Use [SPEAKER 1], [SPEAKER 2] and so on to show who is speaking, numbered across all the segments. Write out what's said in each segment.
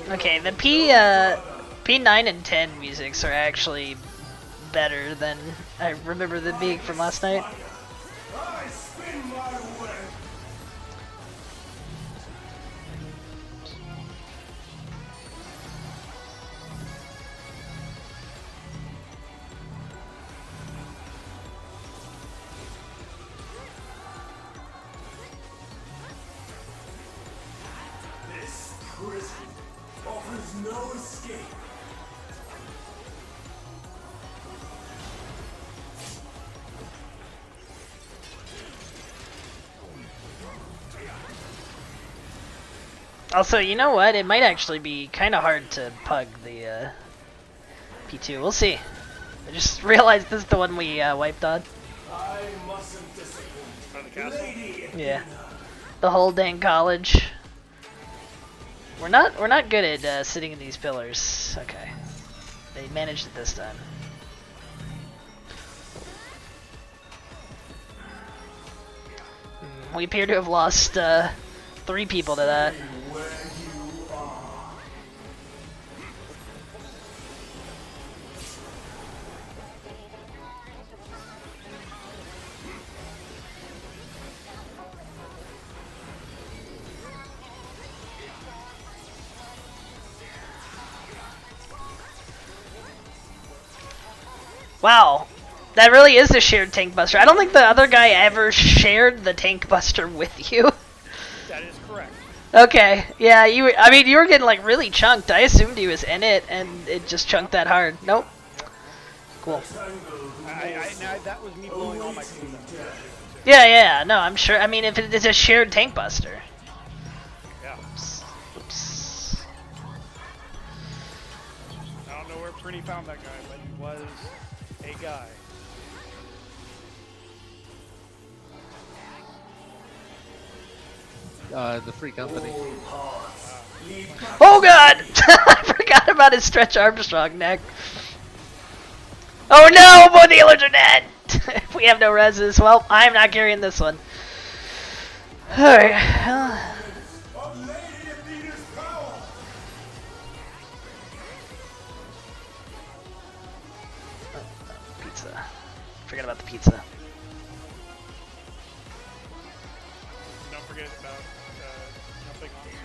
[SPEAKER 1] Okay, the P9 and 10 musics are actually better than I remember them being from last night.
[SPEAKER 2] This prison offers no escape.
[SPEAKER 1] Also, you know what? It might actually be kind of hard to pug the P2. We'll see. I just realized this is the one we wiped on.
[SPEAKER 2] I mustn't disappoint.
[SPEAKER 3] the castle?
[SPEAKER 2] Lady
[SPEAKER 1] Yeah, the whole dang college. We're not good at sitting in these pillars. Okay, they managed it this time. We appear to have lost 3 people to that.
[SPEAKER 2] where you are.
[SPEAKER 1] Wow, that really is a shared tank buster. I don't think the other guy ever shared the tank buster with you.
[SPEAKER 3] That is correct.
[SPEAKER 1] Okay, yeah, I mean, you were getting like really chunked. I assumed he was in it, and it just chunked that hard. Nope. Cool.
[SPEAKER 3] Now that was me blowing all my keys up.
[SPEAKER 1] Yeah, no, I'm sure. I mean, if it's a shared tank buster.
[SPEAKER 3] Yeah.
[SPEAKER 1] Oops.
[SPEAKER 3] I don't know where Pretty found that guy, but he was a guy.
[SPEAKER 4] The free company.
[SPEAKER 1] Oh god! I forgot about his Stretch Armstrong neck. Oh no! Both the healers are dead! If we have no reses, well, I'm not carrying this one. Alright.
[SPEAKER 2] Of Lady Athena's power.
[SPEAKER 1] Pizza. Forget about the pizza.
[SPEAKER 3] Don't forget about jumping onto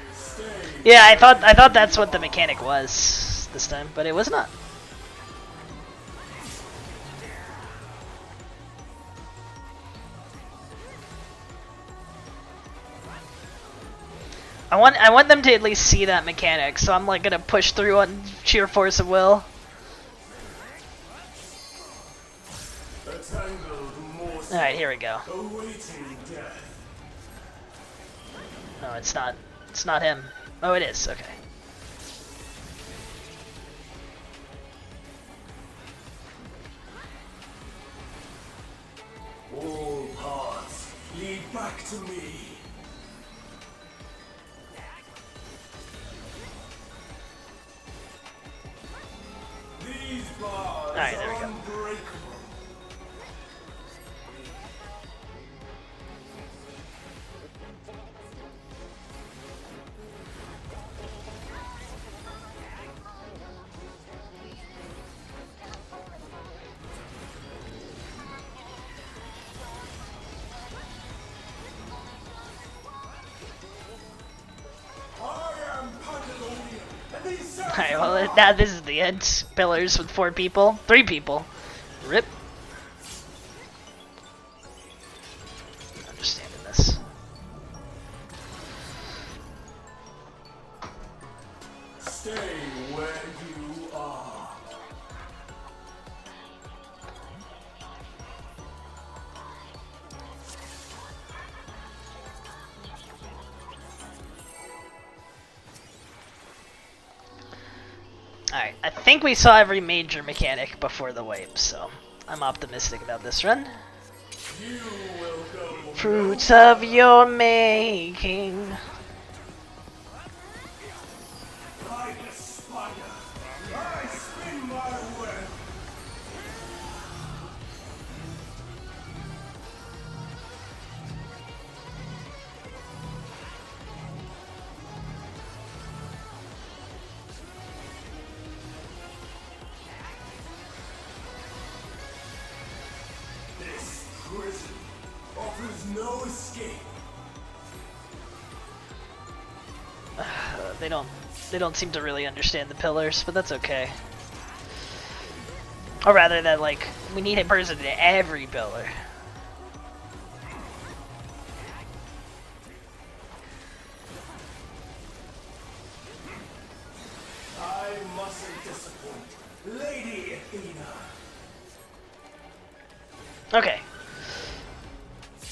[SPEAKER 1] Yeah, I thought that's what the mechanic was this time, but it was not. I want them to at least see that mechanic, so I'm like gonna push through on sheer force of will. Alright, here we go.
[SPEAKER 2] Awaiting death.
[SPEAKER 1] No, it's not. It's not him. Oh, it is. Okay.
[SPEAKER 2] All paths lead back to me. These bars
[SPEAKER 1] Alright, there we
[SPEAKER 2] are
[SPEAKER 1] go.
[SPEAKER 2] unbreakable. I am Pandemonium, and these
[SPEAKER 1] Alright, well, now this is the end. Pillars with 4 people. 3 people. Rip. Understanding this.
[SPEAKER 2] stay where you are.
[SPEAKER 1] Alright, I think we saw every major mechanic before the wipe, so I'm optimistic about this run.
[SPEAKER 2] You will go.
[SPEAKER 1] Fruits of your making.
[SPEAKER 2] Like a spider, I spin my web.
[SPEAKER 1] They don't seem to really understand the pillars, but that's okay. Or rather that, like, we need a person in every pillar.
[SPEAKER 2] I mustn't disappoint. Lady Athena.
[SPEAKER 1] Okay.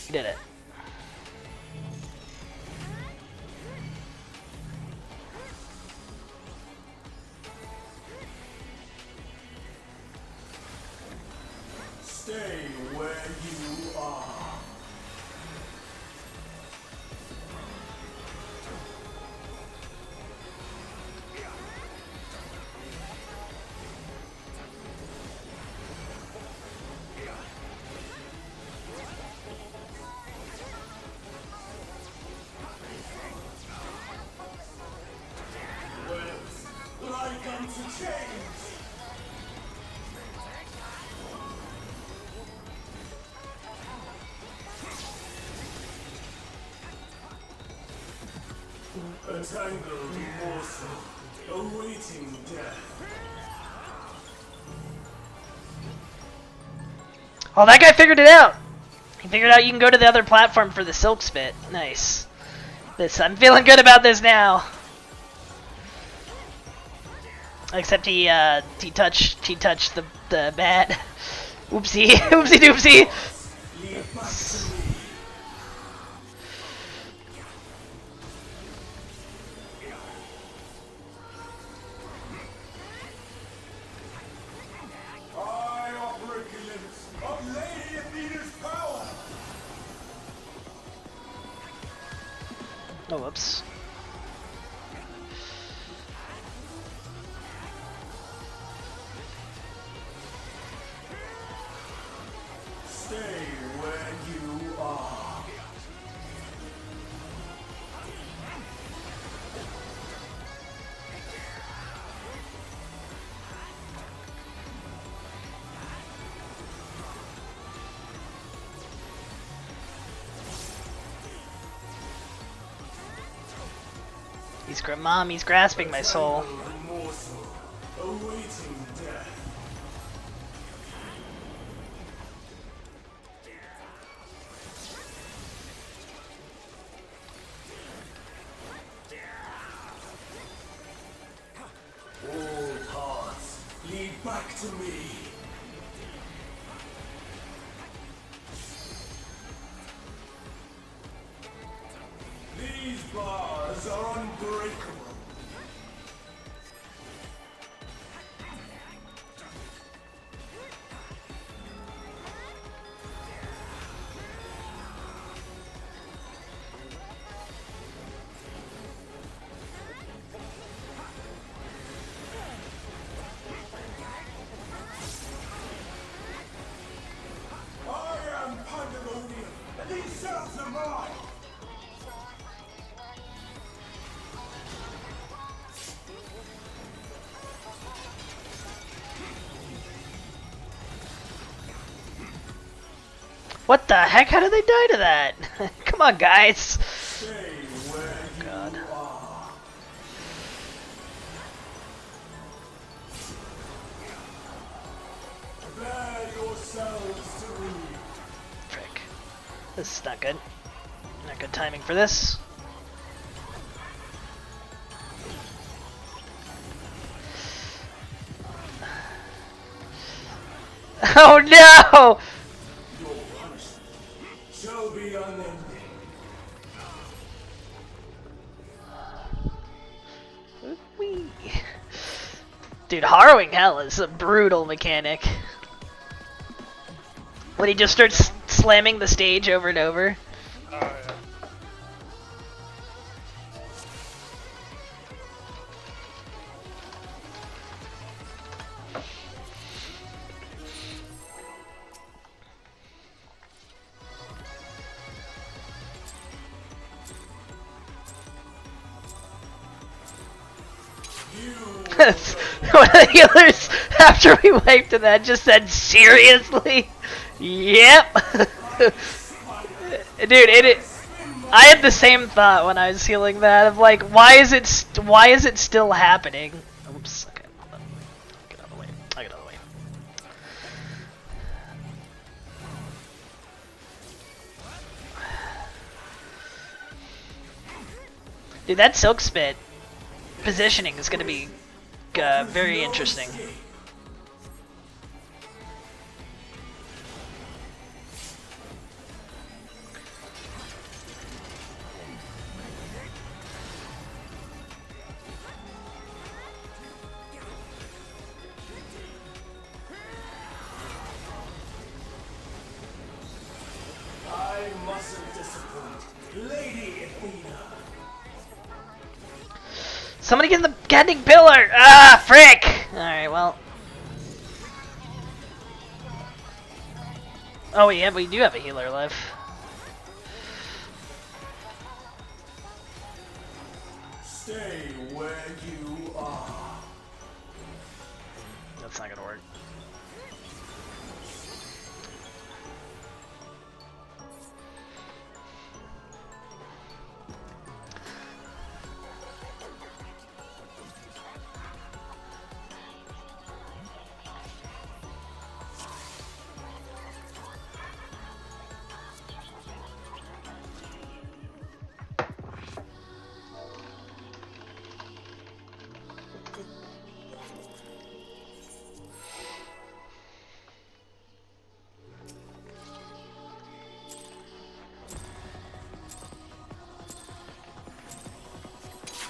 [SPEAKER 1] We did it.
[SPEAKER 2] Stay where you are. Well, like unto change. A tangled morsel, awaiting death.
[SPEAKER 1] Oh, that guy figured it out! He figured out you can go to the other platform for the silk spit. Nice. I'm feeling good about this now. Except he touched the bat. Oopsie, oopsie doopsie.
[SPEAKER 2] Lead back to me. I operate the limits of Lady Athena's power.
[SPEAKER 1] Oh, whoops.
[SPEAKER 2] Stay where you are.
[SPEAKER 1] He's grasping my soul.
[SPEAKER 2] Tangled morsel, awaiting death. All paths lead back to me. These bars are unbreakable. I am Pandemonium, and these cells are mine.
[SPEAKER 1] What the heck? How did they die to that? Come on, guys.
[SPEAKER 2] Stay where
[SPEAKER 1] God.
[SPEAKER 2] you are. Bear yourselves to me.
[SPEAKER 1] Frick. This is not good. Not good timing for this. Oh no!
[SPEAKER 2] Your punishment shall be unending.
[SPEAKER 1] Whee. Dude, Harrowing Hell is a brutal mechanic. When he just starts slamming the stage over and over.
[SPEAKER 3] Oh, yeah.
[SPEAKER 1] One of the healers, after we wiped that, just said, seriously? Yep. Dude, I had the same thought when I was healing that of like, why is it still happening? Oops. Okay. Hold on. Get out of the way. I get out of the way. Dude, that Silk Spit positioning is gonna be very interesting.
[SPEAKER 2] I mustn't disappoint. Lady Athena.
[SPEAKER 1] Somebody get in the goddamn pillar! Ah, frick! Alright, well. Oh, yeah, we do have a healer left.
[SPEAKER 2] Stay where you are.
[SPEAKER 1] That's not gonna work.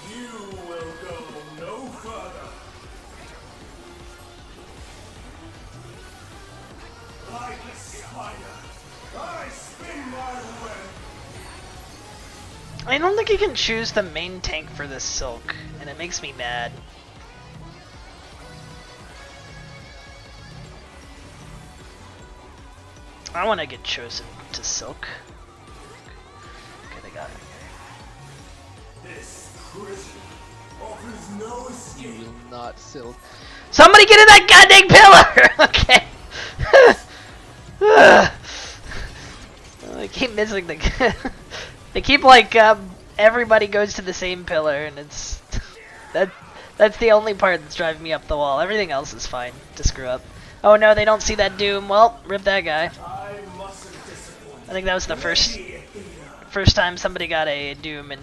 [SPEAKER 2] You will go no further. Like a spider, I spin my web.
[SPEAKER 1] I don't think you can choose the main tank for this Silk, and it makes me mad. I want to get chosen to Silk. Okay, they got it.
[SPEAKER 2] This prison offers no escape.
[SPEAKER 4] You will not Silk.
[SPEAKER 1] Somebody get in that goddamn pillar! Okay. I keep missing the. They keep like everybody goes to the same pillar, and it's that's the only part that's driving me up the wall. Everything else is fine to screw up. Oh no, they don't see that Doom. Well, rip that guy.
[SPEAKER 2] I mustn't disappoint.
[SPEAKER 1] I think that was the first
[SPEAKER 2] Lady Athena.
[SPEAKER 1] first time somebody got a Doom, and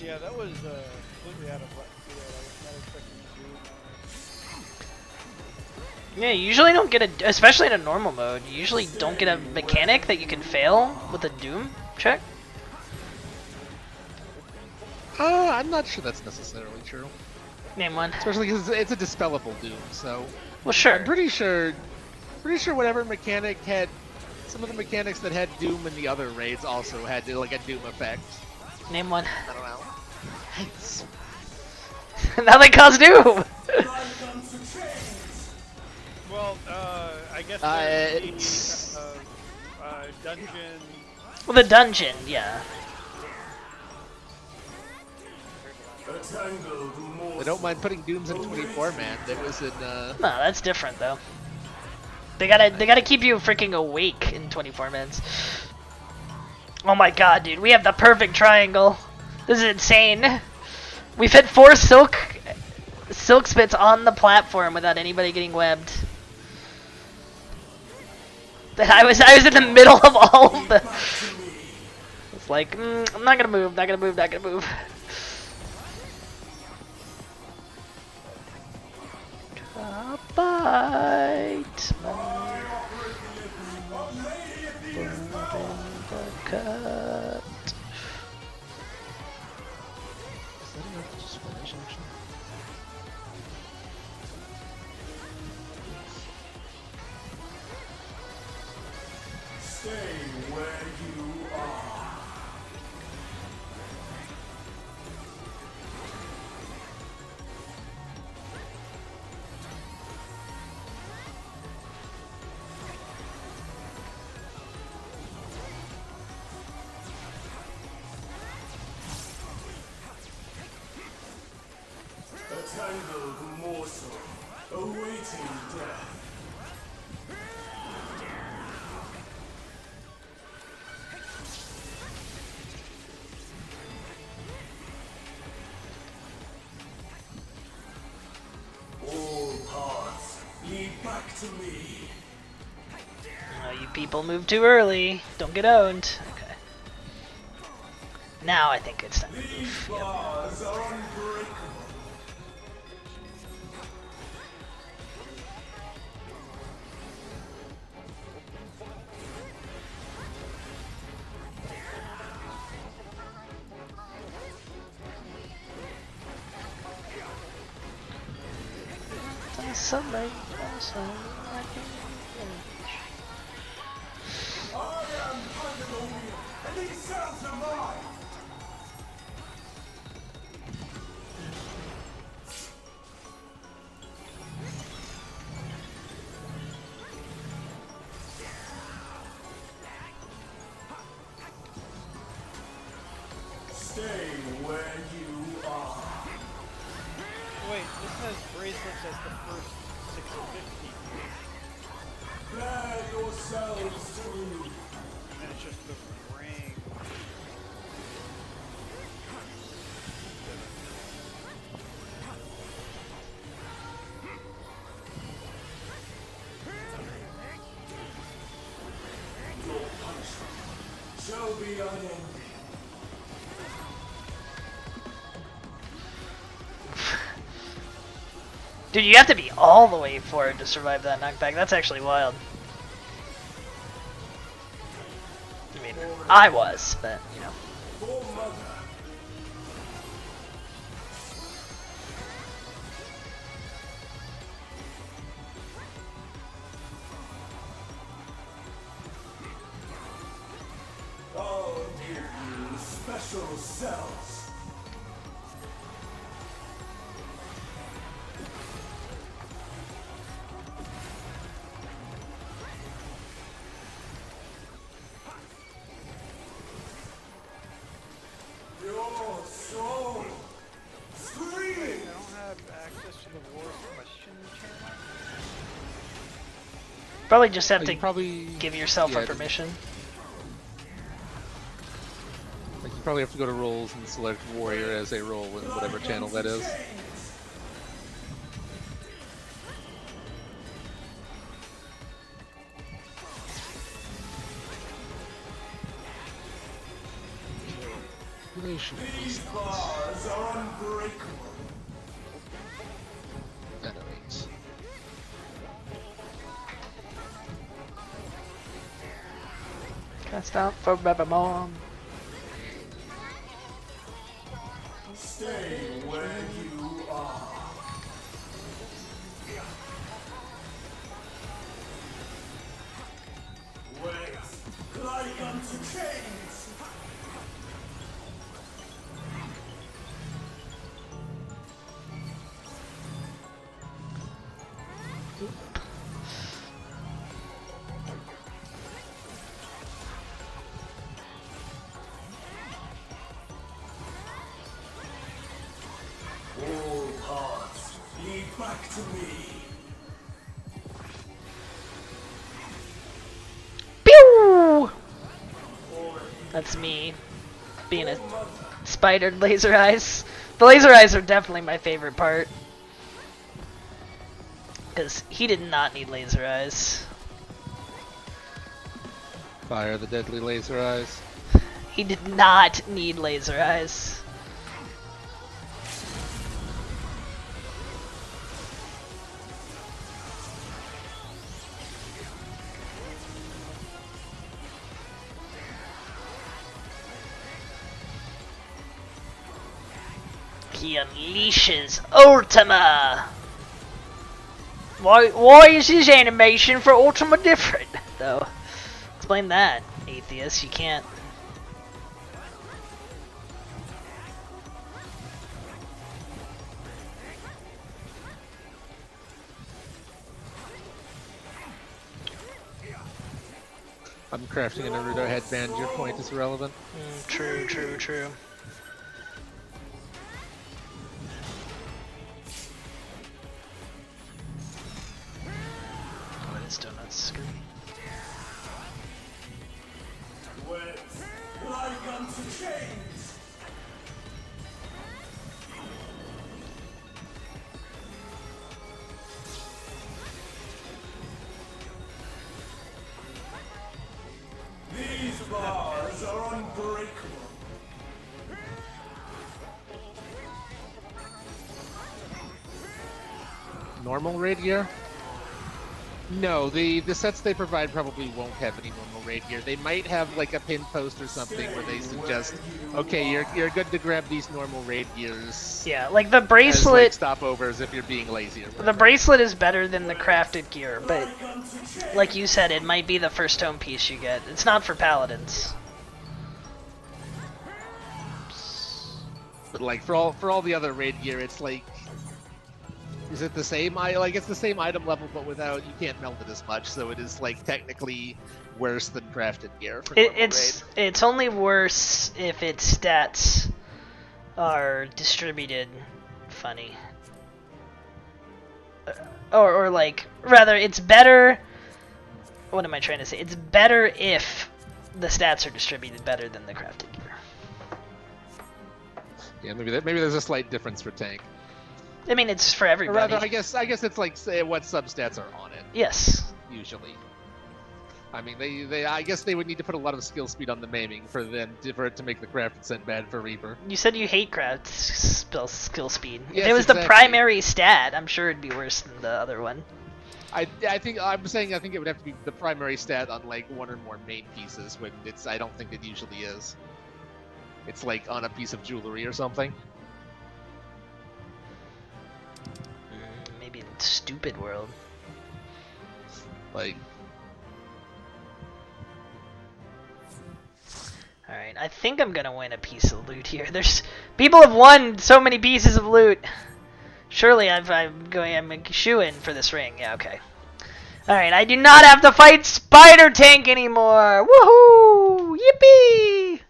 [SPEAKER 3] Yeah, that was completely out of left field. I was not expecting to do that.
[SPEAKER 1] yeah, you usually don't get a, especially in a normal mode. You usually don't get a mechanic that you can fail with a Doom check.
[SPEAKER 4] I'm not sure that's necessarily true.
[SPEAKER 1] Name one.
[SPEAKER 4] Especially because it's a dispellable Doom, so
[SPEAKER 1] Well, sure.
[SPEAKER 4] I'm pretty sure whatever mechanic had, some of the mechanics that had Doom in the other raids also had like a Doom effect.
[SPEAKER 1] Name one.
[SPEAKER 4] I don't know. It's,
[SPEAKER 1] Now they cause Doom.
[SPEAKER 2] Welcome to chains.
[SPEAKER 3] Well, I guess
[SPEAKER 4] it's-
[SPEAKER 3] the dungeon.
[SPEAKER 1] Well, the dungeon, yeah.
[SPEAKER 2] A tangled morsel.
[SPEAKER 4] I don't mind putting Dooms in 24 man. That was in
[SPEAKER 1] No, that's different though. They gotta keep you freaking awake in 24 minutes. Oh my god, dude, we have the perfect triangle. This is insane. We've hit 4 silk spits on the platform without anybody getting webbed. And I was in the middle of all of the. It's like I'm not gonna move, not gonna move, not gonna move. Bite. Cut.
[SPEAKER 4] Is that enough to just finish actually?
[SPEAKER 2] Stay where you are. A tangled morsel awaiting death. to me.
[SPEAKER 1] Oh, you people move too early. Don't get owned. Okay. Now I think it's time to
[SPEAKER 2] These
[SPEAKER 1] move. Yep.
[SPEAKER 2] bars are unbreakable.
[SPEAKER 1] Sunlight,
[SPEAKER 2] I am Pandemonium, and these cells are mine. Stay where you are.
[SPEAKER 3] Wait, this has bracelets as the first 6 of 15.
[SPEAKER 2] Bear yourselves true.
[SPEAKER 3] And then it's just the ring.
[SPEAKER 2] Your punishment shall be unending.
[SPEAKER 1] Dude, you have to be all the way forward to survive that knockback. That's actually wild. I mean, I was, but, you know.
[SPEAKER 2] For mother. I'll give you special cells. Your soul screams.
[SPEAKER 3] I don't have access to the War's Question channel.
[SPEAKER 1] Probably just have
[SPEAKER 4] You
[SPEAKER 1] to
[SPEAKER 4] probably
[SPEAKER 1] give yourself
[SPEAKER 4] yeah,
[SPEAKER 1] a permission.
[SPEAKER 4] Like you probably have to go to roles and select warrior as a role in whatever channel that is.
[SPEAKER 2] These bars are unbreakable.
[SPEAKER 4] Venerate.
[SPEAKER 1] Can't stop forevermore.
[SPEAKER 2] Stay where you are. Wait, like unto chains. All paths lead back to me.
[SPEAKER 1] Pew! That's me being a spidered laser eyes. The laser eyes are definitely my favorite part. Because he did not need laser eyes.
[SPEAKER 4] Fire the deadly laser eyes.
[SPEAKER 1] He did not need laser eyes. He unleashes Ultima! Why is his animation for Ultima different, though? Explain that, Atheist. You can't.
[SPEAKER 4] I'm crafting a Naruto headband. Your point is irrelevant.
[SPEAKER 1] True, true, true. Oh, it is donuts. Screw me.
[SPEAKER 2] Wait, like unto chains. unbreakable.
[SPEAKER 4] Normal raid gear? No, the sets they provide probably won't have any normal raid gear. They might have like a pin post or something where they suggest, okay, you're good to grab these normal raid gears.
[SPEAKER 1] Yeah, like the
[SPEAKER 4] As, like,
[SPEAKER 1] bracelet.
[SPEAKER 4] stopovers if you're being lazy. Or
[SPEAKER 1] The
[SPEAKER 4] whatever.
[SPEAKER 1] bracelet is better than the crafted gear, but like you said, it might be the first tome piece you get. It's not for paladins.
[SPEAKER 4] But like for all the other raid gear, it's like, is it the same? Like it's the same item level, but without you can't melt it as much, so it is like technically worse than crafted gear. For normal
[SPEAKER 1] It's only worse if its stats are distributed funny. Or like, rather, it's better. What am I trying to say? It's better if the stats are distributed better than the crafted gear.
[SPEAKER 4] Yeah, maybe there's a slight difference for tank.
[SPEAKER 1] I mean, it's for
[SPEAKER 4] Or
[SPEAKER 1] everybody.
[SPEAKER 4] rather, I guess it's like say what substats are on it
[SPEAKER 1] Yes.
[SPEAKER 4] usually. I mean, they I guess they would need to put a lot of skill speed on the maiming for it to make the crafted set bad for Reaper.
[SPEAKER 1] You said you hate craft skill speed. If
[SPEAKER 4] Yes,
[SPEAKER 1] it was the
[SPEAKER 4] exactly.
[SPEAKER 1] primary stat, I'm sure it'd be worse than the other one.
[SPEAKER 4] I think it would have to be the primary stat on like one or more main pieces when I don't think it usually is. It's like on a piece of jewelry or something.
[SPEAKER 1] Maybe in Stupid World.
[SPEAKER 4] Like,
[SPEAKER 1] Alright, I think I'm gonna win a piece of loot here. People have won so many pieces of loot. Surely I'm a shoo-in for this ring. Yeah, okay. Alright, I do not have to fight Spider Tank anymore! Woohoo! Yippee!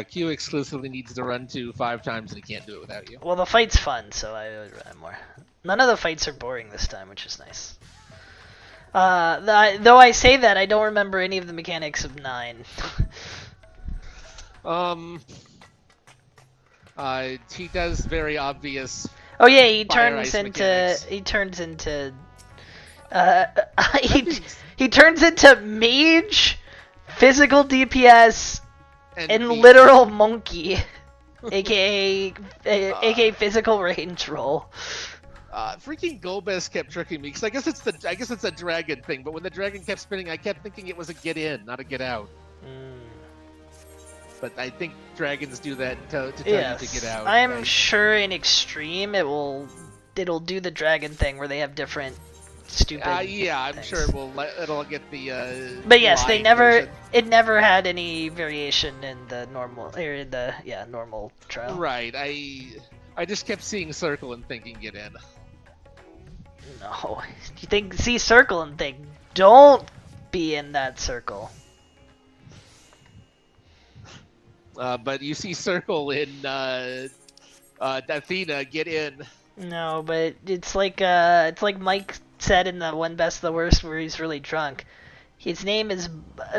[SPEAKER 4] Q exclusively needs to run 2 5 times and he can't do it without you.
[SPEAKER 1] Well, the fight's fun, so I would run more. None of the fights are boring this time, which is nice. Though I say that, I don't remember any of the mechanics of 9.
[SPEAKER 4] He does very obvious.
[SPEAKER 1] Oh yeah, he
[SPEAKER 4] Fire
[SPEAKER 1] turns
[SPEAKER 4] ice
[SPEAKER 1] into
[SPEAKER 4] mechanics.
[SPEAKER 1] he turns into he turns into mage, physical DPS, and
[SPEAKER 4] beast.
[SPEAKER 1] literal monkey, aka physical range roll.
[SPEAKER 4] Freaking Golbez kept tricking me because I guess it's a dragon thing. But when the dragon kept spinning, I kept thinking it was a get in, not a get out. But I think dragons do that to tell you to get out.
[SPEAKER 1] I'm
[SPEAKER 4] right?
[SPEAKER 1] sure in extreme it'll do the dragon thing where they have different stupid.
[SPEAKER 4] Yeah, I'm
[SPEAKER 1] things.
[SPEAKER 4] sure it'll get the.
[SPEAKER 1] But yes, they
[SPEAKER 4] line
[SPEAKER 1] never.
[SPEAKER 4] version.
[SPEAKER 1] It never had any variation in the normal or in the normal trial.
[SPEAKER 4] Right. I just kept seeing circle and thinking get in.
[SPEAKER 1] No, you see circle and think don't be in that circle.
[SPEAKER 4] But you see circle in Athena get in.
[SPEAKER 1] No, but it's like Mike said in the One Best the Worst where he's really drunk. His name is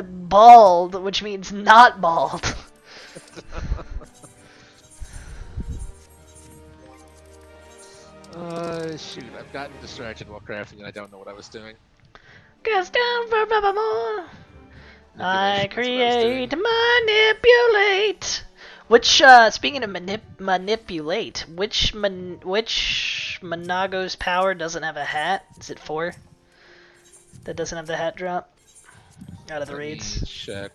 [SPEAKER 1] Bald, which means not bald.
[SPEAKER 4] Shoot, I've gotten distracted while crafting and I don't know what I was doing.
[SPEAKER 1] Custom forevermore. I
[SPEAKER 4] Manipulation, that's what
[SPEAKER 1] create, manipulate. Which, speaking of manipulate, which Monago's power doesn't have a hat? Is it 4? That doesn't have the hat drop? Out of the
[SPEAKER 4] Let me
[SPEAKER 1] raids?
[SPEAKER 4] check.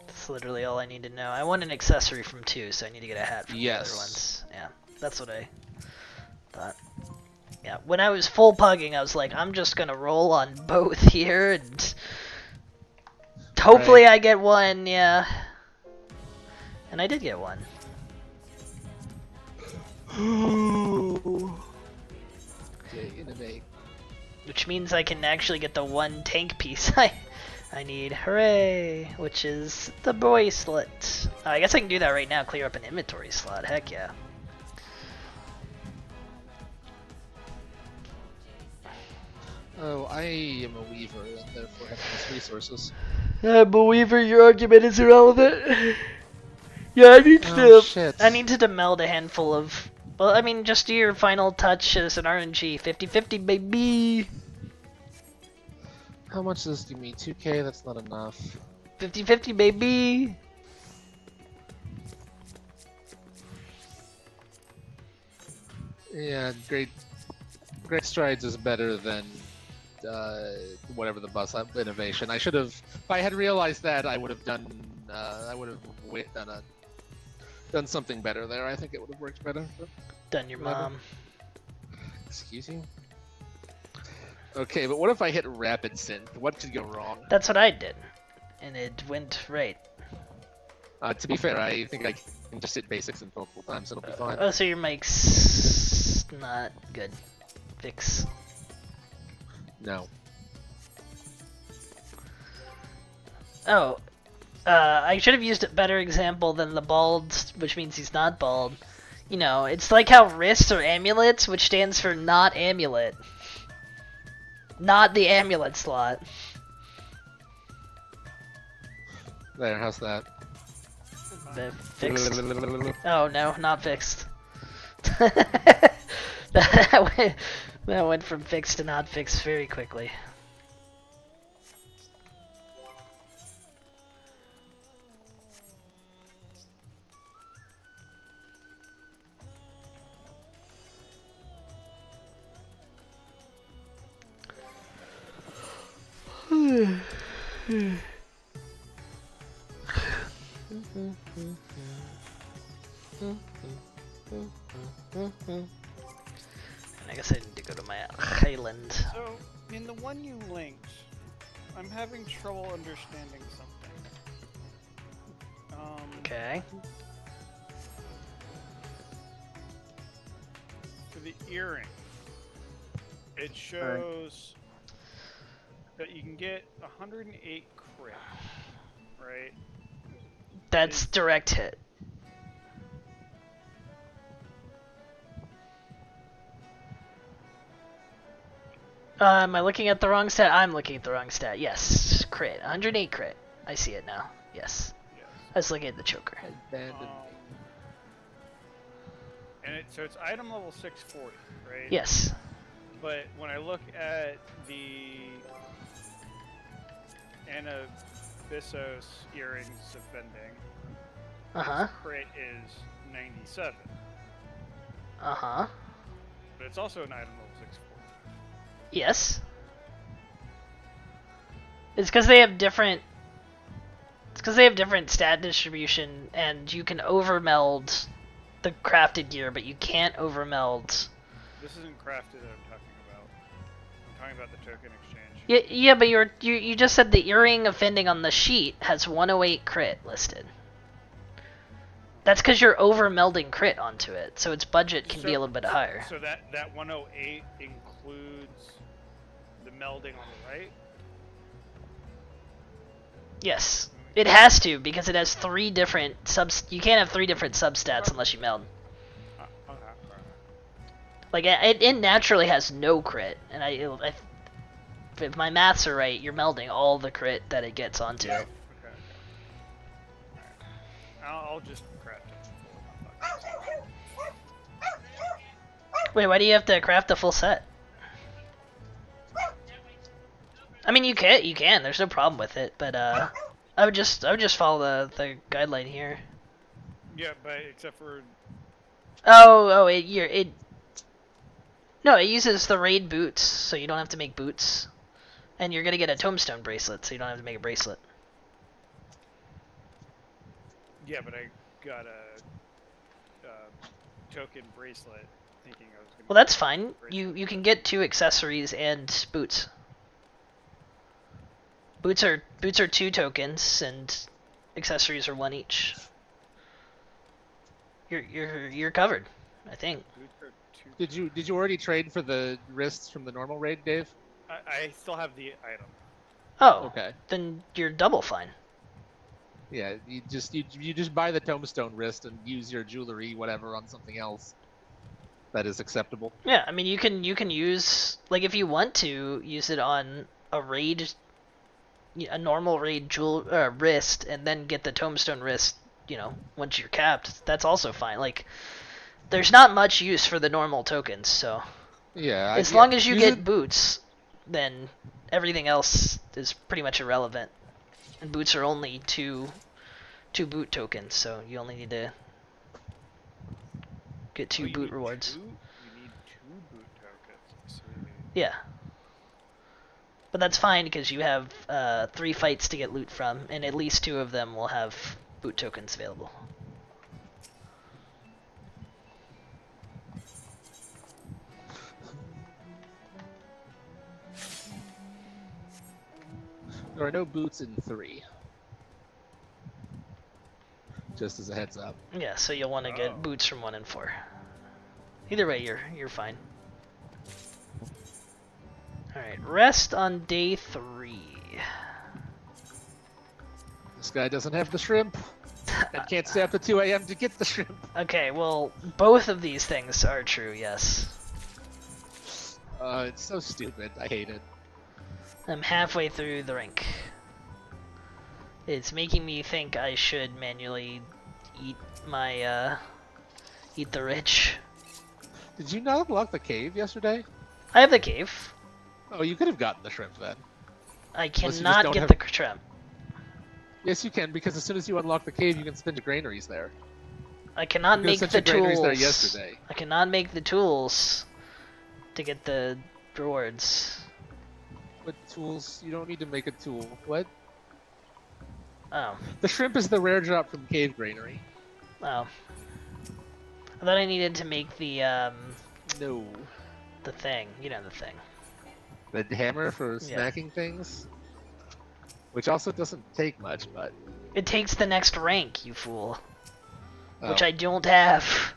[SPEAKER 1] That's literally all I need to know. I want an accessory from 2, so I need to get a hat from the
[SPEAKER 4] Yes.
[SPEAKER 1] other ones. Yeah, that's what I thought. Yeah, when I was full pugging, I was like, I'm just gonna roll on both here, and hopefully I get one, yeah. And I did get one.
[SPEAKER 4] Okay, innovate.
[SPEAKER 1] Which means I can actually get the one tank piece I need. Hooray! Which is the bracelet. I guess I can do that right now, clear up an inventory slot. Heck yeah.
[SPEAKER 4] Oh, I am a weaver and therefore have less resources.
[SPEAKER 1] Believer, your argument is irrelevant. Yeah, I need
[SPEAKER 4] Oh, shit.
[SPEAKER 1] I need to demeld a handful of. Well, I mean, just do your final touch as an RNG. 50-50, baby.
[SPEAKER 4] How much does this do me? 2k? That's not enough.
[SPEAKER 1] 50-50, baby.
[SPEAKER 4] Yeah, great strides is better than whatever the bus innovation. I should have. If I had realized that, I would have done. I would have done something better there. I think it would have worked better. But
[SPEAKER 1] Done your
[SPEAKER 4] whatever.
[SPEAKER 1] mom.
[SPEAKER 4] Excuse you. Okay, but what if I hit rapid synth? What could go wrong?
[SPEAKER 1] That's what I did, and it went right.
[SPEAKER 4] To be fair, I think I can just hit basics and multiple times. It'll be fine.
[SPEAKER 1] Oh, so your mic's not good. Fix.
[SPEAKER 4] No.
[SPEAKER 1] Oh, I should have used a better example than the bald, which means he's not bald. You know, it's like how wrists are amulets, which stands for not amulet. Not the amulet slot.
[SPEAKER 4] There, how's that?
[SPEAKER 1] Fixed. Oh no, not fixed. that went from fixed to not fixed very quickly. I guess I need to go to my island.
[SPEAKER 3] So, in the one you linked, I'm having trouble understanding something.
[SPEAKER 1] Okay.
[SPEAKER 3] For the earring, it shows that you can get 108 crit, right?
[SPEAKER 1] That's direct hit. Am I looking at the wrong stat? I'm looking at the wrong stat. Yes, crit. 108 crit. I see it now. Yes.
[SPEAKER 3] Yes.
[SPEAKER 1] I was looking at the choker.
[SPEAKER 4] Abandoned.
[SPEAKER 3] And so it's item level 640, right?
[SPEAKER 1] Yes.
[SPEAKER 3] But when I look at the Anabyssos earrings offending,
[SPEAKER 1] Uh-huh.
[SPEAKER 3] crit is 97.
[SPEAKER 1] Uh-huh.
[SPEAKER 3] But it's also an item level 640.
[SPEAKER 1] Yes. It's because they have different... It's because they have different stat distribution, and you can overmeld the crafted gear, but you can't overmeld...
[SPEAKER 3] This isn't crafted that I'm talking about. I'm talking about the token exchange.
[SPEAKER 1] Yeah, but you just said the earring offending on the sheet has 108 crit listed. That's because you're overmelding crit onto it, so its budget can be a little bit higher.
[SPEAKER 3] So that 108 includes the melding on the right?
[SPEAKER 1] Yes. It has to, because it has 3 different you can't have 3 different substats unless you meld.
[SPEAKER 3] Okay.
[SPEAKER 1] Like, it naturally has no crit, and if my maths are right, you're melding all the crit that it gets onto it.
[SPEAKER 3] Okay. Alright. I'll just craft it.
[SPEAKER 1] Wait, why do you have to craft the full set? I mean, you can. There's no problem with it, but I would just follow the guideline here.
[SPEAKER 3] Yeah, but except for
[SPEAKER 1] No, it uses the raid boots, so you don't have to make boots, and you're gonna get a tombstone bracelet, so you don't have to make a bracelet.
[SPEAKER 3] yeah, but I got a token bracelet, thinking I was gonna.
[SPEAKER 1] Well, that's fine. You can get 2 accessories and boots. Boots are 2 tokens, and accessories are 1 each. You're covered, I think.
[SPEAKER 4] Did you already trade for the wrists from the normal raid, Dave?
[SPEAKER 3] I still have the item.
[SPEAKER 1] Oh,
[SPEAKER 4] Okay.
[SPEAKER 1] then you're double fine.
[SPEAKER 4] Yeah, you just buy the tombstone wrist and use your jewelry, whatever, on something else that is acceptable.
[SPEAKER 1] Yeah, I mean you can use, like, if you want to use it on a normal raid wrist, and then get the tombstone wrist, once you're capped. That's also fine. Like, there's not much use for the normal tokens, so
[SPEAKER 4] Yeah.
[SPEAKER 1] as long as you get boots, then everything else is pretty much irrelevant. And boots are only two boot tokens, so you only need to get two
[SPEAKER 3] you
[SPEAKER 1] boot
[SPEAKER 3] need
[SPEAKER 1] rewards.
[SPEAKER 3] You need 2 boot tokens. I see.
[SPEAKER 1] Yeah. But that's fine because you have 3 fights to get loot from, and at least 2 of them will have boot tokens available.
[SPEAKER 4] There are no boots in 3. Just as a heads up.
[SPEAKER 1] Yeah, so you'll want to
[SPEAKER 3] Oh.
[SPEAKER 1] get boots from 1 and 4. Either way, you're fine. All right, rest on day 3.
[SPEAKER 4] This guy doesn't have the shrimp. And can't stay up to 2 a.m. to get the shrimp.
[SPEAKER 1] Okay, well, both of these things are true. Yes.
[SPEAKER 4] It's so stupid. I hate it.
[SPEAKER 1] I'm halfway through the rink. It's making me think I should manually eat my eat the rich.
[SPEAKER 4] Did you not unlock the cave yesterday?
[SPEAKER 1] I have the cave.
[SPEAKER 4] Oh, you could have gotten the shrimp then.
[SPEAKER 1] I
[SPEAKER 4] Unless you just
[SPEAKER 1] cannot
[SPEAKER 4] don't
[SPEAKER 1] get
[SPEAKER 4] have-
[SPEAKER 1] the shrimp.
[SPEAKER 4] Yes, you can, because as soon as you unlock the cave, you can spin to granaries there.
[SPEAKER 1] I cannot
[SPEAKER 4] You
[SPEAKER 1] make
[SPEAKER 4] sent
[SPEAKER 1] the
[SPEAKER 4] your granaries
[SPEAKER 1] tools.
[SPEAKER 4] there yesterday.
[SPEAKER 1] I cannot make the tools to get the rewards.
[SPEAKER 4] What tools? You don't need to make a tool. What?
[SPEAKER 1] Oh,
[SPEAKER 4] The shrimp is the rare drop from cave granary.
[SPEAKER 1] oh. I thought I needed to make the
[SPEAKER 4] No.
[SPEAKER 1] thing. You know the thing.
[SPEAKER 4] The hammer for
[SPEAKER 1] Yeah.
[SPEAKER 4] smacking things? Which also doesn't take much, but...
[SPEAKER 1] It takes the next rank, you fool. Which
[SPEAKER 4] Oh.
[SPEAKER 1] I don't have.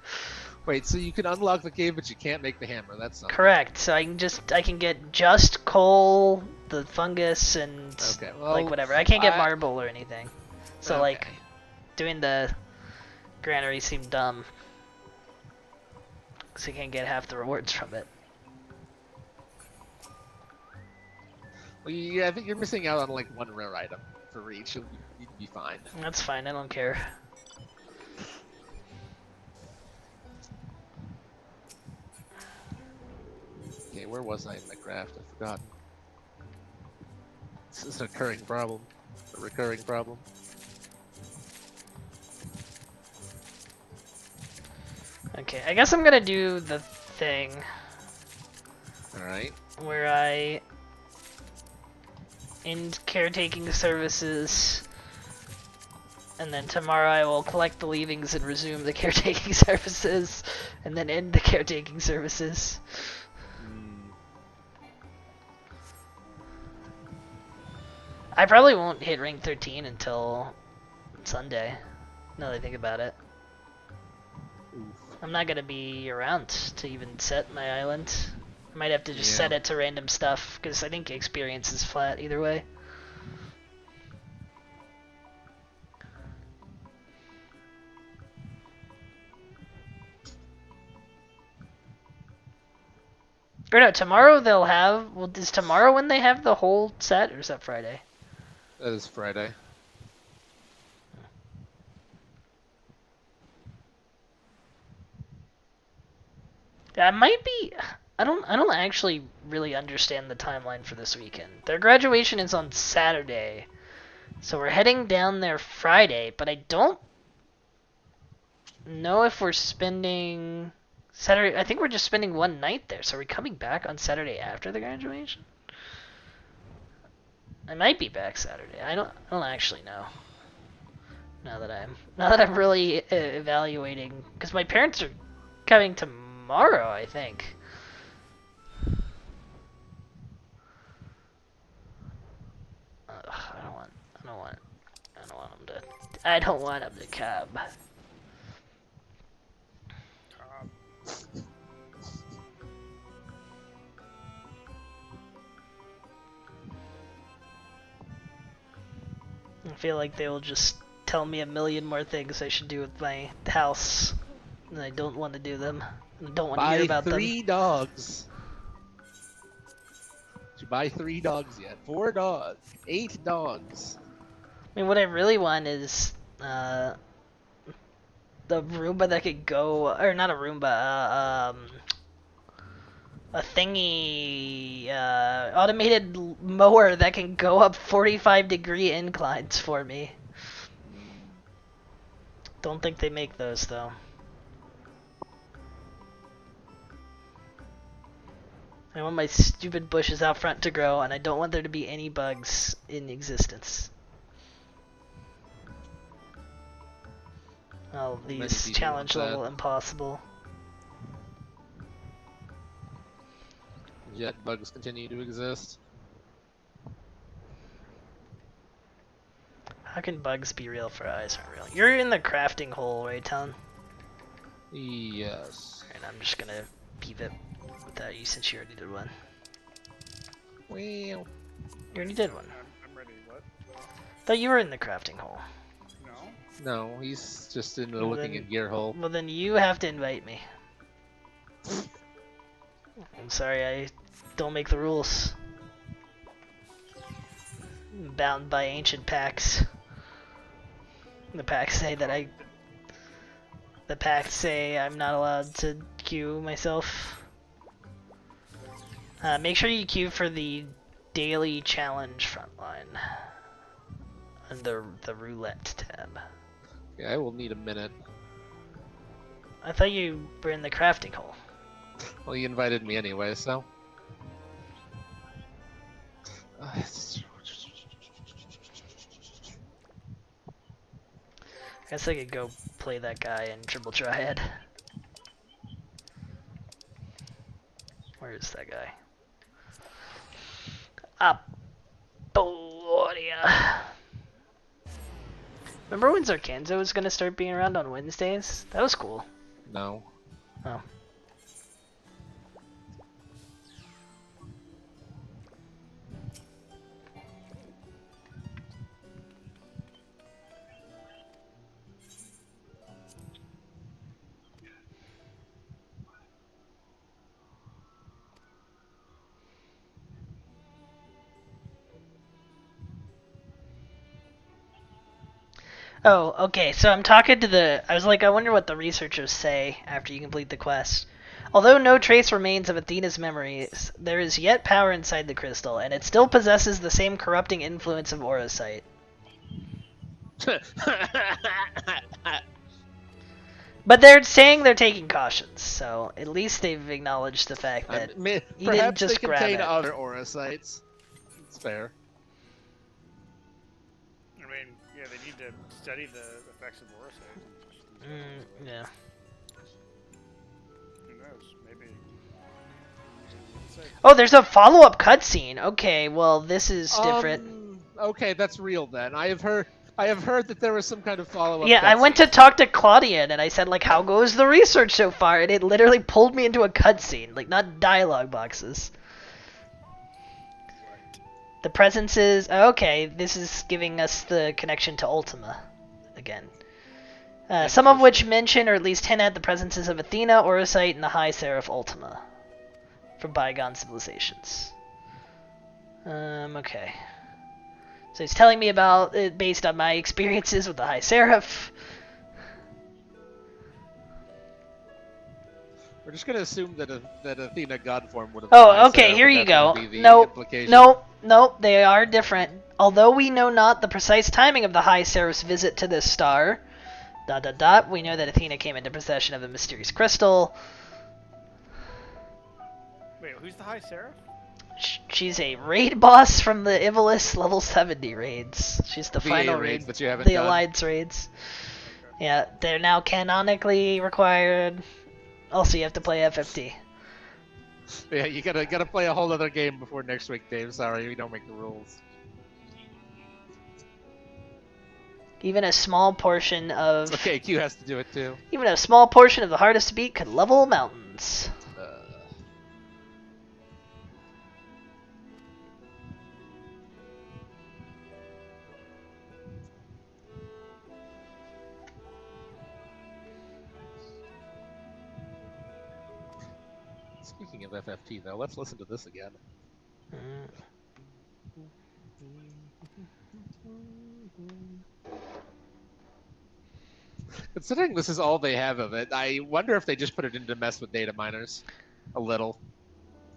[SPEAKER 4] Wait, so you can unlock the cave, but you can't make the hammer. That's something.
[SPEAKER 1] Correct. So I can get just coal, the fungus, and
[SPEAKER 4] Okay, well,
[SPEAKER 1] like whatever. I can't get
[SPEAKER 4] I-
[SPEAKER 1] marble or anything. So like
[SPEAKER 4] Okay.
[SPEAKER 1] doing the granary seemed dumb. Cause I can't get half the rewards from it.
[SPEAKER 4] Well, yeah, I think you're missing out on like one rare item for each. You'd be fine.
[SPEAKER 1] That's fine. I don't care.
[SPEAKER 4] Okay, where was I in my craft? I've forgotten. This is a recurring problem. A recurring problem.
[SPEAKER 1] Okay, I guess I'm gonna do the thing
[SPEAKER 4] Alright.
[SPEAKER 1] where I end caretaking services, and then tomorrow I will collect the leavings and resume the caretaking services, and then end the caretaking services. I probably won't hit rank 13 until Sunday, now that I think about it.
[SPEAKER 4] Oof.
[SPEAKER 1] I'm not gonna be around to even set my island. I might have to just
[SPEAKER 4] Yeah.
[SPEAKER 1] set it to random stuff, because I think experience is flat either way. Or no, tomorrow they'll have, well, is tomorrow when they have the whole set, or is that Friday?
[SPEAKER 4] That is Friday.
[SPEAKER 1] Yeah, it might be. I don't actually really understand the timeline for this weekend. Their graduation is on Saturday, so we're heading down there Friday. But I don't know if we're spending Saturday. I think we're just spending one night there. So are we coming back on Saturday after the graduation? I might be back Saturday. I don't actually know. Now that I'm really evaluating, because my parents are coming tomorrow, I think. I don't want him to come. I feel like they will just tell me a million more things I should do with my house, and I don't want to do them. I don't want to hear
[SPEAKER 4] Buy
[SPEAKER 1] about
[SPEAKER 4] 3 dogs. Did you buy 3 dogs yet? 4 dogs. 8 dogs.
[SPEAKER 1] I mean, what I really want is the Roomba that could go, or not a Roomba, a thingy automated mower that can go up 45-degree inclines for me. Don't think they make those though. I want my stupid bushes out front to grow, and I don't want there to be any bugs in existence. Oh, these challenge level impossible.
[SPEAKER 4] Yet bugs continue to exist.
[SPEAKER 1] How can bugs be real for eyes aren't real? You're in the crafting hole, right, Talon?
[SPEAKER 4] Yes.
[SPEAKER 1] And I'm just gonna beat it without you since you already did one.
[SPEAKER 4] Well,
[SPEAKER 1] You already did one.
[SPEAKER 3] I'm ready. What?
[SPEAKER 1] Thought you were in the crafting hole.
[SPEAKER 3] No.
[SPEAKER 4] no, he's just in the
[SPEAKER 1] Well,
[SPEAKER 4] looking
[SPEAKER 1] then-
[SPEAKER 4] at gear hole.
[SPEAKER 1] Well, then you have to invite me. I'm sorry, I don't make the rules. I'm bound by ancient pacts. The pacts say that The pacts say I'm not allowed to queue myself. Make sure you queue for the daily challenge frontline. Under the roulette tab.
[SPEAKER 4] Yeah, I will need a minute.
[SPEAKER 1] I thought you were in the crafting hole.
[SPEAKER 4] Well, you invited me anyway, so.
[SPEAKER 1] I guess I could go play that guy in Triple Triad. Where is that guy? Apollonia. Remember when Zarkanzo was gonna start being around on Wednesdays? That was cool.
[SPEAKER 4] No.
[SPEAKER 1] Oh. Oh, okay, so I'm talking to I was like, I wonder what the researchers say after you complete the quest. Although no trace remains of Athena's memories, there is yet power inside the crystal, and it still possesses the same corrupting influence of Aurosite. But they're saying they're taking cautions, so at least they've acknowledged the fact that you didn't
[SPEAKER 4] Perhaps
[SPEAKER 1] just
[SPEAKER 4] they
[SPEAKER 1] grab
[SPEAKER 4] contain
[SPEAKER 1] it.
[SPEAKER 4] other aurosites. It's fair.
[SPEAKER 3] I mean, yeah, they need to study the effects of Aurosite.
[SPEAKER 1] Yeah.
[SPEAKER 3] Who knows? Maybe.
[SPEAKER 1] Oh, there's a follow-up cutscene. Okay, well, this is different.
[SPEAKER 4] Okay, that's real then. I have heard that there was some kind of follow-up.
[SPEAKER 1] Yeah, I went to talk to Claudian, and I said, like, how goes the research so far? And it literally pulled me into a cutscene, like, not dialogue boxes. The presences... Okay, this is giving us the connection to Ultima again. Some of which mention, or at least hint at, the presences of Athena, Aurosite, and the High Seraph Ultima from bygone civilizations. Okay. So he's telling me about it based on my experiences with the High Seraph.
[SPEAKER 4] We're just gonna assume that Athena God form would have.
[SPEAKER 1] Oh, okay, here you go. Nope, nope, they are different. Although we know not the precise timing of the High Seraph's visit to this star, ... we know that Athena came into possession of a mysterious crystal.
[SPEAKER 3] Wait, who's the High Seraph?
[SPEAKER 1] She's a raid boss from the Ivalice level 70 raids. She's the
[SPEAKER 4] VA
[SPEAKER 1] final
[SPEAKER 4] raids
[SPEAKER 1] raid,
[SPEAKER 4] that you haven't
[SPEAKER 1] the
[SPEAKER 4] done.
[SPEAKER 1] Alliance raids. Yeah, they're now canonically required. Also, you have to play FFT.
[SPEAKER 4] Yeah, you gotta play a whole other game before next week, Dave. Sorry, we don't make the rules.
[SPEAKER 1] Even a small portion of
[SPEAKER 4] Okay, Q has to do it too.
[SPEAKER 1] even a small portion of the hardest to beat could level mountains.
[SPEAKER 4] Speaking of FFT, though, let's listen to this again. Considering this is all they have of it, I wonder if they just put it in to mess with data miners. A little.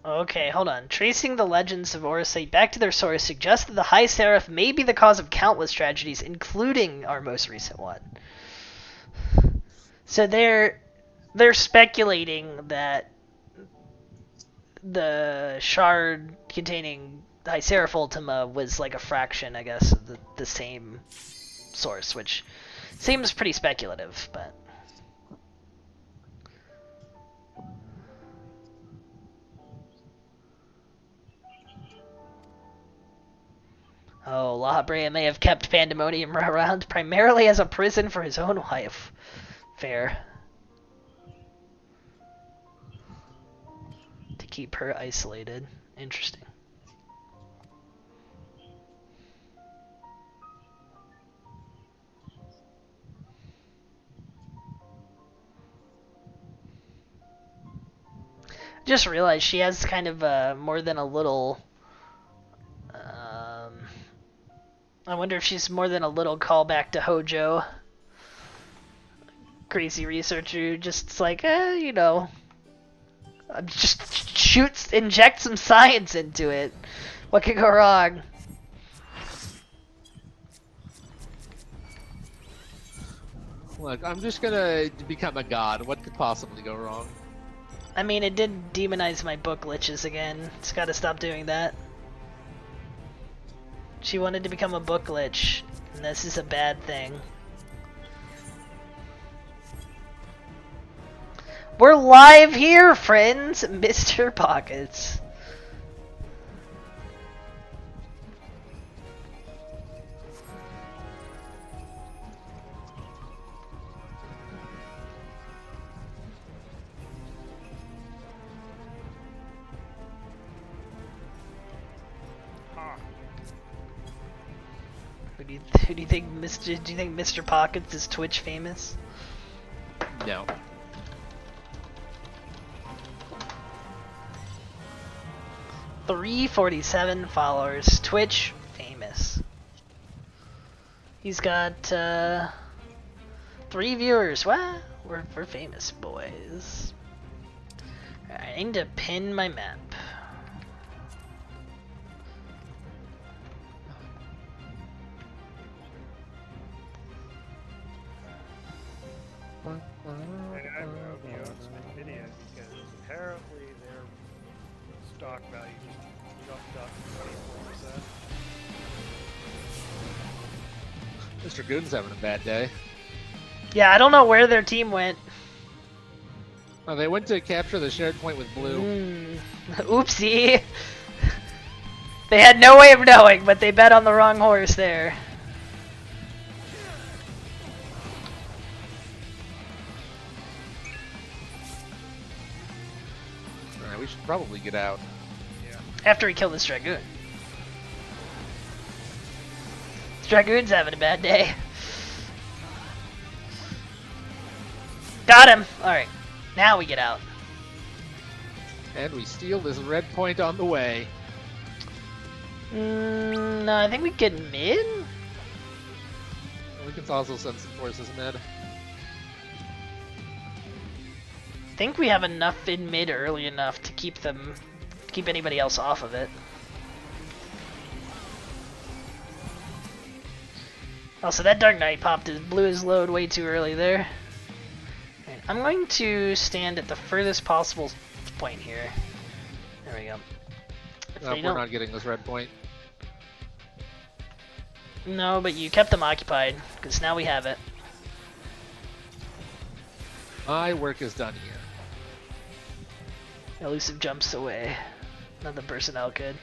[SPEAKER 1] Okay, hold on. Tracing the legends of Orosite back to their source suggests that the High Seraph may be the cause of countless tragedies, including our most recent one. So they're speculating that the shard containing High Seraph Ultima was like a fraction, I guess, of the same source, which seems pretty speculative, but... Oh, La Habrea may have kept Pandemonium around primarily as a prison for his own wife. Fair. To keep her isolated. Interesting. Just realized she has kind of more than a little... I wonder if she's more than a little callback to Hojo. Crazy researcher who just like, you know, just inject some science into it. What could go wrong?
[SPEAKER 4] Look, I'm just gonna become a god. What could possibly go wrong?
[SPEAKER 1] I mean, it did demonize my book glitches again. It's gotta stop doing that. She wanted to become a book glitch, and this is a bad thing. We're live here, friends! Mr. Pockets. Who do you think Mr. Pockets is Twitch famous?
[SPEAKER 4] No.
[SPEAKER 1] $347 followers. Twitch famous. He's got 3 viewers. Well, we're famous, boys. Alright, I need to pin my map.
[SPEAKER 3] And I hope you own some Nvidia because apparently their stock value just jumped up 24%.
[SPEAKER 4] Mr. Goon's having a bad day.
[SPEAKER 1] Yeah, I don't know where their team went.
[SPEAKER 4] Oh, they went to capture the shared point with blue.
[SPEAKER 1] Oopsie. They had no way of knowing, but they bet on the wrong horse there.
[SPEAKER 4] Alright, we should probably get out.
[SPEAKER 3] Yeah.
[SPEAKER 1] After he killed this Dragoon. This Dragoon's having a bad day. Got him! Alright, now we get out.
[SPEAKER 4] And we steal this red point on the way.
[SPEAKER 1] No, I think we get mid?
[SPEAKER 4] We can also send some forces mid.
[SPEAKER 1] I think we have enough in mid early enough to keep anybody else off of it. Also, that Dark Knight blew his load way too early there. Right, I'm going to stand at the furthest possible point here. There we go. If they
[SPEAKER 4] We're
[SPEAKER 1] don't-
[SPEAKER 4] not getting this red point.
[SPEAKER 1] No, but you kept them occupied, because now we have it.
[SPEAKER 4] My work is done here.
[SPEAKER 1] Elusive jumps away. None of the personnel could.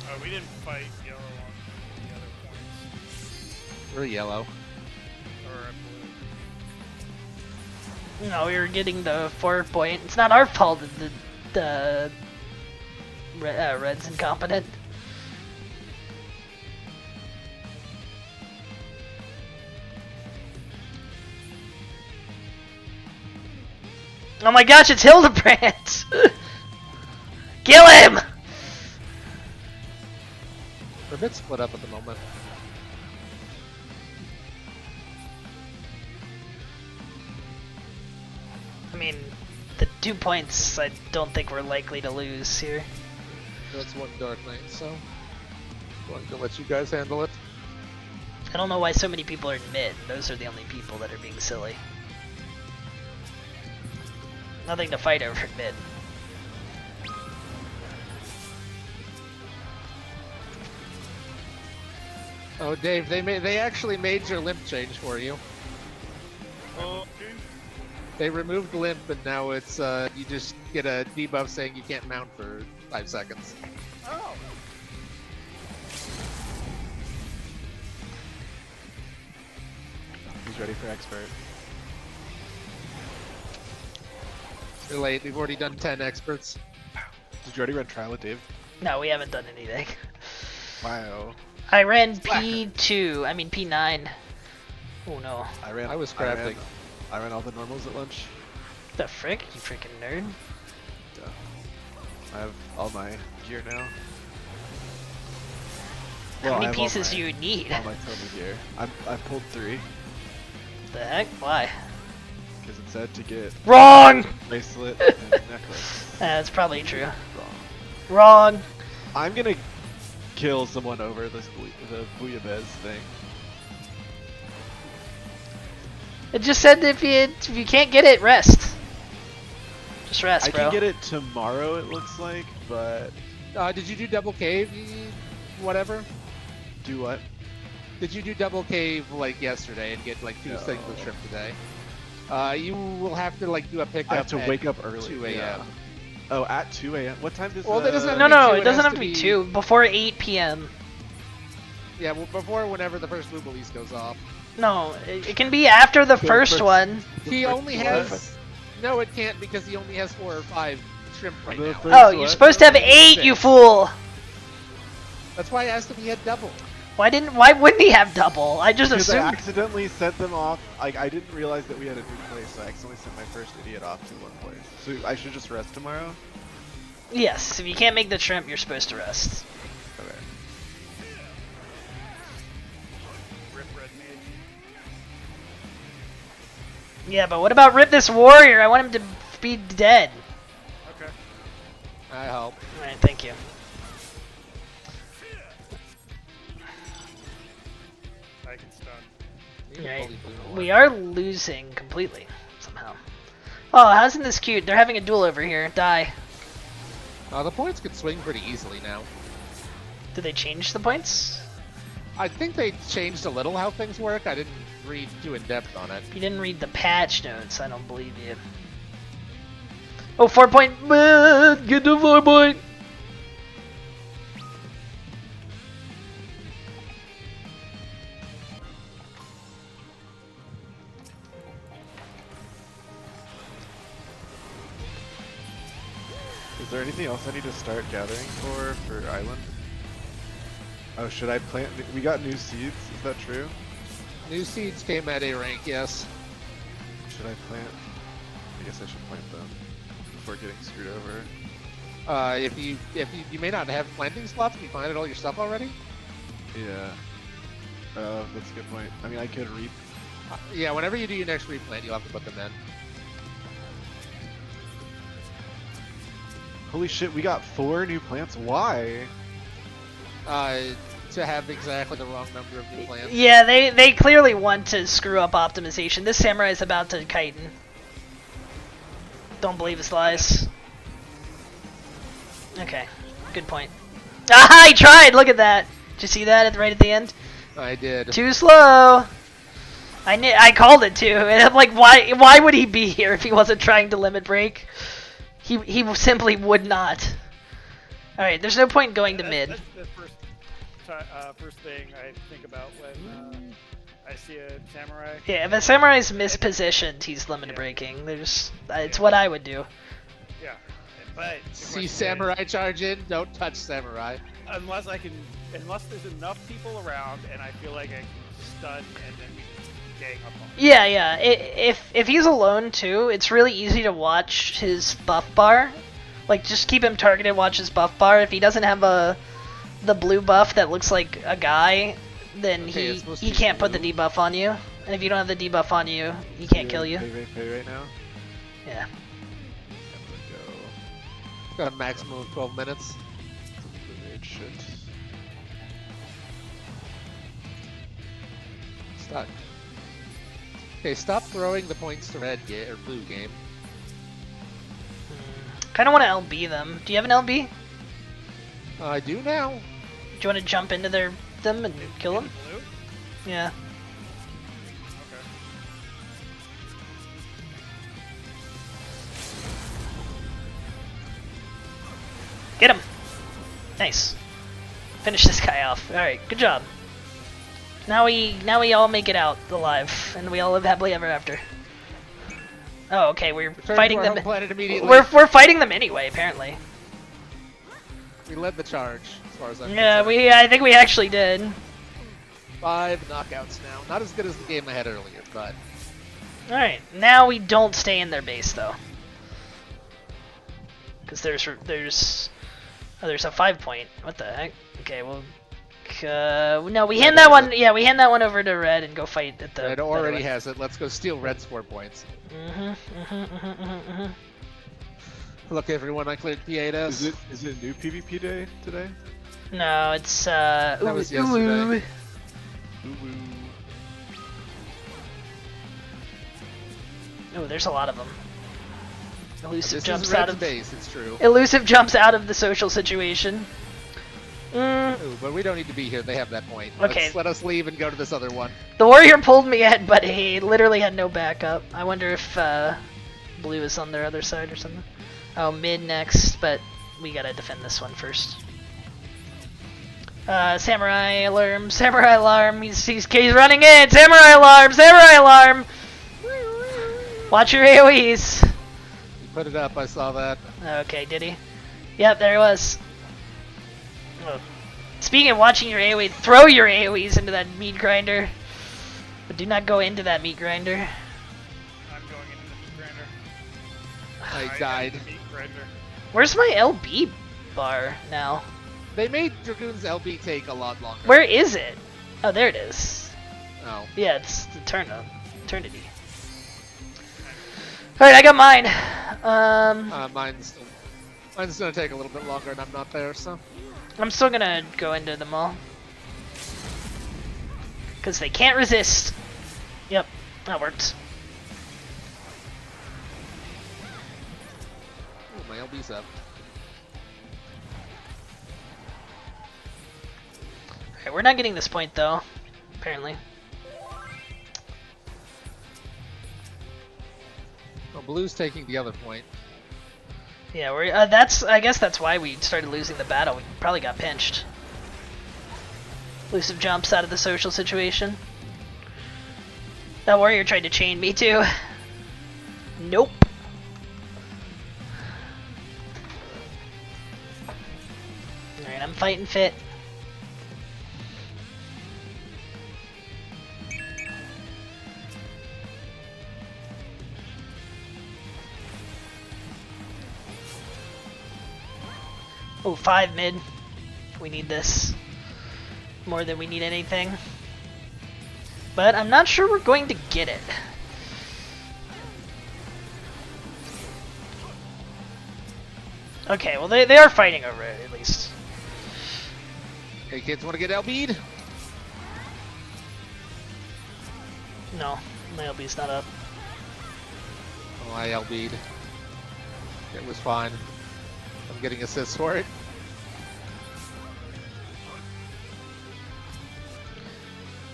[SPEAKER 3] Oh, we didn't fight yellow on the other points.
[SPEAKER 4] We're yellow.
[SPEAKER 3] Or blue.
[SPEAKER 1] No, we were getting the 4 point. It's not our fault that the Red's incompetent. Oh my gosh, it's Hildebrand! Kill him!
[SPEAKER 4] We're a bit split up at the moment.
[SPEAKER 1] mean, the 2 points I don't think we're likely to lose here.
[SPEAKER 4] That's one Dark Knight, so I'm gonna let you guys handle it.
[SPEAKER 1] I don't know why so many people are in mid. Those are the only people that are being silly. Nothing to fight over in mid.
[SPEAKER 4] Oh, Dave, they actually made your limp change for you.
[SPEAKER 3] Oh,
[SPEAKER 4] They removed limp, and now it's you just get a debuff saying you can't mount for 5 seconds.
[SPEAKER 3] oh.
[SPEAKER 5] He's ready for expert.
[SPEAKER 4] Too late. We've already done 10 experts.
[SPEAKER 5] Did you already run trial with Dave?
[SPEAKER 1] No, we haven't done anything.
[SPEAKER 5] Wow.
[SPEAKER 1] I ran P2, I mean P9. Oh no.
[SPEAKER 4] I was crafting.
[SPEAKER 5] I ran all the normals at lunch.
[SPEAKER 1] The frick? You freaking nerd.
[SPEAKER 5] Yeah. I have all my gear now.
[SPEAKER 1] How
[SPEAKER 5] I
[SPEAKER 1] many
[SPEAKER 5] have all
[SPEAKER 1] pieces
[SPEAKER 5] my-
[SPEAKER 1] do you need?
[SPEAKER 5] All my total gear. I pulled 3
[SPEAKER 1] The heck? Why?
[SPEAKER 5] because it said to get
[SPEAKER 1] Wrong!
[SPEAKER 5] bracelet and necklace.
[SPEAKER 1] That's probably true.
[SPEAKER 5] Wrong.
[SPEAKER 1] Wrong!
[SPEAKER 5] I'm gonna kill someone over this the Bouillabaisse thing.
[SPEAKER 1] It just said if you can't get it, rest. Just rest,
[SPEAKER 5] I
[SPEAKER 1] bro.
[SPEAKER 5] can get it tomorrow, it looks like, but
[SPEAKER 4] Did you do double cave? Whatever.
[SPEAKER 5] do what?
[SPEAKER 4] Did you do double cave like yesterday and get like 2
[SPEAKER 5] No.
[SPEAKER 4] things of shrimp today? You will have to like do a pickup.
[SPEAKER 5] I have to
[SPEAKER 4] at
[SPEAKER 5] wake up early.
[SPEAKER 4] 2 a.m.
[SPEAKER 5] Yeah. Oh, at 2 a.m. What time does
[SPEAKER 4] Well, that doesn't
[SPEAKER 1] No,
[SPEAKER 4] be
[SPEAKER 1] no,
[SPEAKER 4] 2,
[SPEAKER 1] it
[SPEAKER 4] it
[SPEAKER 1] doesn't
[SPEAKER 4] has
[SPEAKER 1] have to
[SPEAKER 4] to
[SPEAKER 1] be
[SPEAKER 4] be-
[SPEAKER 1] 2. Before 8 p.m.
[SPEAKER 4] Yeah, well, before whenever the first loop release goes off.
[SPEAKER 1] No, it can be after the first
[SPEAKER 5] first-
[SPEAKER 1] one.
[SPEAKER 4] He
[SPEAKER 5] first
[SPEAKER 4] only
[SPEAKER 5] what?
[SPEAKER 4] has. No, it can't because he only has 4 or 5 shrimp right
[SPEAKER 5] The
[SPEAKER 4] now.
[SPEAKER 5] first
[SPEAKER 1] Oh, you're
[SPEAKER 5] what?
[SPEAKER 1] supposed to have 8, you fool!
[SPEAKER 4] That's why I asked if he had double.
[SPEAKER 1] Why wouldn't he have double? I just
[SPEAKER 5] Because I
[SPEAKER 1] assumed.
[SPEAKER 5] accidentally sent them off. Like I didn't realize that we had a new place, so I accidentally sent my first idiot off to one place. So I should just rest tomorrow.
[SPEAKER 1] Yes, if you can't make the shrimp, you're supposed to rest.
[SPEAKER 5] Okay.
[SPEAKER 3] Rip Red Mage.
[SPEAKER 1] Yeah, but what about Rip this warrior? I want him to be dead.
[SPEAKER 3] Okay.
[SPEAKER 4] I hope.
[SPEAKER 1] Alright, thank you.
[SPEAKER 3] I can stun.
[SPEAKER 1] Right. We are losing completely, somehow. Oh, how's this cute? They're having a duel over here. Die.
[SPEAKER 4] The points could swing pretty easily now.
[SPEAKER 1] Did they change the points?
[SPEAKER 4] I think they changed a little how things work. I didn't read too in depth on it.
[SPEAKER 1] You didn't read the patch notes. I don't believe you. Oh, 4 point. Get to 4 point.
[SPEAKER 5] Is there anything else I need to start gathering for Island? Oh, should I plant? We got new seeds. Is that true?
[SPEAKER 4] New seeds came at A rank, yes.
[SPEAKER 5] Should I plant? I guess I should plant them before getting screwed over.
[SPEAKER 4] If you may not have planting slots, have you planted all your stuff already?
[SPEAKER 5] Yeah. That's a good point. I mean, I could reap.
[SPEAKER 4] Yeah, whenever you do your next replant, you'll have to put them in.
[SPEAKER 5] Holy shit, we got 4 new plants. Why?
[SPEAKER 4] To have exactly the wrong number of new plants.
[SPEAKER 1] Yeah, they clearly want to screw up optimization. This samurai's about to chitin. Don't believe his lies. Okay, good point. Ah, he tried! Look at that! Did you see that right at the end?
[SPEAKER 4] I did.
[SPEAKER 1] Too slow! I called it too, and I'm like, why would he be here if he wasn't trying to limit break? He simply would not. Alright, there's no point going to mid.
[SPEAKER 3] That's the first thing I think about when I see a samurai.
[SPEAKER 1] Yeah, if a samurai's mispositioned, he's limit breaking. It's what I would do.
[SPEAKER 3] Yeah, but the
[SPEAKER 4] See
[SPEAKER 3] question is,
[SPEAKER 4] samurai charge in, don't touch samurai.
[SPEAKER 3] unless there's enough people around and I feel like I can stun and then we just gang up on him.
[SPEAKER 1] Yeah. If he's alone too, it's really easy to watch his buff bar. Like, just keep him targeted, watch his buff bar. If he doesn't have the blue buff that looks like a guy, then
[SPEAKER 4] Okay, it's supposed to
[SPEAKER 1] he
[SPEAKER 4] be
[SPEAKER 1] can't put the
[SPEAKER 4] blue.
[SPEAKER 1] debuff on you. And if you don't have the debuff on you, he can't kill you.
[SPEAKER 5] Pay right now.
[SPEAKER 1] Yeah.
[SPEAKER 5] I'm gonna go.
[SPEAKER 4] Got a maximum of 12 minutes.
[SPEAKER 5] The weird shit.
[SPEAKER 4] Stuck. Okay, stop throwing the points to red or blue game.
[SPEAKER 1] Kind of want to LB them. Do you have an LB?
[SPEAKER 4] I do now.
[SPEAKER 1] Do you want to jump into them and kill them?
[SPEAKER 3] Blue?
[SPEAKER 1] Yeah.
[SPEAKER 3] Okay.
[SPEAKER 1] Get him. Nice. Finish this guy off. All right, good job. Now we all make it out alive, and we all live happily ever after. Oh, okay, we're
[SPEAKER 4] Return
[SPEAKER 1] fighting
[SPEAKER 4] to our
[SPEAKER 1] them.
[SPEAKER 4] home planet immediately.
[SPEAKER 1] We're fighting them anyway, apparently.
[SPEAKER 4] We led the charge, as far as I'm
[SPEAKER 1] Yeah,
[SPEAKER 4] concerned.
[SPEAKER 1] I think we actually did.
[SPEAKER 4] 5 knockouts now. Not as good as the game I had earlier, but
[SPEAKER 1] All right, now we don't stay in their base though, because there's a 5 point. What the heck? Okay, well, no, we hand that one. Yeah, we hand that one over to red and go fight at the.
[SPEAKER 4] Red
[SPEAKER 1] the other
[SPEAKER 4] already
[SPEAKER 1] one.
[SPEAKER 4] has it. Let's go steal Red's 4 points. Look, everyone, I cleared Pietas.
[SPEAKER 5] Is it new PvP day today?
[SPEAKER 1] No, it's
[SPEAKER 4] That was yesterday.
[SPEAKER 5] Ooh.
[SPEAKER 1] Oh, there's a lot of them. Elusive
[SPEAKER 4] This
[SPEAKER 1] jumps
[SPEAKER 4] is
[SPEAKER 1] out
[SPEAKER 4] Red's
[SPEAKER 1] of
[SPEAKER 4] base, it's true.
[SPEAKER 1] Elusive jumps out of the social situation.
[SPEAKER 4] Ooh, but we don't need to be here. They have that point.
[SPEAKER 1] Okay.
[SPEAKER 4] Let us leave and go to this other one.
[SPEAKER 1] The warrior pulled me in, but he literally had no backup. I wonder if blue is on their other side or something. Oh, mid next, but we gotta defend this one first. Samurai alarm, samurai alarm. He's running in. Samurai alarm, samurai alarm. Watch your AOE's.
[SPEAKER 4] You put it up. I saw that.
[SPEAKER 1] Okay, did he? Yep, there he was. Oh. Speaking of watching your AoE, throw your AoEs into that meat grinder. But do not go into that meat grinder.
[SPEAKER 3] I'm going into the meat grinder.
[SPEAKER 4] I
[SPEAKER 3] am
[SPEAKER 4] died.
[SPEAKER 3] the meat grinder.
[SPEAKER 1] Where's my LB bar now?
[SPEAKER 4] They made Dragoon's LB take a lot longer.
[SPEAKER 1] Where is it? Oh, there it is.
[SPEAKER 4] Oh.
[SPEAKER 1] Yeah, it's the eternity. Alright, I got mine.
[SPEAKER 4] Mine's gonna take a little bit longer, and I'm not there, so.
[SPEAKER 1] I'm still gonna go into them all. Because they can't resist. Yep, that worked.
[SPEAKER 4] Ooh, my LB's up.
[SPEAKER 1] Alright, we're not getting this point though, apparently.
[SPEAKER 4] Well, Blue's taking the other point.
[SPEAKER 1] Yeah, we're I guess that's why we started losing the battle. We probably got pinched. Elusive jumps out of the social situation. That warrior tried to chain me too. Nope. Alright, I'm fighting fit. Oh, 5 mid. We need this more than we need anything. But I'm not sure we're going to get it. Okay, well they are fighting over it at least.
[SPEAKER 4] Hey kids, wanna get LB'd?
[SPEAKER 1] No, my LB's not up.
[SPEAKER 4] Oh, I LB'd. It was fine. I'm getting assists for it.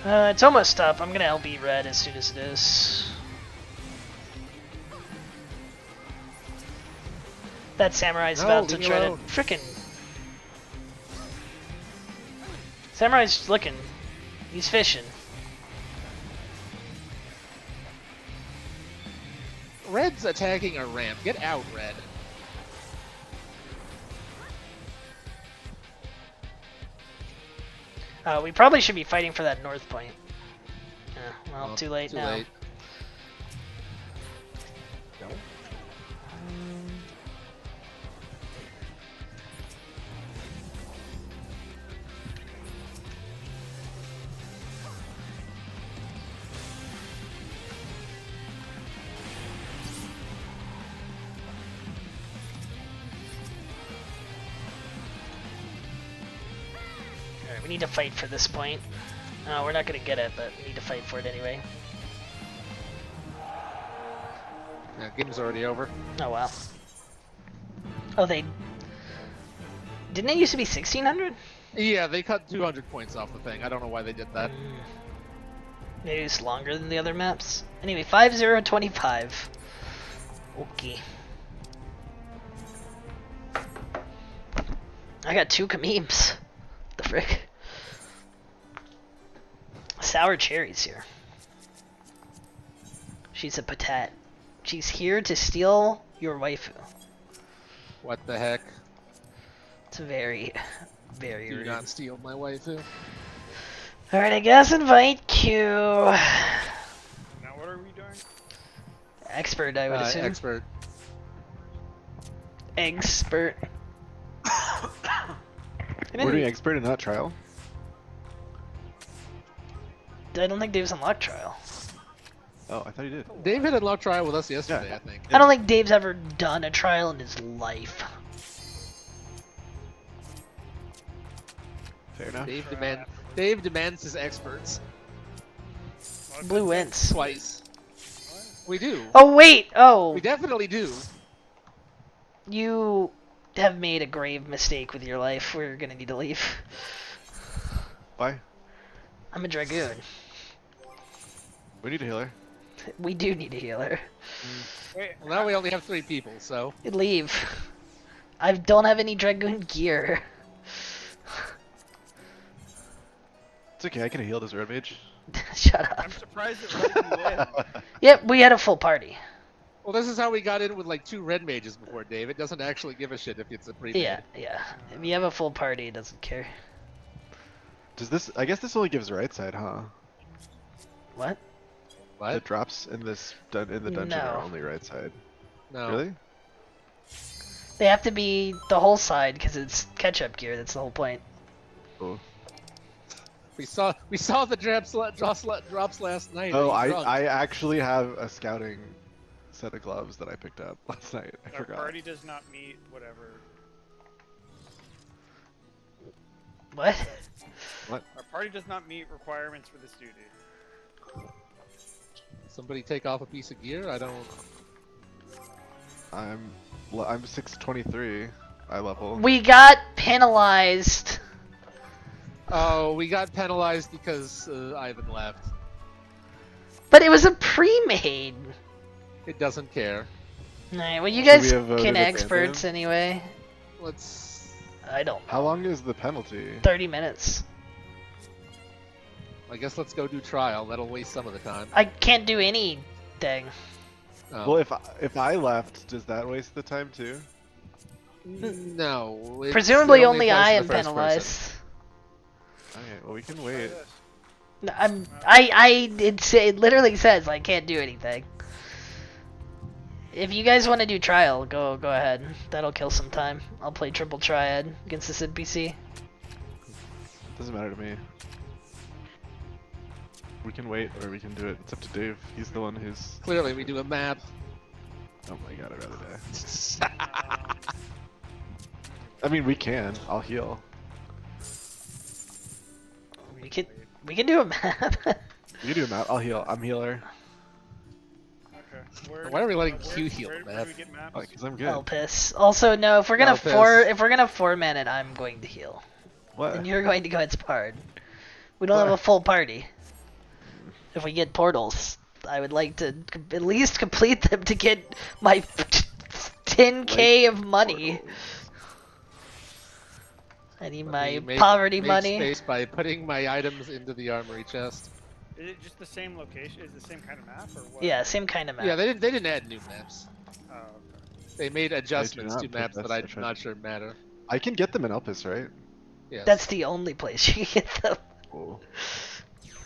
[SPEAKER 1] It's almost up. I'm gonna LB red as soon as it is. That samurai's
[SPEAKER 4] No,
[SPEAKER 1] about to
[SPEAKER 4] leave me
[SPEAKER 1] try to
[SPEAKER 4] alone.
[SPEAKER 1] frickin'. Samurai's looking. He's fishing.
[SPEAKER 4] Red's attacking a ramp. Get out, Red.
[SPEAKER 1] We probably should be fighting for that north point. Yeah, well, too late
[SPEAKER 4] too
[SPEAKER 1] now.
[SPEAKER 4] late.
[SPEAKER 1] We need to fight for this point. We're not gonna get it, but we need to fight for it anyway.
[SPEAKER 4] Yeah, game's already over.
[SPEAKER 1] Oh wow. Oh, they... Didn't it used to be 1600?
[SPEAKER 4] Yeah, they cut 200 points off the thing. I don't know why they did that.
[SPEAKER 1] Maybe it's longer than the other maps. Anyway, 5025. Okay. I got 2 Kameems. The frick? Sour cherries here. She's a patat. She's here to steal your waifu.
[SPEAKER 4] What the heck?
[SPEAKER 1] It's very, very
[SPEAKER 4] Do
[SPEAKER 1] rude.
[SPEAKER 4] not steal my waifu.
[SPEAKER 1] Alright, I guess invite Q.
[SPEAKER 3] Now what are we doing?
[SPEAKER 1] Expert, I would assume.
[SPEAKER 4] Expert.
[SPEAKER 1] Expert.
[SPEAKER 5] We're doing expert and not trial.
[SPEAKER 1] I don't think Dave's unlocked trial.
[SPEAKER 5] Oh, I thought he did.
[SPEAKER 4] Dave had a lock trial with us yesterday,
[SPEAKER 5] Yeah.
[SPEAKER 4] I think.
[SPEAKER 1] I don't think Dave's ever done a trial in his life.
[SPEAKER 5] Fair enough.
[SPEAKER 4] Dave demands his experts
[SPEAKER 1] Blue wins.
[SPEAKER 4] twice. We do.
[SPEAKER 1] Oh wait! Oh,
[SPEAKER 4] We definitely do.
[SPEAKER 1] you have made a grave mistake with your life. We're gonna need to leave.
[SPEAKER 5] Why?
[SPEAKER 1] I'm a dragoon.
[SPEAKER 5] We need a healer.
[SPEAKER 1] We do need a healer.
[SPEAKER 3] Wait,
[SPEAKER 4] Well, now we only have 3 people, so.
[SPEAKER 1] Leave. I don't have any dragoon gear.
[SPEAKER 5] It's okay, I can heal this road mage.
[SPEAKER 1] Shut
[SPEAKER 3] I'm
[SPEAKER 1] up.
[SPEAKER 3] surprised it let you in.
[SPEAKER 1] Yep, we had a full party.
[SPEAKER 4] Well, this is how we got in with like 2 red mages before, Dave. It doesn't actually give a shit if it's a pre-made.
[SPEAKER 1] Yeah, yeah. If you have a full party, it doesn't care.
[SPEAKER 5] Does this? I guess this only gives right side, huh?
[SPEAKER 1] What?
[SPEAKER 4] What?
[SPEAKER 5] The drops in this in the dungeon are
[SPEAKER 1] No.
[SPEAKER 5] only right side.
[SPEAKER 4] No.
[SPEAKER 5] Really?
[SPEAKER 1] They have to be the whole side because it's catch-up gear. That's the whole point.
[SPEAKER 5] Cool.
[SPEAKER 4] We saw the drops last night.
[SPEAKER 5] Oh,
[SPEAKER 4] Are you
[SPEAKER 5] I
[SPEAKER 4] drunk?
[SPEAKER 5] actually have a scouting set of gloves that I picked up last night. I
[SPEAKER 3] Our
[SPEAKER 5] forgot.
[SPEAKER 3] party does not meet whatever.
[SPEAKER 1] What?
[SPEAKER 3] Our party does not meet requirements for this duty.
[SPEAKER 4] Somebody take off a piece of gear? I don't.
[SPEAKER 5] I'm 623. Eye level.
[SPEAKER 1] We got penalized.
[SPEAKER 4] Oh, we got penalized because Ivan left.
[SPEAKER 1] But it was a pre-made.
[SPEAKER 4] It doesn't care.
[SPEAKER 1] Alright, well you
[SPEAKER 5] Should
[SPEAKER 1] guys
[SPEAKER 5] we have voted
[SPEAKER 1] can
[SPEAKER 5] against
[SPEAKER 1] experts
[SPEAKER 5] him?
[SPEAKER 1] anyway.
[SPEAKER 4] Let's.
[SPEAKER 1] I don't.
[SPEAKER 5] How long is the penalty?
[SPEAKER 1] 30 minutes.
[SPEAKER 4] I guess let's go do trial. That'll waste some of the time.
[SPEAKER 1] I can't do anything.
[SPEAKER 4] Oh.
[SPEAKER 5] Well, if I left, does that waste the time too?
[SPEAKER 4] No. it
[SPEAKER 1] Presumably only I
[SPEAKER 4] applies to
[SPEAKER 1] am
[SPEAKER 4] the first
[SPEAKER 1] penalized.
[SPEAKER 5] Okay, well we can wait.
[SPEAKER 1] No, it literally says I can't do anything. If you guys want to do trial, go ahead. That'll kill some time. I'll play triple triad against this NPC.
[SPEAKER 5] Doesn't matter to me. We can wait or we can do it. It's up to Dave. He's the one who's.
[SPEAKER 4] Clearly, we do a map.
[SPEAKER 5] Oh my god, I'd rather die. I mean, we can. I'll heal.
[SPEAKER 1] We can do a map.
[SPEAKER 5] You do a map. I'll heal. I'm healer.
[SPEAKER 3] Okay.
[SPEAKER 4] Why are we letting Q heal
[SPEAKER 3] Where
[SPEAKER 4] the
[SPEAKER 3] do
[SPEAKER 4] map?
[SPEAKER 3] we get maps?
[SPEAKER 5] Oh, cause I'm good.
[SPEAKER 1] I'll piss. Also, no. If we're gonna
[SPEAKER 4] I'll piss.
[SPEAKER 1] four-man it, I'm going to heal,
[SPEAKER 5] What?
[SPEAKER 1] and you're going to go at Spard. We don't have
[SPEAKER 5] Why?
[SPEAKER 1] a full party. If we get portals, I would like to at least complete them to get my 10k of money. I need my poverty money.
[SPEAKER 4] Space by putting my items into the armory chest.
[SPEAKER 3] Is it just the same location? Is it the same kind of map or what?
[SPEAKER 1] Yeah, same kind of map.
[SPEAKER 4] Yeah, they didn't add new maps.
[SPEAKER 3] Oh, okay.
[SPEAKER 4] They made adjustments
[SPEAKER 5] not
[SPEAKER 4] to
[SPEAKER 5] think
[SPEAKER 4] maps that
[SPEAKER 5] that's
[SPEAKER 4] I'm
[SPEAKER 5] the
[SPEAKER 4] not sure matter.
[SPEAKER 5] I can get them in Elpis, right?
[SPEAKER 4] Yes.
[SPEAKER 1] That's the only place you can get them.
[SPEAKER 5] Cool.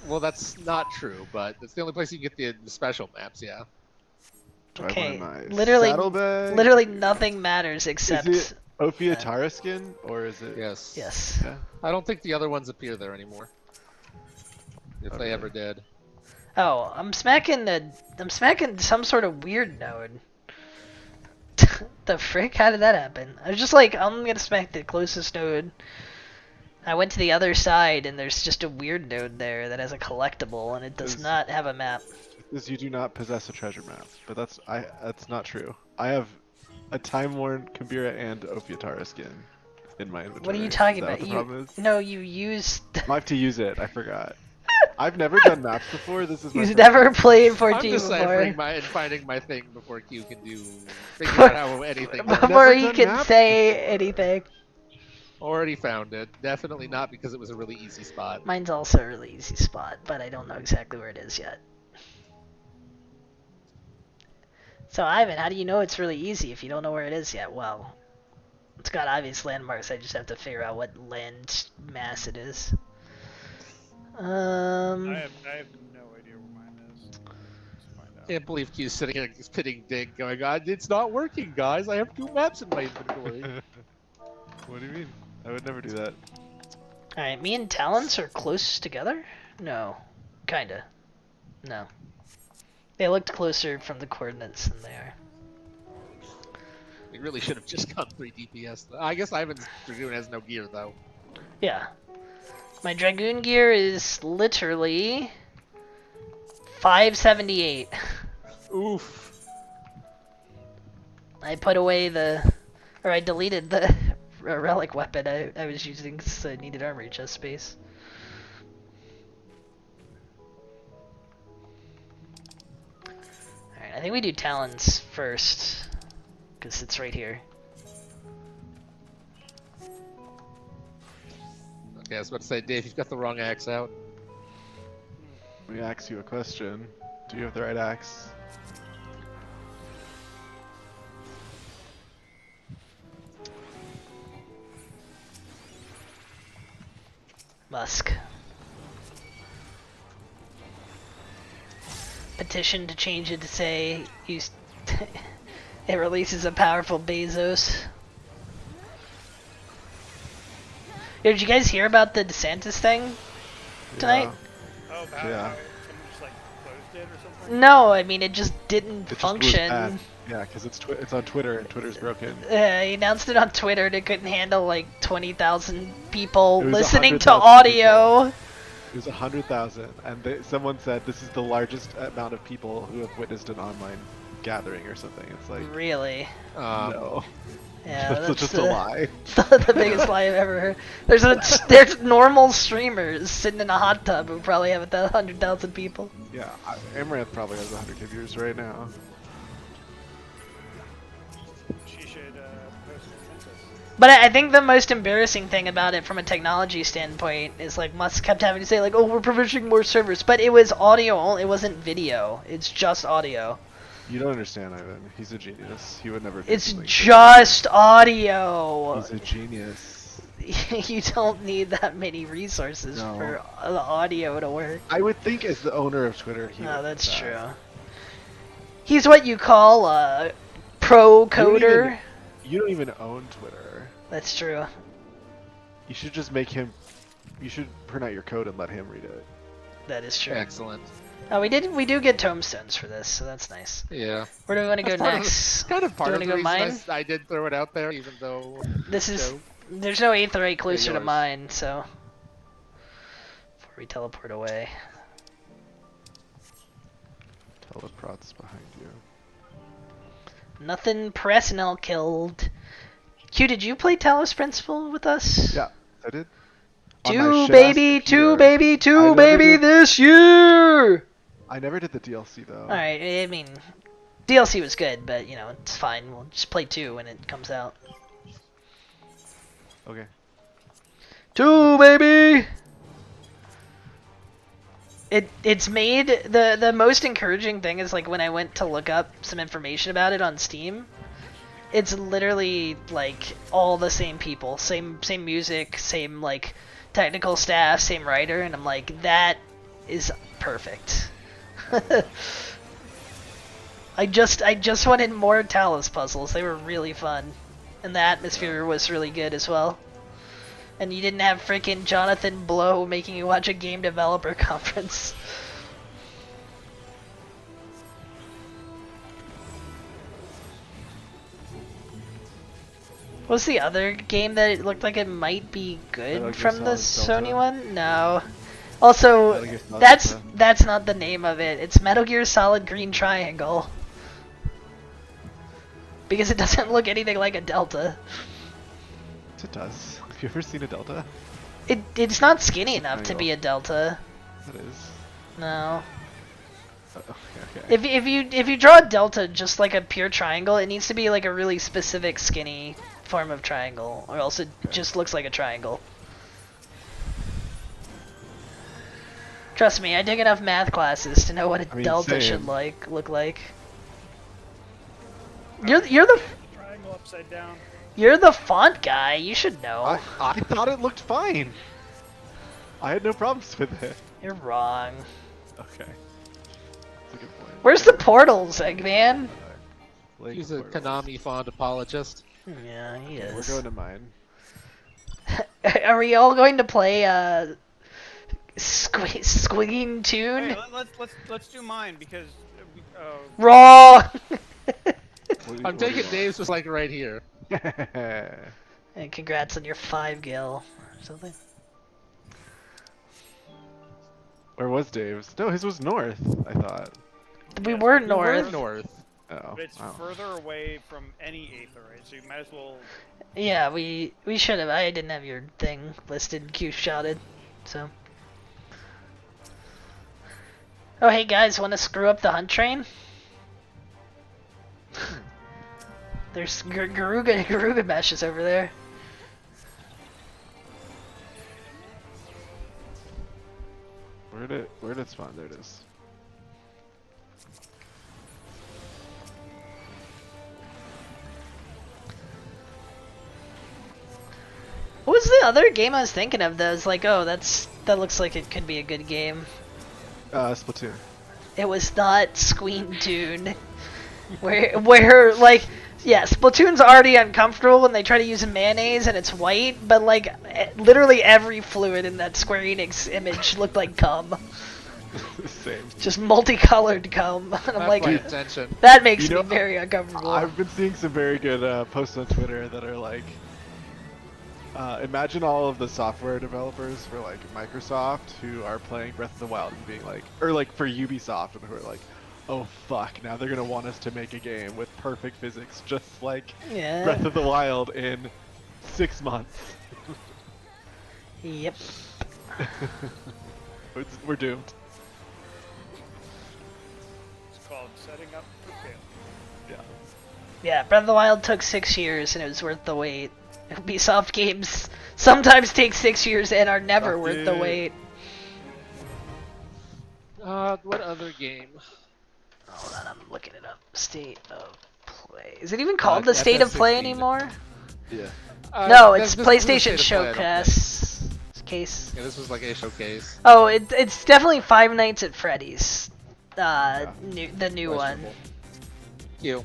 [SPEAKER 4] Well, that's not true, but it's the only place you can get the special maps. Yeah.
[SPEAKER 5] Do I
[SPEAKER 1] Okay,
[SPEAKER 5] want my
[SPEAKER 1] literally-
[SPEAKER 5] saddlebag?
[SPEAKER 1] Literally nothing matters except.
[SPEAKER 5] Is it Ophiatara skin or is it?
[SPEAKER 4] Yes.
[SPEAKER 1] Yes.
[SPEAKER 5] Yeah.
[SPEAKER 4] I don't think the other ones appear there anymore. If
[SPEAKER 5] Okay.
[SPEAKER 4] they ever did.
[SPEAKER 1] Oh, I'm smacking some sort of weird node. The frick? How did that happen? I was just like, I'm gonna smack the closest node. I went to the other side, and there's just a weird node there that has a collectible, and it does
[SPEAKER 5] Is-
[SPEAKER 1] not have a map.
[SPEAKER 5] Is you do not possess a treasure map, but that's not true. I have a Time Worn Kambira and Ophiatara skin in my inventory.
[SPEAKER 1] What are you talking
[SPEAKER 5] Is that
[SPEAKER 1] about?
[SPEAKER 5] What the problem is?
[SPEAKER 1] No, you used.
[SPEAKER 5] I have to use it. I forgot. I've never done maps before. This is my
[SPEAKER 1] You've
[SPEAKER 5] first
[SPEAKER 1] never
[SPEAKER 5] time.
[SPEAKER 1] played
[SPEAKER 4] I'm
[SPEAKER 1] 14
[SPEAKER 4] deciphering
[SPEAKER 1] before.
[SPEAKER 4] and finding my thing before Q can figure out how anything works.
[SPEAKER 1] Before
[SPEAKER 5] Never
[SPEAKER 1] he
[SPEAKER 5] done
[SPEAKER 1] can
[SPEAKER 5] map?
[SPEAKER 1] say anything.
[SPEAKER 4] Already found it. Definitely not because it was a really easy spot.
[SPEAKER 1] Mine's also a really easy spot, but I don't know exactly where it is yet. So Ivan, how do you know it's really easy if you don't know where it is yet? Well, it's got obvious landmarks. I just have to figure out what land mass it is.
[SPEAKER 3] I have no idea where mine is. Let's find out.
[SPEAKER 4] Can't believe Q's sitting here spitting dick going, God, it's not working, guys. I have 2 maps in my inventory.
[SPEAKER 5] What do you mean? I would never do that.
[SPEAKER 1] Alright, me and Talons are close together? No. Kinda. No. They looked closer from the coordinates than they are.
[SPEAKER 4] We really should have just gone 3 DPS. I guess Ivan's Dragoon has no gear, though.
[SPEAKER 1] Yeah. My Dragoon gear is literally 578.
[SPEAKER 4] Oof.
[SPEAKER 1] I put away I deleted the relic weapon I was using because I needed armory chest space. Alright, I think we do Talons first because it's right here.
[SPEAKER 4] Okay, I was about to say, Dave, you've got the wrong axe out.
[SPEAKER 5] Let me ask you a question. Do you have the right axe?
[SPEAKER 1] Musk. Petition to change it to say use it releases a powerful Bezos. Yo, did you guys hear about the DeSantis thing tonight?
[SPEAKER 3] Oh, about
[SPEAKER 5] Yeah.
[SPEAKER 3] how someone just like closed it or something?
[SPEAKER 1] No, I mean it just didn't
[SPEAKER 5] It just goes
[SPEAKER 1] function.
[SPEAKER 5] bad. Yeah, because it's on Twitter and Twitter's broken.
[SPEAKER 1] He announced it on Twitter and it couldn't handle like 20,000 people
[SPEAKER 5] It was
[SPEAKER 1] listening to
[SPEAKER 5] 100,000
[SPEAKER 1] audio.
[SPEAKER 5] It was 100,000, and someone said this is the largest amount of people who have witnessed an online gathering or something. It's like,
[SPEAKER 1] Really?
[SPEAKER 5] no,
[SPEAKER 1] Yeah,
[SPEAKER 5] that's
[SPEAKER 1] that's
[SPEAKER 5] just a lie.
[SPEAKER 1] the biggest lie I've ever heard. There's normal streamers sitting in a hot tub who probably have 100,000 people.
[SPEAKER 5] Yeah, Amaranth probably has 100K viewers right now.
[SPEAKER 3] She should post a census.
[SPEAKER 1] But I think the most embarrassing thing about it from a technology standpoint is like Musk kept having to say like, oh, we're provisioning more servers, but it was audio only, it wasn't video. It's just audio.
[SPEAKER 5] You don't understand, Ivan. He's a genius. He would never. do
[SPEAKER 1] It's
[SPEAKER 5] something.
[SPEAKER 1] just audio.
[SPEAKER 5] He's a genius.
[SPEAKER 1] You don't need that many resources
[SPEAKER 5] No.
[SPEAKER 1] for the audio to work.
[SPEAKER 5] I would think, as the owner of Twitter, he.
[SPEAKER 1] No,
[SPEAKER 5] would
[SPEAKER 1] that's
[SPEAKER 5] do
[SPEAKER 1] true.
[SPEAKER 5] that.
[SPEAKER 1] He's what you call a pro coder.
[SPEAKER 5] You don't even own Twitter.
[SPEAKER 1] That's true.
[SPEAKER 5] You should just make him. You should print out your code and let him read it.
[SPEAKER 1] That is true.
[SPEAKER 4] Excellent.
[SPEAKER 1] Oh, we do get tombstones for this, so that's nice.
[SPEAKER 4] Yeah.
[SPEAKER 1] Where do we want to go
[SPEAKER 4] That's part of
[SPEAKER 1] next?
[SPEAKER 4] the- kind of part
[SPEAKER 1] Do
[SPEAKER 4] of
[SPEAKER 1] you
[SPEAKER 4] the
[SPEAKER 1] wanna go
[SPEAKER 4] reason
[SPEAKER 1] mine?
[SPEAKER 4] I did throw it out there, even though.
[SPEAKER 1] This is
[SPEAKER 4] So,
[SPEAKER 1] there's no aetheryte closer to
[SPEAKER 5] yours.
[SPEAKER 1] mine, so before we teleport away.
[SPEAKER 5] Teleprots behind you.
[SPEAKER 1] Nothing Presnell killed. Q, did you play Talos Principle with us?
[SPEAKER 5] Yeah, I did. On my
[SPEAKER 1] Two
[SPEAKER 5] shit-ass
[SPEAKER 1] baby, two
[SPEAKER 5] computer.
[SPEAKER 1] baby,
[SPEAKER 5] I
[SPEAKER 1] two
[SPEAKER 5] never
[SPEAKER 1] baby
[SPEAKER 5] did-
[SPEAKER 1] this year.
[SPEAKER 5] I never did the DLC though.
[SPEAKER 1] Alright, I mean, DLC was good, but you know, it's fine. We'll just play 2 when it comes out.
[SPEAKER 5] Okay.
[SPEAKER 1] 2 baby! It's made, the most encouraging thing is like when I went to look up some information about it on Steam, it's literally like all the same people, same music, same like technical staff, same writer, and I'm like, that is perfect. I just wanted more Talos puzzles. They were really fun, and the atmosphere was really good as well. And you didn't have freaking Jonathan Blow making you watch a game developer conference. Was the other game that it looked like it might be good
[SPEAKER 5] Metal Gear
[SPEAKER 1] from the
[SPEAKER 5] Solid
[SPEAKER 1] Sony
[SPEAKER 5] Delta?
[SPEAKER 1] one? No. Also,
[SPEAKER 5] Metal Gear Solid
[SPEAKER 1] that's
[SPEAKER 5] Delta.
[SPEAKER 1] that's not the name of it. It's Metal Gear Solid Green Triangle. Because it doesn't look anything like a Delta.
[SPEAKER 5] Yes, it does. Have you ever seen a Delta?
[SPEAKER 1] It's not skinny enough to be a Delta.
[SPEAKER 5] It is.
[SPEAKER 1] No.
[SPEAKER 5] Okay.
[SPEAKER 1] If you draw a delta just like a pure triangle, it needs to be like a really specific skinny form of triangle, or else it just looks like a triangle. Trust me, I take enough math classes to know what a delta should
[SPEAKER 5] same.
[SPEAKER 1] look like. You're the
[SPEAKER 3] Triangle upside down.
[SPEAKER 1] you're the font guy. You should know.
[SPEAKER 5] I thought it looked fine. I had no problems with it.
[SPEAKER 1] You're wrong.
[SPEAKER 5] Okay. That's a good point.
[SPEAKER 1] Where's the portals, Eggman?
[SPEAKER 5] Link
[SPEAKER 4] He's a
[SPEAKER 5] portals.
[SPEAKER 4] Konami fond apologist.
[SPEAKER 1] Yeah, he
[SPEAKER 5] We're
[SPEAKER 1] is.
[SPEAKER 5] going to mine.
[SPEAKER 1] Are we all going to play Squigging Tune?
[SPEAKER 6] Hey, let's do mine because
[SPEAKER 1] Wrong.
[SPEAKER 4] I'm taking Dave's was like right here.
[SPEAKER 1] And congrats on your 5 gil or something.
[SPEAKER 5] Where was Dave's? No, his was north, I thought.
[SPEAKER 1] We were
[SPEAKER 4] We
[SPEAKER 1] north.
[SPEAKER 4] were north.
[SPEAKER 5] Oh.
[SPEAKER 6] but it's
[SPEAKER 5] wow.
[SPEAKER 6] further away from any aetherite, so you might as well.
[SPEAKER 1] Yeah, we should have. I didn't have your thing listed, Q-shotted, so. Oh, hey guys, want to screw up the hunt train? There's Garuga meshes over there.
[SPEAKER 5] Where did it spawn? There it is.
[SPEAKER 1] What was the other game I was thinking of that was like, oh, that looks like it could be a good game?
[SPEAKER 5] Splatoon.
[SPEAKER 1] It was not Squeen Tune. where like, yeah, Splatoon's already uncomfortable when they try to use mayonnaise and it's white, but like literally every fluid in that Square Enix image looked like cum.
[SPEAKER 5] Same.
[SPEAKER 1] Just multicolored cum. And I'm
[SPEAKER 4] Not
[SPEAKER 1] like,
[SPEAKER 4] my attention.
[SPEAKER 1] that makes
[SPEAKER 5] You know,
[SPEAKER 1] me very uncomfortable.
[SPEAKER 5] I've been seeing some very good posts on Twitter that are like, imagine all of the software developers for like Microsoft who are playing Breath of the Wild and being like, or like for Ubisoft and who are like, oh fuck, now they're gonna want us to make a game with perfect physics just like
[SPEAKER 1] Yeah.
[SPEAKER 5] Breath of the Wild in 6 months.
[SPEAKER 1] Yep.
[SPEAKER 5] We're doomed.
[SPEAKER 3] It's called setting up for failure.
[SPEAKER 5] Yeah.
[SPEAKER 1] Yeah, Breath of the Wild took 6 years and it was worth the wait. Ubisoft games sometimes take 6 years and are never
[SPEAKER 5] Fuck
[SPEAKER 1] worth the
[SPEAKER 5] yeah.
[SPEAKER 1] wait.
[SPEAKER 4] What other game?
[SPEAKER 1] Hold on, I'm looking it up. State of Play. Is it even called the
[SPEAKER 4] FF16.
[SPEAKER 1] State of Play anymore?
[SPEAKER 5] Yeah.
[SPEAKER 1] No,
[SPEAKER 4] this
[SPEAKER 1] it's
[SPEAKER 4] was the
[SPEAKER 1] PlayStation
[SPEAKER 4] State of Play, I don't think.
[SPEAKER 1] Showcase. Case.
[SPEAKER 4] Yeah, this was like a showcase.
[SPEAKER 1] Oh, it's definitely Five Nights at Freddy's. The new one.
[SPEAKER 4] Questionable. You.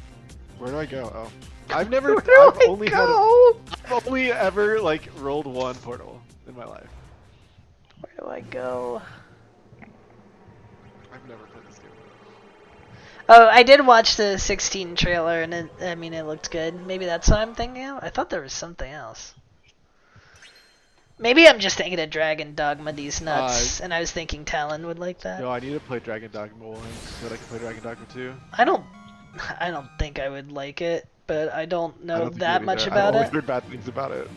[SPEAKER 5] Where do I go? Oh. I've never,
[SPEAKER 1] Where do
[SPEAKER 5] I've
[SPEAKER 1] I
[SPEAKER 5] only
[SPEAKER 1] go?
[SPEAKER 5] I've only ever like rolled one portal in my life.
[SPEAKER 1] Where do I go?
[SPEAKER 5] I've never played this game.
[SPEAKER 1] Oh, I did watch the 16 trailer, and it looked good. Maybe that's what I'm thinking of? I thought there was something else. Maybe I'm just thinking of Dragon Dogma these nuts, and I was thinking Talon would like that.
[SPEAKER 5] Yo, I need to play Dragon Dogma 1 so that I can play Dragon Dogma 2.
[SPEAKER 1] I don't think I would like it, but I don't
[SPEAKER 5] I
[SPEAKER 1] know
[SPEAKER 5] don't think
[SPEAKER 1] that
[SPEAKER 5] you
[SPEAKER 1] much
[SPEAKER 5] either.
[SPEAKER 1] about
[SPEAKER 5] I've
[SPEAKER 1] it.
[SPEAKER 5] only heard bad things about it.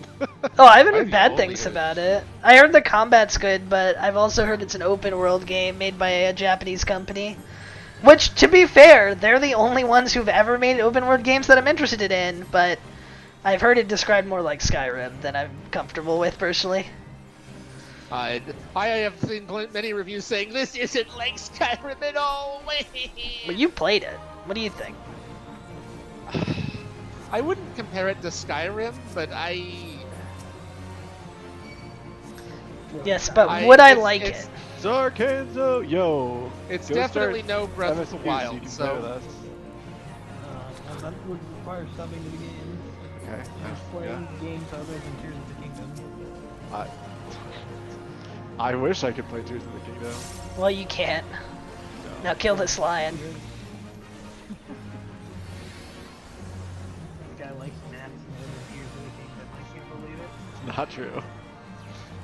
[SPEAKER 1] Oh, I haven't heard
[SPEAKER 4] I've
[SPEAKER 1] bad
[SPEAKER 4] only
[SPEAKER 1] things
[SPEAKER 4] heard-
[SPEAKER 1] about it. I heard the combat's good, but I've also heard it's an open world game made by a Japanese company. Which, to be fair, they're the only ones who've ever made open world games that I'm interested in, but I've heard it described more like Skyrim than I'm comfortable with personally.
[SPEAKER 4] I have seen many reviews saying this isn't like Skyrim at all.
[SPEAKER 1] But you played it. What do you think?
[SPEAKER 4] I wouldn't compare it to Skyrim, but
[SPEAKER 1] Yes, but would I like
[SPEAKER 4] it's-
[SPEAKER 1] it?
[SPEAKER 5] Zarkanzo! Yo!
[SPEAKER 4] It's
[SPEAKER 5] Go
[SPEAKER 4] definitely
[SPEAKER 5] start
[SPEAKER 4] no Breath of the
[SPEAKER 5] MSQs,
[SPEAKER 4] Wild,
[SPEAKER 5] you can play with
[SPEAKER 4] so
[SPEAKER 5] us.
[SPEAKER 7] That would require subbing to the game.
[SPEAKER 5] Okay.
[SPEAKER 7] Playing
[SPEAKER 5] Yeah.
[SPEAKER 7] games other than Tears of the Kingdom.
[SPEAKER 5] I wish I could play Tears of the Kingdom.
[SPEAKER 1] Well, you can't. Now kill this lion.
[SPEAKER 7] This guy likes naps more than Tears of the Kingdom.
[SPEAKER 5] not true.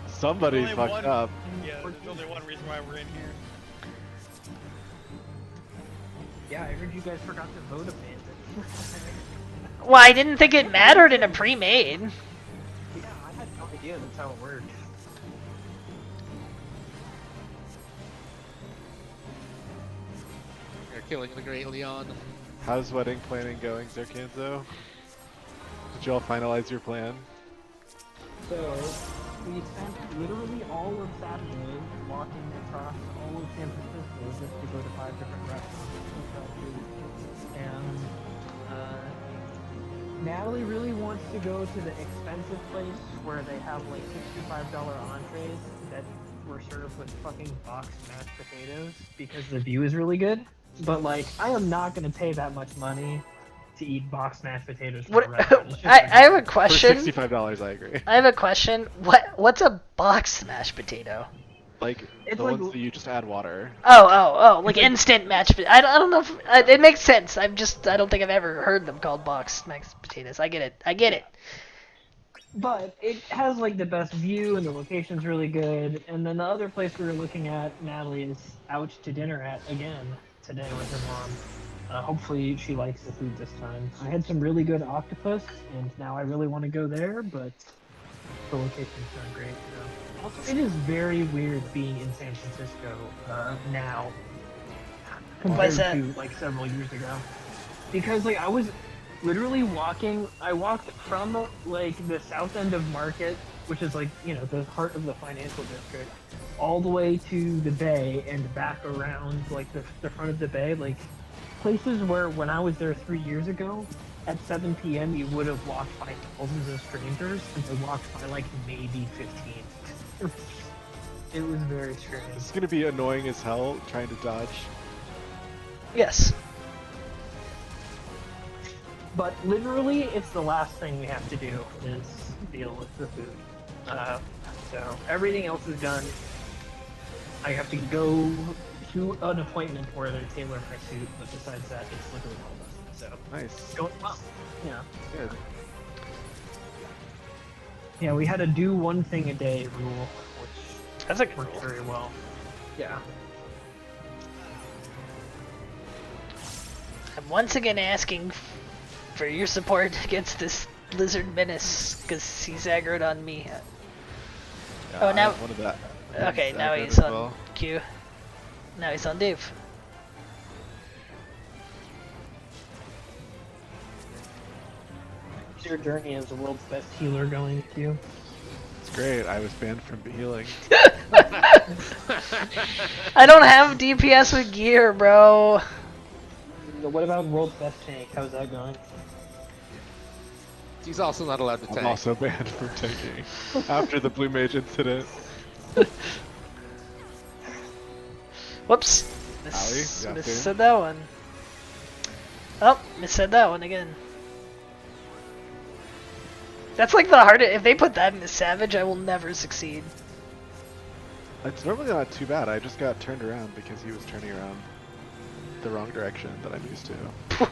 [SPEAKER 5] Somebody
[SPEAKER 6] Only
[SPEAKER 5] fucked
[SPEAKER 6] one-
[SPEAKER 5] up.
[SPEAKER 6] Yeah, there's only one reason why we're in here.
[SPEAKER 7] Yeah, I heard you guys forgot to vote abandon.
[SPEAKER 1] Well, I didn't think it mattered in a pre-made.
[SPEAKER 7] Yeah, I had no idea that's how it worked.
[SPEAKER 4] You're killing the great Leon.
[SPEAKER 5] How's wedding planning going, Zerkanzo? Did you all finalize your plan?
[SPEAKER 7] So, we spent literally all of Saturday walking across all of San Francisco just to go to 5 different restaurants and try food. And Natalie really wants to go to the expensive place where they have like $65 entrees that were served with fucking boxed mashed potatoes because the view is really good. But like, I am not gonna pay that much money to eat boxed mashed potatoes from
[SPEAKER 1] What?
[SPEAKER 7] a restaurant. It's just
[SPEAKER 1] I have a
[SPEAKER 5] For
[SPEAKER 1] question.
[SPEAKER 5] $65, I agree.
[SPEAKER 1] I have a question. What's a boxed mashed potato?
[SPEAKER 5] Like,
[SPEAKER 7] It's
[SPEAKER 5] the
[SPEAKER 7] like-
[SPEAKER 5] ones that you just add water.
[SPEAKER 1] Oh, like instant mashed potatoes. I don't know if it makes sense. I don't think I've ever heard them called boxed mashed potatoes. I get it.
[SPEAKER 7] But it has like the best view and the location's really good. And then the other place we were looking at, Natalie is out to dinner at again today with her mom. Hopefully she likes the food this time. I had some really good octopus, and now I really want to go there, but the location's not great. So. Also, it is very weird being in San Francisco now compared
[SPEAKER 1] Why's that?
[SPEAKER 7] to like several years ago. Because like I was literally walking. I walked from like the south end of Market, which is like, you know, the heart of the financial district, all the way to the bay and back around like the front of the bay, like places where when I was there 3 years ago, at 7 p.m. you would have walked by thousands of strangers, and I walked by like maybe 15. It was very strange.
[SPEAKER 5] It's gonna be annoying as hell trying to dodge.
[SPEAKER 1] Yes.
[SPEAKER 7] But literally, it's the last thing we have to do is deal with the food. So everything else is done. I have to go to an appointment where they tailor my suit, but besides that, it's literally all done. So
[SPEAKER 5] Nice.
[SPEAKER 7] it's going well. Yeah.
[SPEAKER 5] Good.
[SPEAKER 7] Yeah, we had a do one thing a day rule, which
[SPEAKER 1] That's a good
[SPEAKER 7] worked
[SPEAKER 1] rule.
[SPEAKER 7] very well. Yeah.
[SPEAKER 1] I'm once again asking for your support against this lizard menace because he's aggroed on me.
[SPEAKER 5] Yeah,
[SPEAKER 1] Oh,
[SPEAKER 5] I
[SPEAKER 1] now-
[SPEAKER 5] have one of that.
[SPEAKER 1] Okay, now
[SPEAKER 5] Aggroed
[SPEAKER 1] he's
[SPEAKER 5] as
[SPEAKER 1] on
[SPEAKER 5] well.
[SPEAKER 1] Q. Now he's on Dave.
[SPEAKER 7] How's your journey as the world's best healer going with you?
[SPEAKER 5] It's great. I was banned from healing.
[SPEAKER 1] I don't have DPS with gear, bro.
[SPEAKER 7] What about world's best tank? How's that going?
[SPEAKER 4] He's also not allowed to
[SPEAKER 5] I'm
[SPEAKER 4] tank.
[SPEAKER 5] also banned from tanking after the Blue Mage incident.
[SPEAKER 1] Whoops.
[SPEAKER 5] Allie, you got
[SPEAKER 1] Said that one. Oh, said that one again. That's like the hardest. If they put that into Savage, I will never succeed.
[SPEAKER 5] It's normally not too bad. I just got turned around because he was turning around the wrong direction that I'm used to.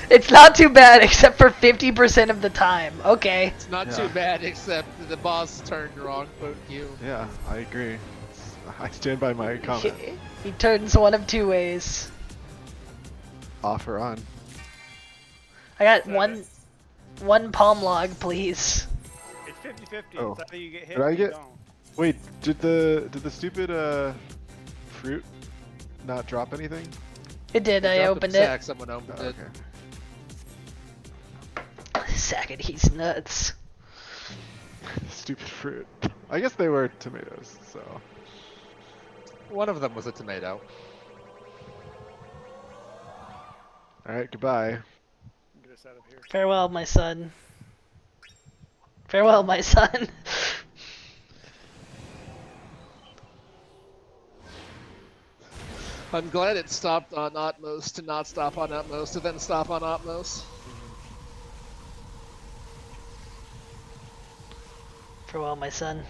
[SPEAKER 1] It's not too bad, except for 50% of the time. Okay.
[SPEAKER 4] It's not
[SPEAKER 5] Yeah.
[SPEAKER 4] too bad, except the boss turned wrong. Quote you.
[SPEAKER 5] Yeah, I agree. I stand by my comment.
[SPEAKER 1] He turns one of two ways.
[SPEAKER 5] Off or on.
[SPEAKER 1] I got one palm log, please.
[SPEAKER 6] It's 50-50.
[SPEAKER 5] Oh.
[SPEAKER 6] It's either you get hit
[SPEAKER 5] Did I
[SPEAKER 6] or you
[SPEAKER 5] get-
[SPEAKER 6] don't.
[SPEAKER 5] Wait, did the stupid fruit not drop anything?
[SPEAKER 1] It did. I
[SPEAKER 4] Dropped
[SPEAKER 1] opened
[SPEAKER 4] the
[SPEAKER 1] it.
[SPEAKER 4] sack, someone opened
[SPEAKER 5] Oh,
[SPEAKER 4] it.
[SPEAKER 5] okay.
[SPEAKER 1] Sackett, he's nuts.
[SPEAKER 5] Stupid fruit. I guess they were tomatoes, so.
[SPEAKER 4] One of them was a tomato.
[SPEAKER 5] Alright, goodbye.
[SPEAKER 3] Get us out of here.
[SPEAKER 1] Farewell, my son. Farewell, my son.
[SPEAKER 4] I'm glad it stopped on Atmos to not stop on Atmos to then stop on Atmos.
[SPEAKER 1] Farewell, my son.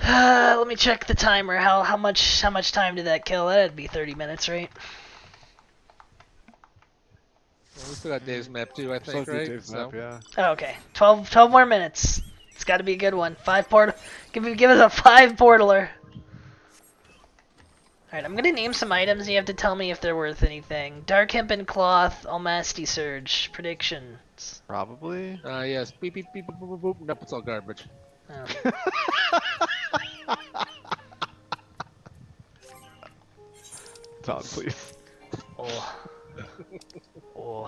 [SPEAKER 1] Let me me check the timer. How much time did that kill? That'd be 30 minutes, right?
[SPEAKER 4] Well, we still got Dave's map too, I think,
[SPEAKER 5] So
[SPEAKER 4] right?
[SPEAKER 5] Dave's
[SPEAKER 4] So-
[SPEAKER 5] map, yeah.
[SPEAKER 1] Oh, okay. 12 more minutes. It's got to be a good one. 5 portal. Give us a 5 portaler. Alright, I'm gonna name some items and you have to tell me if they're worth anything. Dark Hempen Cloth, Almasty Surge, predictions.
[SPEAKER 5] Probably.
[SPEAKER 4] Yes. Beep, beep, beep, boop, boop, boop, boop. Nope, it's all garbage.
[SPEAKER 1] Oh.
[SPEAKER 5] Todd, please.
[SPEAKER 1] Oh. Oh.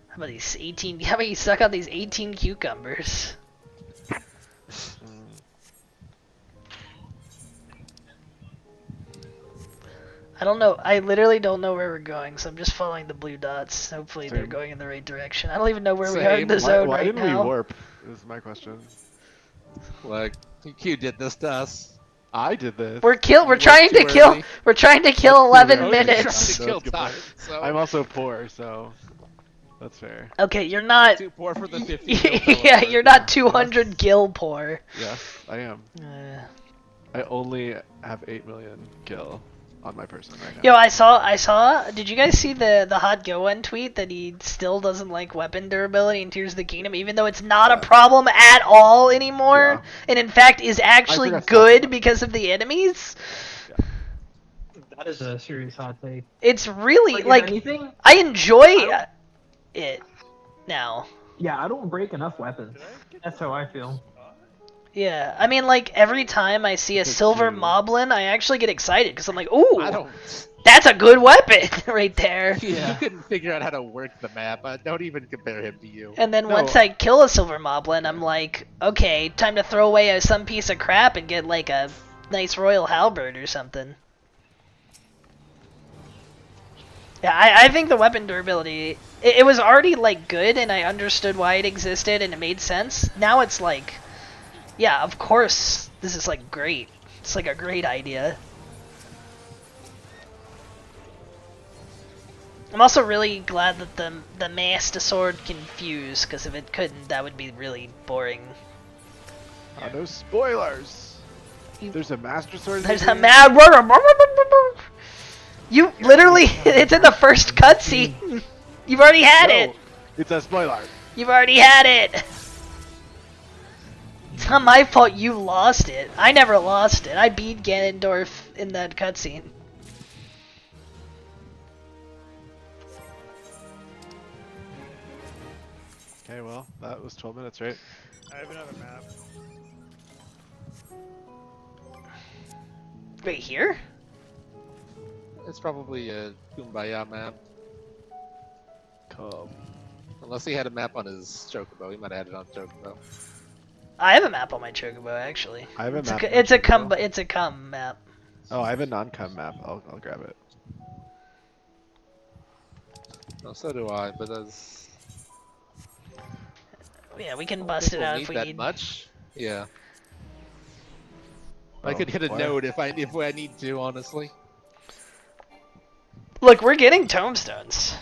[SPEAKER 1] How about these 18? How about you suck out these 18 cucumbers? I don't know. I literally don't know where we're going, so I'm just following the blue dots. Hopefully they're
[SPEAKER 5] Same.
[SPEAKER 1] going in the right direction. I don't even know where we are in the
[SPEAKER 4] Same.
[SPEAKER 1] zone
[SPEAKER 5] Why
[SPEAKER 1] right
[SPEAKER 5] didn't
[SPEAKER 1] now.
[SPEAKER 5] we warp? Is my question.
[SPEAKER 4] Like, Q did this to us.
[SPEAKER 5] I did this.
[SPEAKER 1] We're
[SPEAKER 4] You
[SPEAKER 1] trying
[SPEAKER 4] went
[SPEAKER 1] to
[SPEAKER 4] too
[SPEAKER 1] kill.
[SPEAKER 4] early.
[SPEAKER 1] We're trying to kill
[SPEAKER 5] That's
[SPEAKER 1] 11
[SPEAKER 5] true.
[SPEAKER 4] Oh, you're
[SPEAKER 1] minutes.
[SPEAKER 4] trying to kill
[SPEAKER 5] That's a good
[SPEAKER 4] time,
[SPEAKER 5] point.
[SPEAKER 4] so
[SPEAKER 5] I'm also poor, so that's fair.
[SPEAKER 1] Okay, you're not.
[SPEAKER 4] too poor for the 50. kill
[SPEAKER 1] Yeah,
[SPEAKER 4] fella.
[SPEAKER 1] you're not 200 gil poor.
[SPEAKER 5] Yes, I am. I only have 8 million gil on my person right now.
[SPEAKER 1] Yo, I saw. Did you guys see the Hot Goen tweet that he still doesn't like weapon durability in Tears of the Kingdom, even though it's not a problem at all anymore, and in fact is actually
[SPEAKER 5] forgot to
[SPEAKER 1] good
[SPEAKER 5] talk
[SPEAKER 1] because of the enemies?
[SPEAKER 7] That is a serious hot take.
[SPEAKER 1] It's really
[SPEAKER 7] If
[SPEAKER 1] like
[SPEAKER 7] anything,
[SPEAKER 1] I enjoy it now.
[SPEAKER 7] yeah, I don't break enough weapons. That's how I feel.
[SPEAKER 1] Yeah, I mean, like every time I see a
[SPEAKER 5] Good
[SPEAKER 1] silver
[SPEAKER 5] too.
[SPEAKER 1] moblin, I actually get excited because I'm like, ooh,
[SPEAKER 4] I don't.
[SPEAKER 1] that's a good weapon right there.
[SPEAKER 4] You couldn't figure out how to work the map. Don't even compare him to you.
[SPEAKER 1] And then
[SPEAKER 5] No.
[SPEAKER 1] once I kill a silver moblin, I'm like, okay, time to throw away some piece of crap and get like a nice royal halberd or something. Yeah, I think the weapon durability, it was already like good and I understood why it existed and it made sense. Now it's like, yeah, of course, this is like great. It's like a great idea. I'm also really glad that the Master Sword can fuse, because if it couldn't, that would be really boring.
[SPEAKER 5] No spoilers.
[SPEAKER 1] You-
[SPEAKER 5] There's a Master Sword. in
[SPEAKER 1] There's
[SPEAKER 5] the
[SPEAKER 1] a
[SPEAKER 5] game?
[SPEAKER 1] mad. You literally, it's in the first cutscene. You've already had it.
[SPEAKER 5] No, it's a spoiler.
[SPEAKER 1] You've already had it. It's not my fault you lost it. I never lost it. I beat Ganondorf in that cutscene.
[SPEAKER 5] Okay, well, that was 12 minutes, right?
[SPEAKER 3] I have another map.
[SPEAKER 1] Right here?
[SPEAKER 4] It's probably a Kumbaya map.
[SPEAKER 5] Come.
[SPEAKER 4] Unless he had a map on his Chocobo. He might have had it on Chocobo.
[SPEAKER 1] I have a map on my Chocobo actually.
[SPEAKER 5] I have a
[SPEAKER 1] It's
[SPEAKER 5] map.
[SPEAKER 1] a,
[SPEAKER 5] on
[SPEAKER 1] it's a
[SPEAKER 5] Chocobo.
[SPEAKER 1] cum map.
[SPEAKER 5] Oh, I have a non-cum map. I'll grab it.
[SPEAKER 4] Oh, so do I, but that's...
[SPEAKER 1] Yeah, we can bust it
[SPEAKER 4] We'll
[SPEAKER 1] out
[SPEAKER 4] need
[SPEAKER 1] if we
[SPEAKER 4] that
[SPEAKER 1] need.
[SPEAKER 4] much? Yeah. I
[SPEAKER 5] Oh,
[SPEAKER 4] could hit a
[SPEAKER 5] why?
[SPEAKER 4] node if I need to, honestly.
[SPEAKER 1] Look, we're getting tomestones.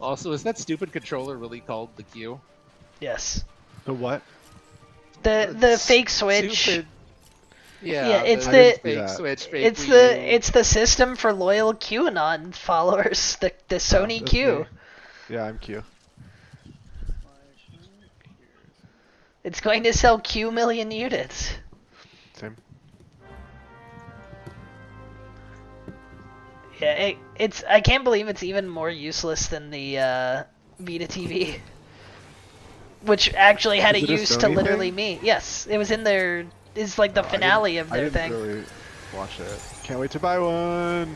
[SPEAKER 4] Also, is that stupid controller really called the Q?
[SPEAKER 1] Yes.
[SPEAKER 5] The what?
[SPEAKER 1] The fake switch.
[SPEAKER 4] Stupid. Yeah,
[SPEAKER 1] Yeah, it's
[SPEAKER 4] the
[SPEAKER 1] the-
[SPEAKER 4] fake
[SPEAKER 5] Yeah.
[SPEAKER 4] switch. Fake
[SPEAKER 1] It's
[SPEAKER 4] Wii
[SPEAKER 1] the
[SPEAKER 4] U.
[SPEAKER 1] it's the system for loyal QAnon followers. The Sony
[SPEAKER 5] that's
[SPEAKER 1] Q.
[SPEAKER 5] me. Yeah, I'm Q.
[SPEAKER 1] It's going to sell Q million units.
[SPEAKER 5] Same.
[SPEAKER 1] Yeah, it's. I can't believe it's even more useless than the Vita TV, which actually had
[SPEAKER 5] Is
[SPEAKER 1] a
[SPEAKER 5] it a
[SPEAKER 1] use to
[SPEAKER 5] Sony
[SPEAKER 1] literally
[SPEAKER 5] thing?
[SPEAKER 1] me. Yes, it was in their. It's like the
[SPEAKER 5] Oh,
[SPEAKER 1] finale of
[SPEAKER 5] I
[SPEAKER 1] their
[SPEAKER 5] didn't
[SPEAKER 1] thing.
[SPEAKER 5] really watch it. Can't wait to buy one.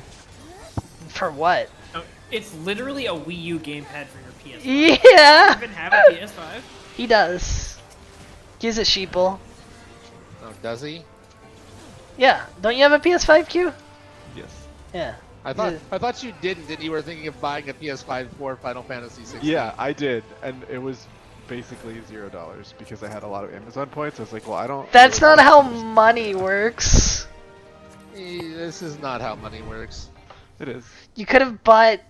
[SPEAKER 1] For what?
[SPEAKER 8] Oh, it's literally a Wii U gamepad for your PS5.
[SPEAKER 1] Yeah,
[SPEAKER 8] You even have a PS5?
[SPEAKER 1] he does. Use it, sheeple.
[SPEAKER 4] Oh, does he?
[SPEAKER 1] Yeah, don't you have a PS5 Q?
[SPEAKER 5] Yes.
[SPEAKER 1] Yeah.
[SPEAKER 4] I thought you didn't, and you were thinking of buying a PS5 for Final Fantasy 16.
[SPEAKER 5] Yeah, I did, and it was basically $0 because I had a lot of Amazon points. I was like, well, I don't.
[SPEAKER 1] That's
[SPEAKER 5] really
[SPEAKER 1] not how
[SPEAKER 5] want
[SPEAKER 1] money works.
[SPEAKER 4] This is not how money works.
[SPEAKER 5] this. It is.
[SPEAKER 1] You could have bought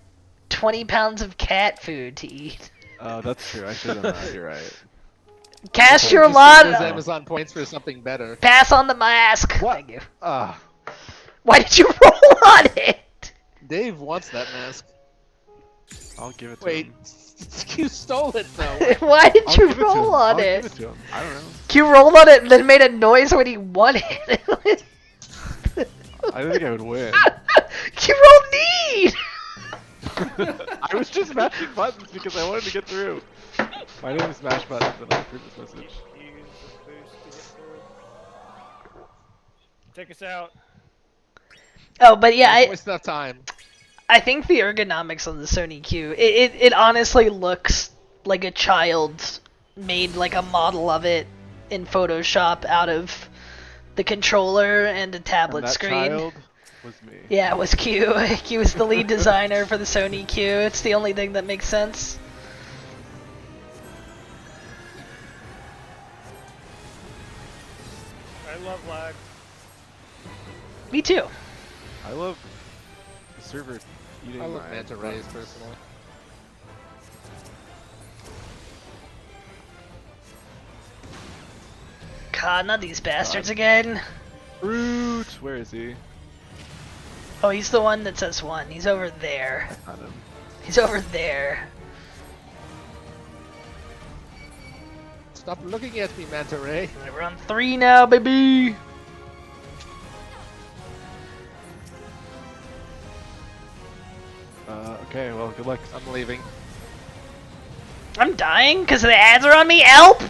[SPEAKER 1] 20 pounds of cat food to eat.
[SPEAKER 5] Oh, that's true. I should have done that. You're right.
[SPEAKER 1] Cast your
[SPEAKER 4] Just
[SPEAKER 1] lot.
[SPEAKER 4] use those Amazon points for something better.
[SPEAKER 1] Pass on the mask.
[SPEAKER 5] What?
[SPEAKER 1] Thank you.
[SPEAKER 5] Ah,
[SPEAKER 1] Why did you roll on it?
[SPEAKER 4] Dave wants that mask.
[SPEAKER 5] I'll give it to
[SPEAKER 4] Wait,
[SPEAKER 5] him.
[SPEAKER 4] you stole it though.
[SPEAKER 1] Why did
[SPEAKER 5] I'll
[SPEAKER 1] you
[SPEAKER 5] give it to
[SPEAKER 1] roll
[SPEAKER 5] him.
[SPEAKER 1] on
[SPEAKER 5] I'll
[SPEAKER 1] it?
[SPEAKER 5] give it to him. I don't know.
[SPEAKER 1] You rolled on it and then made a noise when he won it.
[SPEAKER 5] I didn't think I would win.
[SPEAKER 1] You rolled need.
[SPEAKER 5] I was just mashing buttons because I wanted to get through. My name is Smash Buttons and I'll approve this message.
[SPEAKER 6] Use the boost to get through. Take us out.
[SPEAKER 1] Oh, but yeah,
[SPEAKER 4] Don't waste enough time.
[SPEAKER 1] I think the ergonomics on the Sony Q, it honestly looks like a child made like a model of it in Photoshop out of the controller and a tablet
[SPEAKER 5] And that
[SPEAKER 1] screen.
[SPEAKER 5] child was me.
[SPEAKER 1] Yeah, it was Q. Q was the lead designer for the Sony Q. It's the only thing that makes sense.
[SPEAKER 6] I love lag.
[SPEAKER 1] Me too.
[SPEAKER 5] I love the server eating
[SPEAKER 4] I love
[SPEAKER 5] my
[SPEAKER 4] manta rays personally.
[SPEAKER 1] God, not these bastards again.
[SPEAKER 5] Fruit! Where is he?
[SPEAKER 1] Oh, he's the one that says one. He's over there.
[SPEAKER 5] Not him.
[SPEAKER 1] He's over there.
[SPEAKER 4] Stop looking at me, Manta Ray.
[SPEAKER 1] We're on 3 now, baby.
[SPEAKER 5] Okay, well, good luck.
[SPEAKER 4] I'm leaving.
[SPEAKER 1] I'm dying because the ads are on me. Help!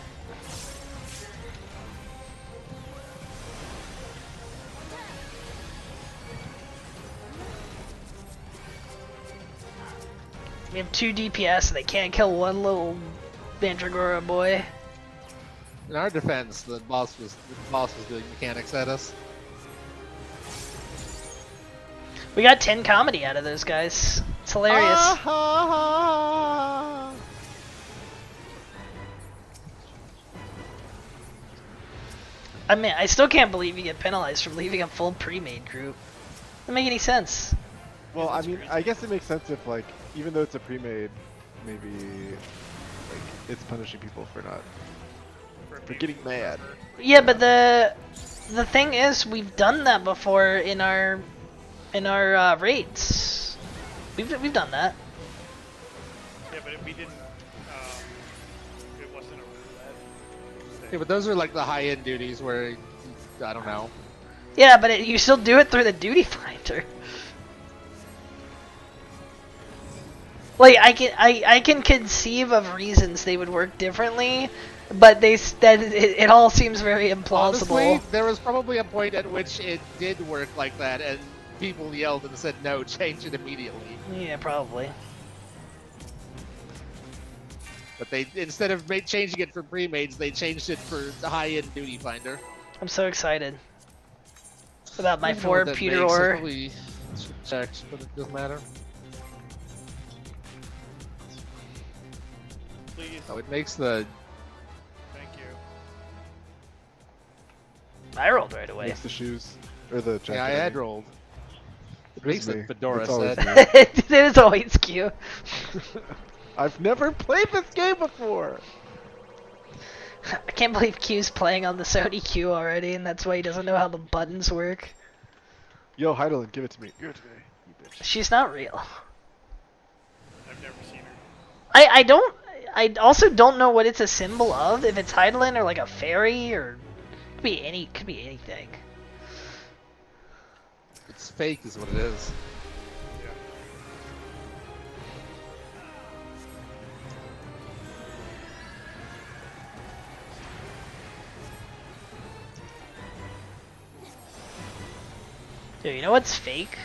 [SPEAKER 1] We have 2 DPS and they can't kill one little Mandragora boy.
[SPEAKER 4] In our defense, the boss was doing mechanics at us.
[SPEAKER 1] We got 10 comedy out of those guys. It's hilarious. I mean, I still can't believe you get penalized for leaving a full pre-made group. Doesn't make any sense.
[SPEAKER 5] Well, I mean, I guess it makes sense if, like, even though it's a pre-made, maybe, like, it's punishing people for not, for getting mad.
[SPEAKER 1] Yeah, but the thing is, we've done that before in our raids. We've done that.
[SPEAKER 6] Yeah, but we didn't. It wasn't a roulette.
[SPEAKER 4] Yeah, but those are like the high-end duties where, I don't know.
[SPEAKER 1] Yeah, but you still do it through the duty finder. Like I can conceive of reasons they would work differently, but it all seems very implausible.
[SPEAKER 4] Honestly, there was probably a point at which it did work like that, and people yelled and said, no, change it immediately.
[SPEAKER 1] Yeah, probably.
[SPEAKER 4] But they, instead of changing it for pre-mades, they changed it for the high-end duty finder.
[SPEAKER 1] I'm so excited about my
[SPEAKER 4] I don't know what
[SPEAKER 1] 4
[SPEAKER 4] that
[SPEAKER 1] pewter
[SPEAKER 4] makes. I
[SPEAKER 1] ore.
[SPEAKER 4] probably should check, but it doesn't matter.
[SPEAKER 6] Please.
[SPEAKER 4] Oh, it makes the...
[SPEAKER 6] Thank you.
[SPEAKER 1] I rolled right away.
[SPEAKER 5] Makes the shoes, or the jacket.
[SPEAKER 4] Yeah, I had rolled. It makes
[SPEAKER 5] me.
[SPEAKER 4] the fedora
[SPEAKER 5] It's always
[SPEAKER 4] set.
[SPEAKER 5] me.
[SPEAKER 1] It is always Q.
[SPEAKER 5] I've never played this game before!
[SPEAKER 1] I can't believe Q's playing on the Sony Q already, and that's why he doesn't know how the buttons work.
[SPEAKER 5] Yo, Heidelin, give it to me. Give it to me, you bitch.
[SPEAKER 1] She's not real.
[SPEAKER 6] I've never seen her.
[SPEAKER 1] I also don't know what it's a symbol of. If it's Heidelin or like a fairy or could be anything.
[SPEAKER 4] It's fake is what it is.
[SPEAKER 1] Dude, you know what's fake?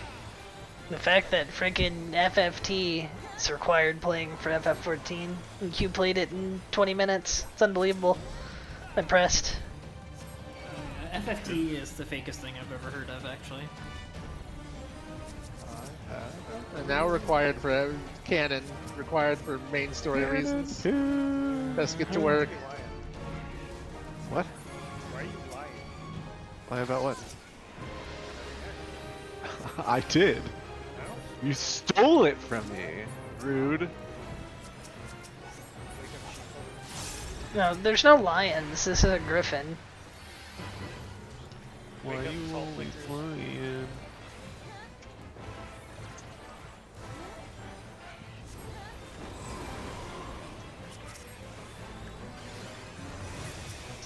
[SPEAKER 1] The fact that freaking FFT is required playing for FF14 and Q played it in 20 minutes. It's unbelievable. I'm impressed.
[SPEAKER 8] FFT is the fakest thing I've ever heard of, actually.
[SPEAKER 4] And now required for canon, required for main story reasons. Best get to work.
[SPEAKER 5] What?
[SPEAKER 6] Why are you lying?
[SPEAKER 5] Lie about what? I did.
[SPEAKER 6] No?
[SPEAKER 5] You stole it from me. Rude.
[SPEAKER 1] No, there's no lions. This is a griffin.
[SPEAKER 5] Why
[SPEAKER 3] Wake up,
[SPEAKER 5] you
[SPEAKER 3] salt
[SPEAKER 5] only
[SPEAKER 3] fingers.
[SPEAKER 5] flying?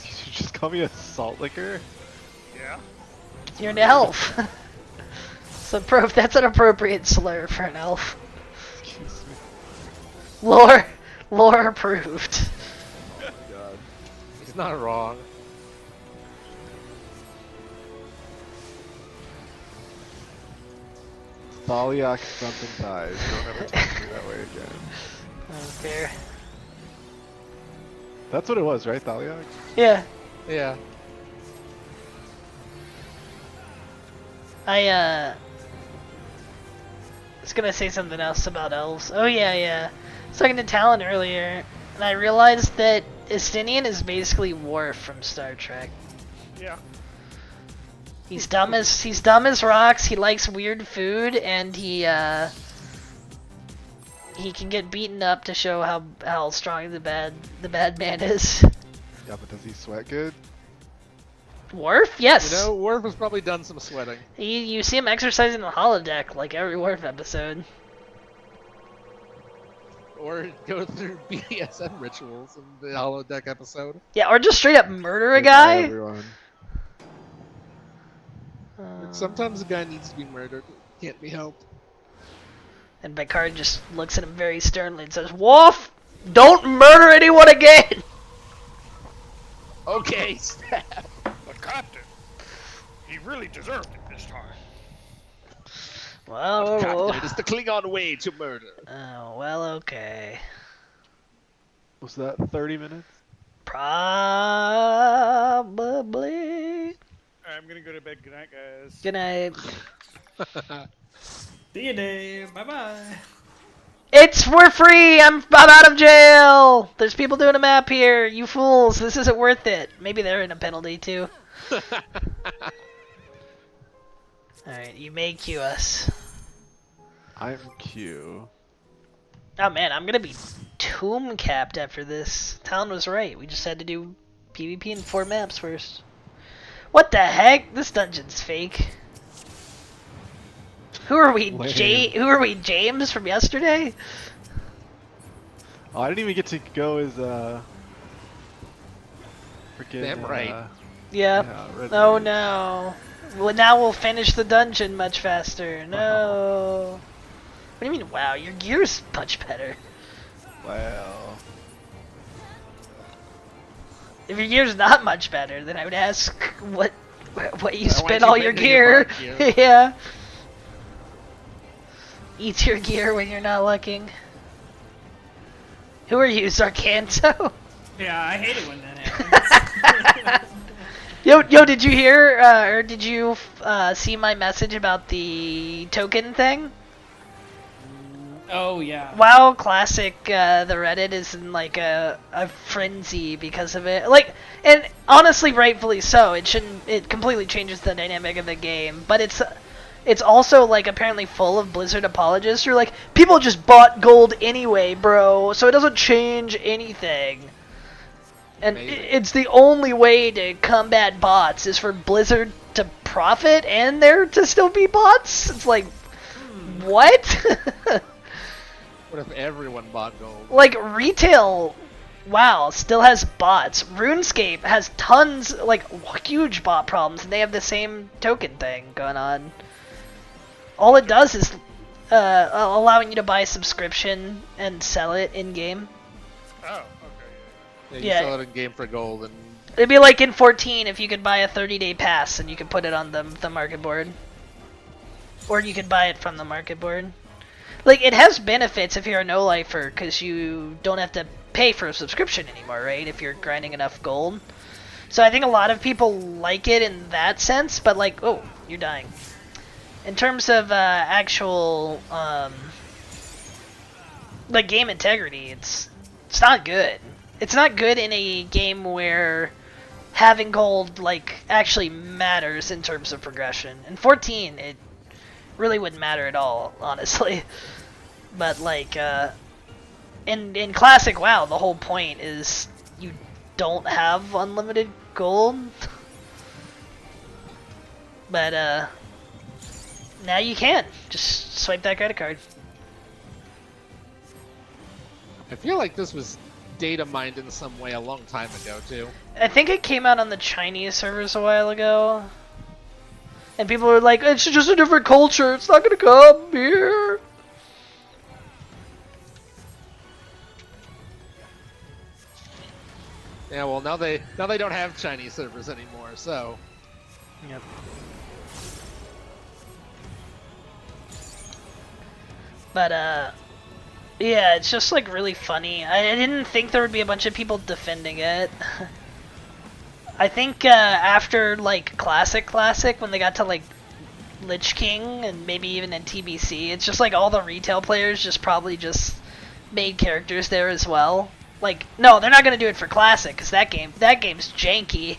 [SPEAKER 5] Did you just call me a salt liquor?
[SPEAKER 3] Yeah.
[SPEAKER 1] You're an elf. That's an appropriate slur for an elf.
[SPEAKER 5] Excuse me.
[SPEAKER 1] Lore approved.
[SPEAKER 5] God.
[SPEAKER 4] He's not wrong.
[SPEAKER 5] Thaliak something thighs. Don't ever talk to me that way again.
[SPEAKER 1] Fair.
[SPEAKER 5] That's what it was, right? Thaliak?
[SPEAKER 1] Yeah.
[SPEAKER 4] Yeah.
[SPEAKER 1] I was gonna say something else about elves. Oh yeah. I was talking to Talon earlier, and I realized that Estinian is basically Worf from Star Trek.
[SPEAKER 3] Yeah.
[SPEAKER 1] He's dumb as rocks. He likes weird food, and he can get beaten up to show how strong the bad man is.
[SPEAKER 5] Yeah, but does he sweat good?
[SPEAKER 1] Worf? Yes.
[SPEAKER 4] You know, Worf has probably done some sweating.
[SPEAKER 1] You see him exercising the holodeck like every Worf episode.
[SPEAKER 4] Or go through BDSM rituals in the holodeck episode.
[SPEAKER 1] Yeah, or just straight up murder a
[SPEAKER 5] Goodbye,
[SPEAKER 1] guy.
[SPEAKER 5] everyone.
[SPEAKER 4] Sometimes a guy needs to be murdered. Can't be helped.
[SPEAKER 1] And Picard just looks at him very sternly and says, "Worf, don't murder anyone again."
[SPEAKER 4] Okay.
[SPEAKER 3] But Captain, he really deserved it this time.
[SPEAKER 1] Well,
[SPEAKER 4] Captain, it is the Klingon way to murder.
[SPEAKER 1] oh, well, okay.
[SPEAKER 5] Was that 30 minutes?
[SPEAKER 1] Probably.
[SPEAKER 3] I'm gonna go to bed. Good night, guys.
[SPEAKER 1] Good night.
[SPEAKER 8] See you, Dave. Bye bye.
[SPEAKER 1] We're free. I'm out of jail. There's people doing a map here. You fools. This isn't worth it. Maybe they're in a penalty too. Alright, you may queue us.
[SPEAKER 5] I'm Q.
[SPEAKER 1] Oh man, I'm gonna be tomb capped after this. Talon was right. We just had to do PvP in 4 maps first. What the heck? This dungeon's fake. Who are we?
[SPEAKER 5] Lame.
[SPEAKER 1] Who are we? James from yesterday?
[SPEAKER 5] Oh, I didn't even get to go as freaking.
[SPEAKER 4] Damn right.
[SPEAKER 1] Yeah.
[SPEAKER 5] Red
[SPEAKER 1] Oh
[SPEAKER 5] Mage.
[SPEAKER 1] no. Well, now we'll finish the dungeon much faster. No. What do you mean? Wow, your gear's much better.
[SPEAKER 5] Wow.
[SPEAKER 1] If your gear's not much better, then I would ask what you
[SPEAKER 4] Why
[SPEAKER 1] spent
[SPEAKER 4] don't you
[SPEAKER 1] all your
[SPEAKER 4] bend your
[SPEAKER 1] gear.
[SPEAKER 4] butt,
[SPEAKER 1] Yeah. Eat your gear when you're not looking. Who are you, Zarkanto?
[SPEAKER 8] Yeah, I hate it when that happens.
[SPEAKER 1] Yo, did you hear, or did you see my message about the token thing?
[SPEAKER 8] Oh yeah.
[SPEAKER 1] WoW Classic, the Reddit is in like a frenzy because of it. Like, and honestly, rightfully so. It completely changes the dynamic of the game. But it's also like apparently full of Blizzard apologists who are like, people just bought gold anyway, bro, so it doesn't change anything. And it's the only way to combat bots is for Blizzard to profit and there to still be bots. It's like, what?
[SPEAKER 4] What if everyone bought gold?
[SPEAKER 1] Like, retail WoW still has bots. RuneScape has tons, like, huge bot problems, and they have the same token thing going on. All it does is allowing you to buy a subscription and sell it in-game.
[SPEAKER 3] Oh, okay.
[SPEAKER 4] Yeah, you
[SPEAKER 1] Yeah.
[SPEAKER 4] sell it in game for gold, and
[SPEAKER 1] It'd be like in 14 if you could buy a 30-day pass and you could put it on the market board. Or you could buy it from the market board. Like, it has benefits if you're a no-lifer, because you don't have to pay for a subscription anymore, right? If you're grinding enough gold. So I think a lot of people like it in that sense, but like, oh, you're dying. In terms of actual, like, game integrity, it's not good. It's not good in a game where having gold, like, actually matters in terms of progression. In 14, it really wouldn't matter at all, honestly. But like in classic WoW, the whole point is don't have unlimited gold. But now you can. Just swipe that credit card.
[SPEAKER 4] I feel like this was data mined in some way a long time ago too.
[SPEAKER 1] I think it came out on the Chinese servers a while ago. And people were like, it's just a different culture, it's not gonna come here.
[SPEAKER 4] Yeah, well now they don't have Chinese servers anymore, so.
[SPEAKER 1] Yep. But yeah, it's just like really funny. I didn't think there would be a bunch of people defending it. I think after like Classic, when they got to like Lich King and maybe even in TBC, it's just like all the retail players just probably just made characters there as well. Like, no, they're not gonna do it for Classic because that game's janky.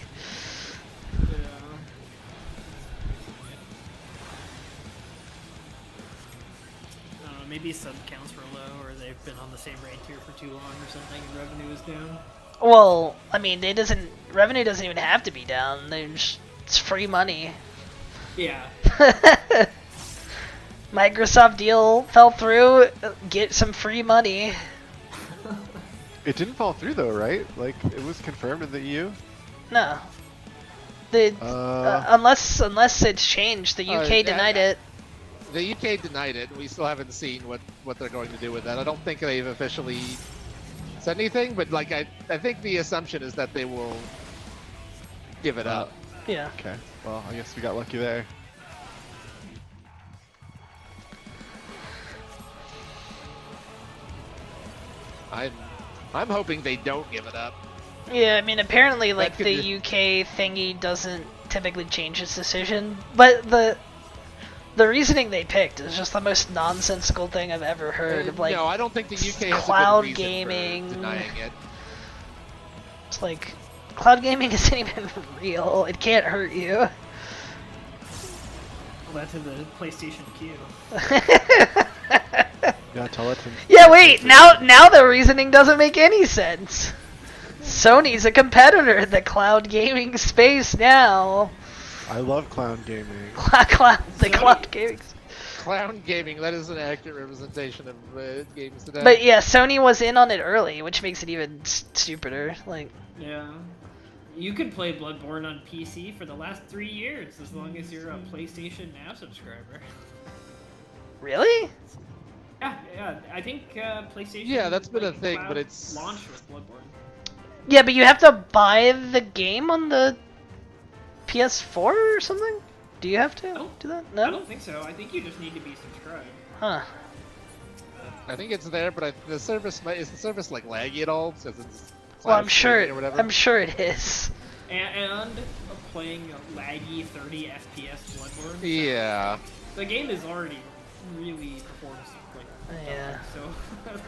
[SPEAKER 8] Maybe sub counts were low, or they've been on the same raid tier for too long or something, and revenue is down.
[SPEAKER 1] Well, I mean, revenue doesn't even have to be down. It's free money.
[SPEAKER 8] Yeah.
[SPEAKER 1] Microsoft deal fell through. Get some free money.
[SPEAKER 5] It didn't fall through though, right? Like it was confirmed in the EU.
[SPEAKER 1] No. Unless it's changed, the UK denied it.
[SPEAKER 4] The UK denied it. We still haven't seen what they're going to do with that. I don't think they've officially said anything, but like I think the assumption is that they will give it up.
[SPEAKER 1] Yeah.
[SPEAKER 5] Okay. Well, I guess we got lucky there.
[SPEAKER 4] I'm hoping they don't give it up.
[SPEAKER 1] Yeah, I mean, apparently, like,
[SPEAKER 4] could
[SPEAKER 1] the UK thingy doesn't typically change its decision, but the reasoning they picked is just the most nonsensical thing I've ever heard. Of like,
[SPEAKER 4] no, I don't think the UK has
[SPEAKER 1] cloud
[SPEAKER 4] a good reason
[SPEAKER 1] gaming.
[SPEAKER 4] for denying it.
[SPEAKER 1] It's like, cloud gaming isn't even real. It can't hurt you.
[SPEAKER 8] Well, that's in the PlayStation queue.
[SPEAKER 5] Yeah, tell it to.
[SPEAKER 1] Yeah, wait. Now the reasoning doesn't make any sense. Sony's a competitor in the cloud gaming space now.
[SPEAKER 5] I love clown gaming.
[SPEAKER 1] Cloud gaming.
[SPEAKER 4] Clown gaming, that is an accurate representation of games today.
[SPEAKER 1] But yeah, Sony was in on it early, which makes it even stupider. Like,
[SPEAKER 8] Yeah. You could play Bloodborne on PC for the last 3 years, as long as you're a PlayStation Now subscriber.
[SPEAKER 1] really?
[SPEAKER 8] Yeah, I think PlayStation.
[SPEAKER 4] Yeah, that's been a
[SPEAKER 8] like,
[SPEAKER 4] thing,
[SPEAKER 8] Cloud
[SPEAKER 4] but it's-
[SPEAKER 8] launched with Bloodborne.
[SPEAKER 1] Yeah, but you have to buy the game on the PS4 or something? Do you have to do that?
[SPEAKER 8] I
[SPEAKER 1] No?
[SPEAKER 8] don't think so. I think you just need to be subscribed.
[SPEAKER 1] Huh.
[SPEAKER 4] I think it's there, but the service is the service like laggy at all since it's
[SPEAKER 1] Well,
[SPEAKER 4] cloud streaming or whatever?
[SPEAKER 1] I'm sure it is.
[SPEAKER 8] And playing a laggy 30 FPS Bloodborne.
[SPEAKER 4] Yeah.
[SPEAKER 8] The game is already really performs like.
[SPEAKER 1] Yeah.
[SPEAKER 8] So.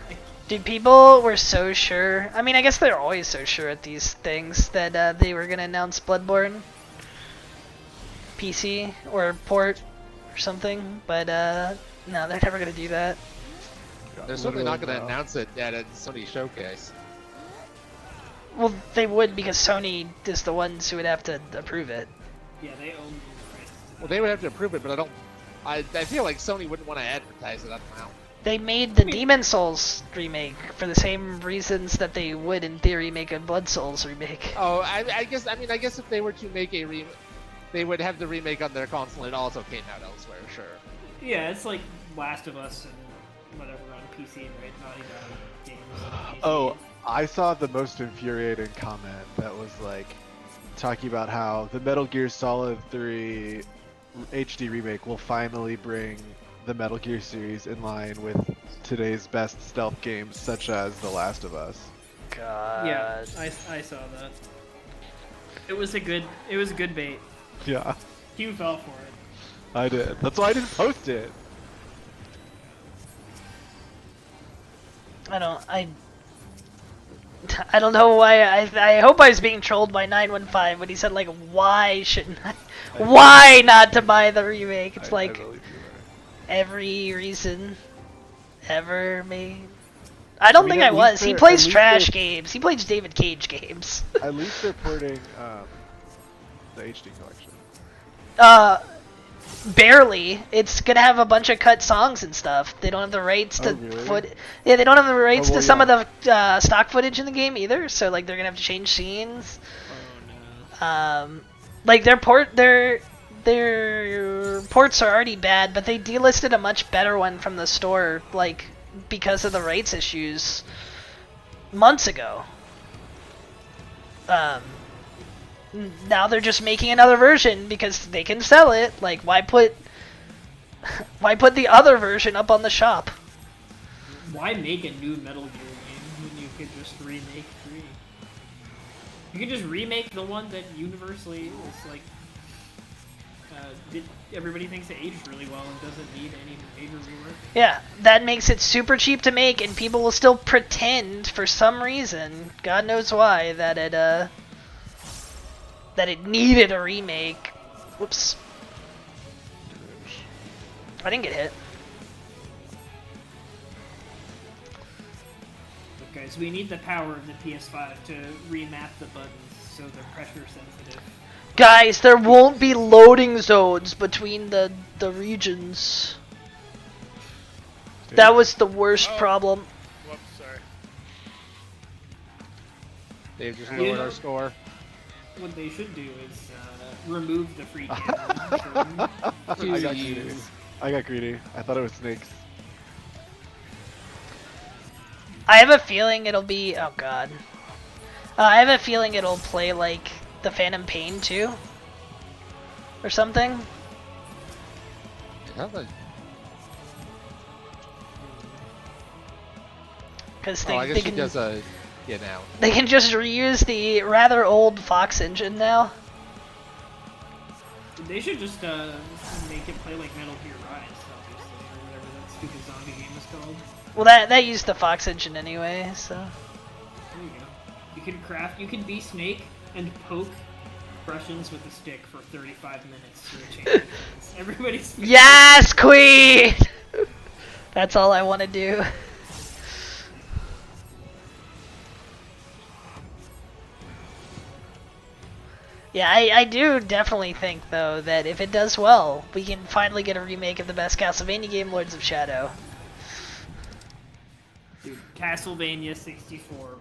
[SPEAKER 8] Like,
[SPEAKER 1] Dude, people were so sure. I mean, I guess they're always so sure at these things that they were gonna announce Bloodborne PC or port or something, but no, they're never gonna do that.
[SPEAKER 4] They're certainly not going to
[SPEAKER 5] Literally,
[SPEAKER 4] announce it at a Sony showcase.
[SPEAKER 1] Well, they would because Sony is the ones who would have to approve it.
[SPEAKER 8] yeah, they own the rights.
[SPEAKER 4] Well, they would have to approve it, but I feel like Sony wouldn't want to advertise it. I don't know.
[SPEAKER 1] They made the Demon Souls remake for the same reasons that they would, in theory, make a Blood Souls remake.
[SPEAKER 4] Oh, I guess if they were to make a they would have the remake on their console and it also came out elsewhere, sure.
[SPEAKER 8] Yeah, it's like Last of Us and whatever on PC, right? Not even on games on PC.
[SPEAKER 5] Oh, I saw the most infuriating comment that was like talking about how the Metal Gear Solid 3 HD remake will finally bring the Metal Gear series in line with today's best stealth games such as The Last of Us.
[SPEAKER 1] God.
[SPEAKER 8] Yeah, I saw that. It was a good bait.
[SPEAKER 5] Yeah,
[SPEAKER 8] Hugh fell for it.
[SPEAKER 5] I did. That's why I didn't post it.
[SPEAKER 1] I don't know why. I hope I was being trolled by 915 when he said like, why shouldn't I? Why not to buy the remake? It's like
[SPEAKER 5] I believe you
[SPEAKER 1] every reason ever made. I don't
[SPEAKER 5] I mean,
[SPEAKER 1] think I
[SPEAKER 5] at
[SPEAKER 1] was.
[SPEAKER 5] least
[SPEAKER 1] He
[SPEAKER 5] they're-
[SPEAKER 1] plays
[SPEAKER 5] at least
[SPEAKER 1] trash
[SPEAKER 5] they're-
[SPEAKER 1] games. He plays David Cage games.
[SPEAKER 5] At least they're porting the HD collection.
[SPEAKER 1] Barely. It's gonna have a bunch of cut songs and stuff. They don't have the rights to
[SPEAKER 5] Oh, really?
[SPEAKER 1] Yeah, they don't have the rights
[SPEAKER 5] well,
[SPEAKER 1] to some
[SPEAKER 5] yeah.
[SPEAKER 1] of the stock footage in the game either. So like they're gonna have to change scenes.
[SPEAKER 8] Oh no.
[SPEAKER 1] Like their ports are already bad, but they delisted a much better one from the store, like because of the rights issues months ago. Now they're just making another version because they can sell it. Like why put the other version up on the shop?
[SPEAKER 8] Why make a new Metal Gear game when you could just remake 3? You could just remake the one that universally is like. Everybody thinks it aged really well and doesn't need any major rework.
[SPEAKER 1] Yeah, that makes it super cheap to make, and people will still pretend for some reason, God knows why, that it needed a remake. Whoops. I didn't get hit.
[SPEAKER 8] Look, guys, we need the power of the PS5 to remap the buttons so they're pressure sensitive.
[SPEAKER 1] Guys, there won't be loading zones between the regions. That was the worst problem.
[SPEAKER 3] Whoops, sorry.
[SPEAKER 4] They've just
[SPEAKER 8] Yeah.
[SPEAKER 4] lowered our score.
[SPEAKER 8] What they should do is remove the free camera.
[SPEAKER 5] I got greedy. I got greedy. I thought it was snakes.
[SPEAKER 1] I have a feeling it'll be... Oh god. I have a feeling it'll play like the Phantom Pain 2? Or something?
[SPEAKER 4] Yeah, but-
[SPEAKER 1] Because
[SPEAKER 4] oh, I
[SPEAKER 1] they
[SPEAKER 4] guess she
[SPEAKER 1] can...
[SPEAKER 4] does a get out.
[SPEAKER 1] They can just reuse the rather old Fox engine now.
[SPEAKER 8] They should just make it play like Metal Gear Rise, obviously, or whatever that stupid zombie game is called.
[SPEAKER 1] Well, that used the Fox engine anyway, so...
[SPEAKER 8] There you go. You can be Snake and poke Russians with a stick for 35 minutes to a change. Everybody's...
[SPEAKER 1] Yes, Queen! That's all I want to do. Yeah, I do definitely think, though, that if it does well, we can finally get a remake of the best Castlevania game, Lords of Shadow.
[SPEAKER 8] Dude, Castlevania 64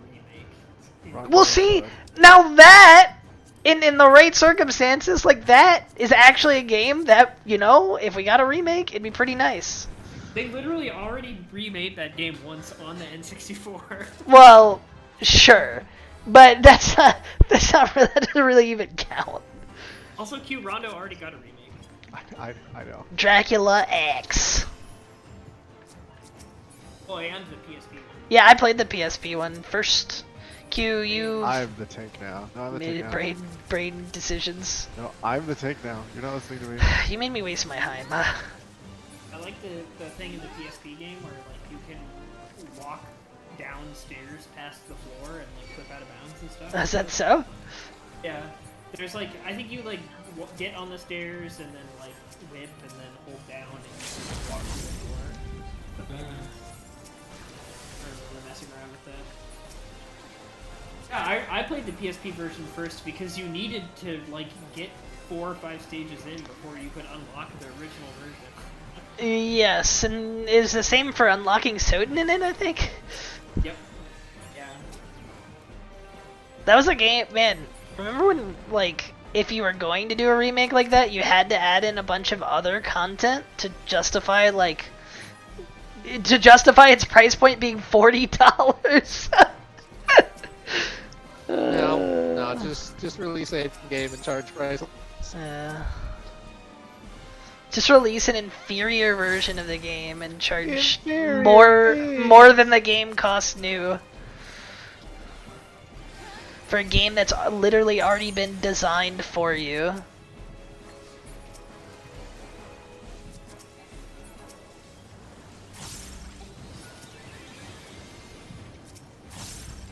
[SPEAKER 8] remake.
[SPEAKER 1] We'll see! Now that, in the right circumstances, like that is actually a game that, you know, if we got a remake, it'd be pretty nice.
[SPEAKER 8] They literally already remade that game once on the N64.
[SPEAKER 1] Well, sure. But that doesn't really even count.
[SPEAKER 8] Also, Q Rondo already got a remake.
[SPEAKER 5] I know.
[SPEAKER 1] Dracula X.
[SPEAKER 8] Oh, and the PSP one.
[SPEAKER 1] Yeah, I played the PSP one first. Q, you
[SPEAKER 5] I'm the tank now. No, I'm the tank
[SPEAKER 1] made
[SPEAKER 5] now.
[SPEAKER 1] brain decisions.
[SPEAKER 5] No, I'm the tank now. You're not listening to me.
[SPEAKER 1] You made me waste my time.
[SPEAKER 8] I like the thing in the PSP game where like you can walk downstairs past the floor and like flip out of bounds and stuff.
[SPEAKER 1] Is that so?
[SPEAKER 8] Yeah. There's like I think you like get on the stairs and then like whip and then hold down and you can just walk through the floor. I remember messing around with that. Yeah, I played the PSP version first because you needed to like get 4 or 5 stages in before you could unlock the original version.
[SPEAKER 1] Yes, and is the same for unlocking Soden in it, I think?
[SPEAKER 8] Yep. Yeah.
[SPEAKER 1] That was a game, man, remember when, like, if you were going to do a remake like that, you had to add in a bunch of other content to justify, like, its price point being $40?
[SPEAKER 4] No, just release a game and charge price.
[SPEAKER 1] Just release an inferior version of the game and charge more than the game costs new. For a game that's literally already been designed for you.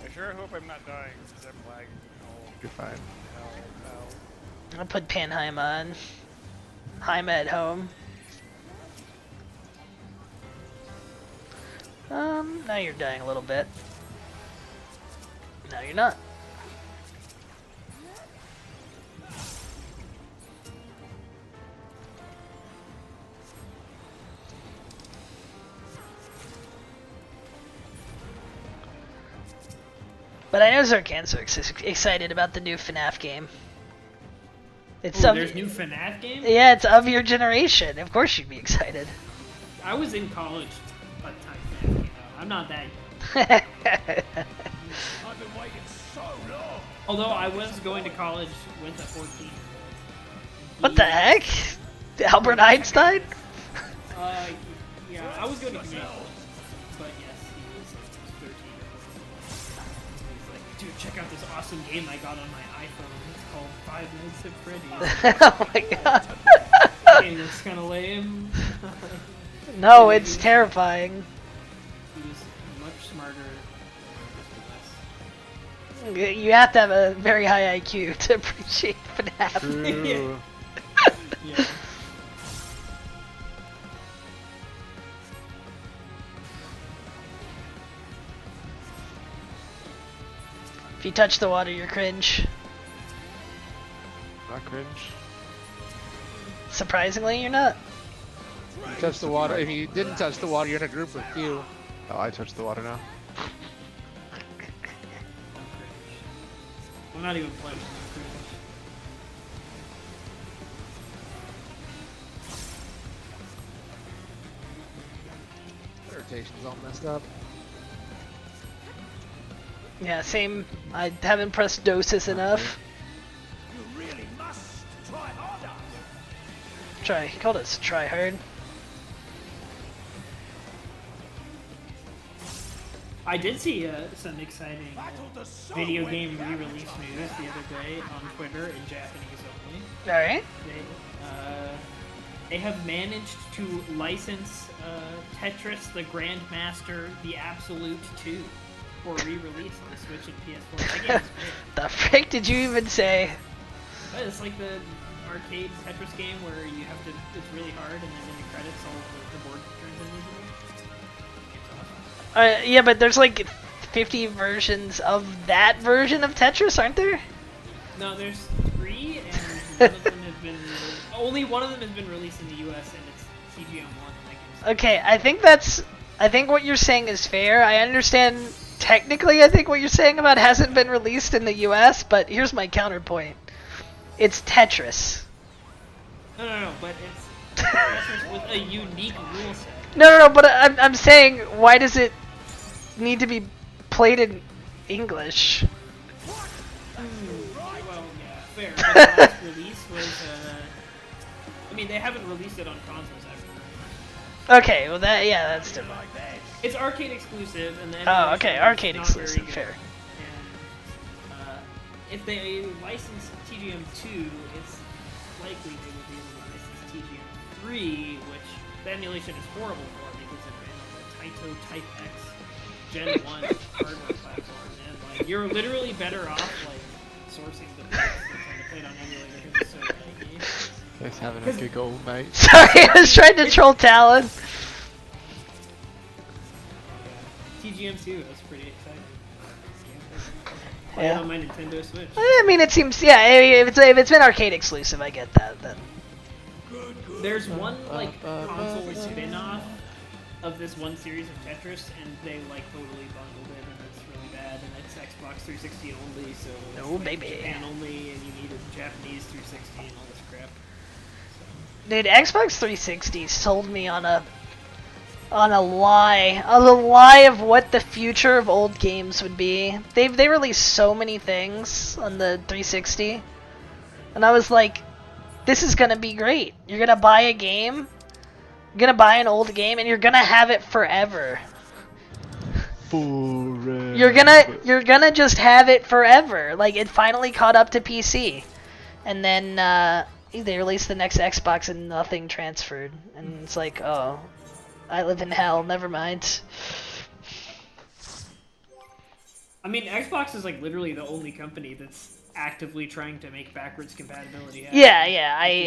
[SPEAKER 3] I sure hope I'm not dying because I'm lagging. Oh,
[SPEAKER 5] You're fine.
[SPEAKER 3] hell.
[SPEAKER 1] I'll put Panheim on. Heim at home. Now you're dying a little bit. No, you're not. But I know Zarkan's excited about the new FNAF game. It's
[SPEAKER 8] Ooh,
[SPEAKER 1] of,
[SPEAKER 8] there's new FNAF game?
[SPEAKER 1] yeah, it's of your generation. Of course you'd be excited.
[SPEAKER 8] I was in college by the time FNAF came out. I'm not that young.
[SPEAKER 2] I've been waiting so long.
[SPEAKER 8] Although I was going to college with a 14.
[SPEAKER 1] What the heck? Albert Einstein?
[SPEAKER 8] Yeah, I was going to community college. But yes, he was 13 or 14. He's like, dude, check out this awesome game I got on my iPhone. It's called Five Nights at Freddy's.
[SPEAKER 1] Oh my god.
[SPEAKER 8] Game looks kind of lame.
[SPEAKER 1] No, it's terrifying.
[SPEAKER 8] He was much smarter. Just less.
[SPEAKER 1] You have to have a very high IQ to appreciate FNAF.
[SPEAKER 5] True.
[SPEAKER 8] Yeah.
[SPEAKER 1] If you touch the water, you're cringe.
[SPEAKER 5] Not cringe.
[SPEAKER 1] Surprisingly, you're not.
[SPEAKER 4] You touch the water. If you didn't touch the water, you're in a group with you.
[SPEAKER 5] Oh, I touched the water now.
[SPEAKER 8] I'm not even playing.
[SPEAKER 4] The rotation's all messed up.
[SPEAKER 1] Yeah, same. I haven't pressed dosis enough.
[SPEAKER 2] You really must try harder.
[SPEAKER 1] He called us try hard.
[SPEAKER 8] I did see some exciting
[SPEAKER 2] Battle the soul
[SPEAKER 8] video
[SPEAKER 2] when
[SPEAKER 8] game
[SPEAKER 2] you
[SPEAKER 8] re-release
[SPEAKER 2] have
[SPEAKER 8] news the other day on Twitter in Japanese only.
[SPEAKER 1] Alright.
[SPEAKER 8] They have managed to license Tetris the Grandmaster the Absolute 2 for re-release on the Switch and PS4. That game is great.
[SPEAKER 1] The frick did you even say?
[SPEAKER 8] It's like the arcade Tetris game where you have to, it's really hard and then in the credits all the board turns invisible. It's awesome.
[SPEAKER 1] Yeah, but there's like 50 versions of that version of Tetris, aren't there?
[SPEAKER 8] No, there's 3 and none of them have been, only one of them has been released in the US and it's TGM1.
[SPEAKER 1] Okay, I think what you're saying is fair. I understand technically I think what you're saying about hasn't been released in the US, but here's my counterpoint. It's Tetris.
[SPEAKER 8] No, but it's Tetris with a unique rule set.
[SPEAKER 1] No, but I'm saying, why does it need to be played in English?
[SPEAKER 8] Well, yeah, fair. But the last release was, I mean, they haven't released it on consoles ever.
[SPEAKER 1] Okay, well that's different.
[SPEAKER 8] It's arcade exclusive, and then
[SPEAKER 1] Oh, okay, arcade
[SPEAKER 8] not very
[SPEAKER 1] exclusive,
[SPEAKER 8] good.
[SPEAKER 1] fair.
[SPEAKER 8] And if they license TGM2, it's likely they will be able to license TGM3, which the emulation is horrible for because it ran on the Taito Type X Gen 1 hardware platform, and like you're literally better off like sourcing the bits than trying to play it on emulator because it's so janky.
[SPEAKER 5] Guys having a giggle, mate.
[SPEAKER 1] Sorry, I was trying to troll Talon.
[SPEAKER 8] TGM2, that's pretty exciting.
[SPEAKER 1] Yeah.
[SPEAKER 8] On my Nintendo Switch.
[SPEAKER 1] I mean, it seems, yeah, if it's been arcade exclusive, I get that then.
[SPEAKER 8] There's one like console spin-off of this one series of Tetris, and they like totally bundled it, and it's really bad, and it's Xbox 360 only, so it's,
[SPEAKER 1] Oh,
[SPEAKER 8] like,
[SPEAKER 1] baby.
[SPEAKER 8] Japan only, and you need a Japanese 360 and all this crap.
[SPEAKER 1] Dude, Xbox 360 sold me on a lie of what the future of old games would be. They released so many things on the 360, and I was like, this is gonna be great. You're gonna buy a game, you're gonna buy an old game, and you're gonna have it forever.
[SPEAKER 5] Forever.
[SPEAKER 1] You're gonna just have it forever. Like, it finally caught up to PC, and then they released the next Xbox and nothing transferred, and it's like, oh, I live in hell. Never mind.
[SPEAKER 8] I mean, Xbox is like literally the only company that's actively trying to make backwards compatibility happen.
[SPEAKER 1] Yeah,
[SPEAKER 8] Which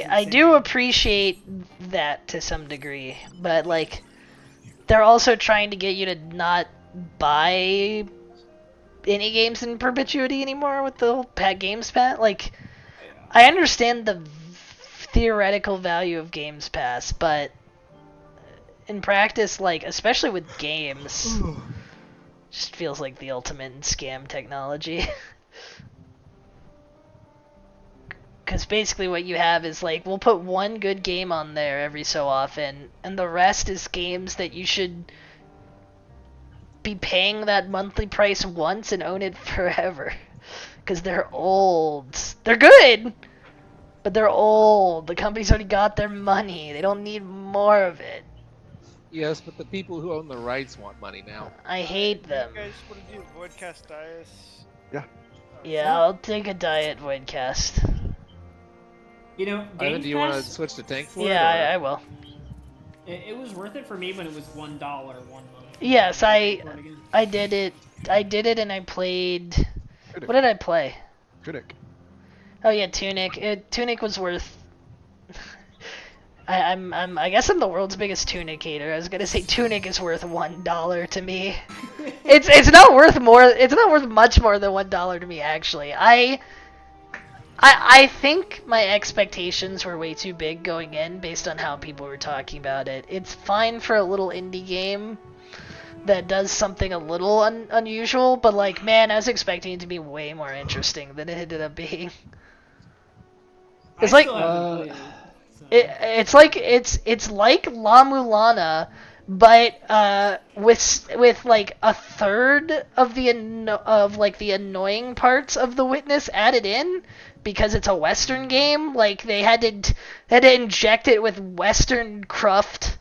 [SPEAKER 8] is
[SPEAKER 1] I
[SPEAKER 8] insane.
[SPEAKER 1] do appreciate that to some degree, but like, they're also trying to get you to not buy any games in perpetuity anymore with the whole Games Pass. Like, I understand the theoretical value of Games Pass, but in practice, like, especially with games, just feels like the ultimate scam technology. Because basically what you have is, like, we'll put one good game on there every so often, and the rest is games that you should be paying that monthly price once and own it forever. Because they're old. They're good, but they're old. The company's already got their money. They don't need more of it.
[SPEAKER 4] Yes, but the people who own the rights want money now.
[SPEAKER 1] I hate them.
[SPEAKER 6] You guys want to do Voidcast Dias?
[SPEAKER 1] Yeah, I'll take a diet Voidcast.
[SPEAKER 8] You know,
[SPEAKER 4] Ivan,
[SPEAKER 8] Game
[SPEAKER 4] do you want to
[SPEAKER 8] Pass,
[SPEAKER 4] switch to Tank for
[SPEAKER 1] Yeah,
[SPEAKER 4] it?
[SPEAKER 1] I will.
[SPEAKER 8] it was worth it for me when it was $1 1 month.
[SPEAKER 1] Yes, I
[SPEAKER 8] Before it again.
[SPEAKER 1] did it. I did it, and I played.
[SPEAKER 5] Tunic.
[SPEAKER 1] What did I play?
[SPEAKER 5] Tunic.
[SPEAKER 1] Oh yeah, Tunic. Tunic was worth. I guess I'm the world's biggest Tunic hater. I was gonna say Tunic is worth $1 to me. It's not worth more. It's not worth much more than $1 to me, actually. I think my expectations were way too big going in based on how people were talking about it. It's fine for a little indie game that does something a little unusual, but like, man, I was expecting it to be way more interesting than it ended up being. It's
[SPEAKER 8] I
[SPEAKER 1] like
[SPEAKER 8] still haven't played it, so.
[SPEAKER 1] it's like La Mulana, but with like a third of the annoying parts of The Witness added in, because it's a Western game. Like, they had to inject it with Western cruft,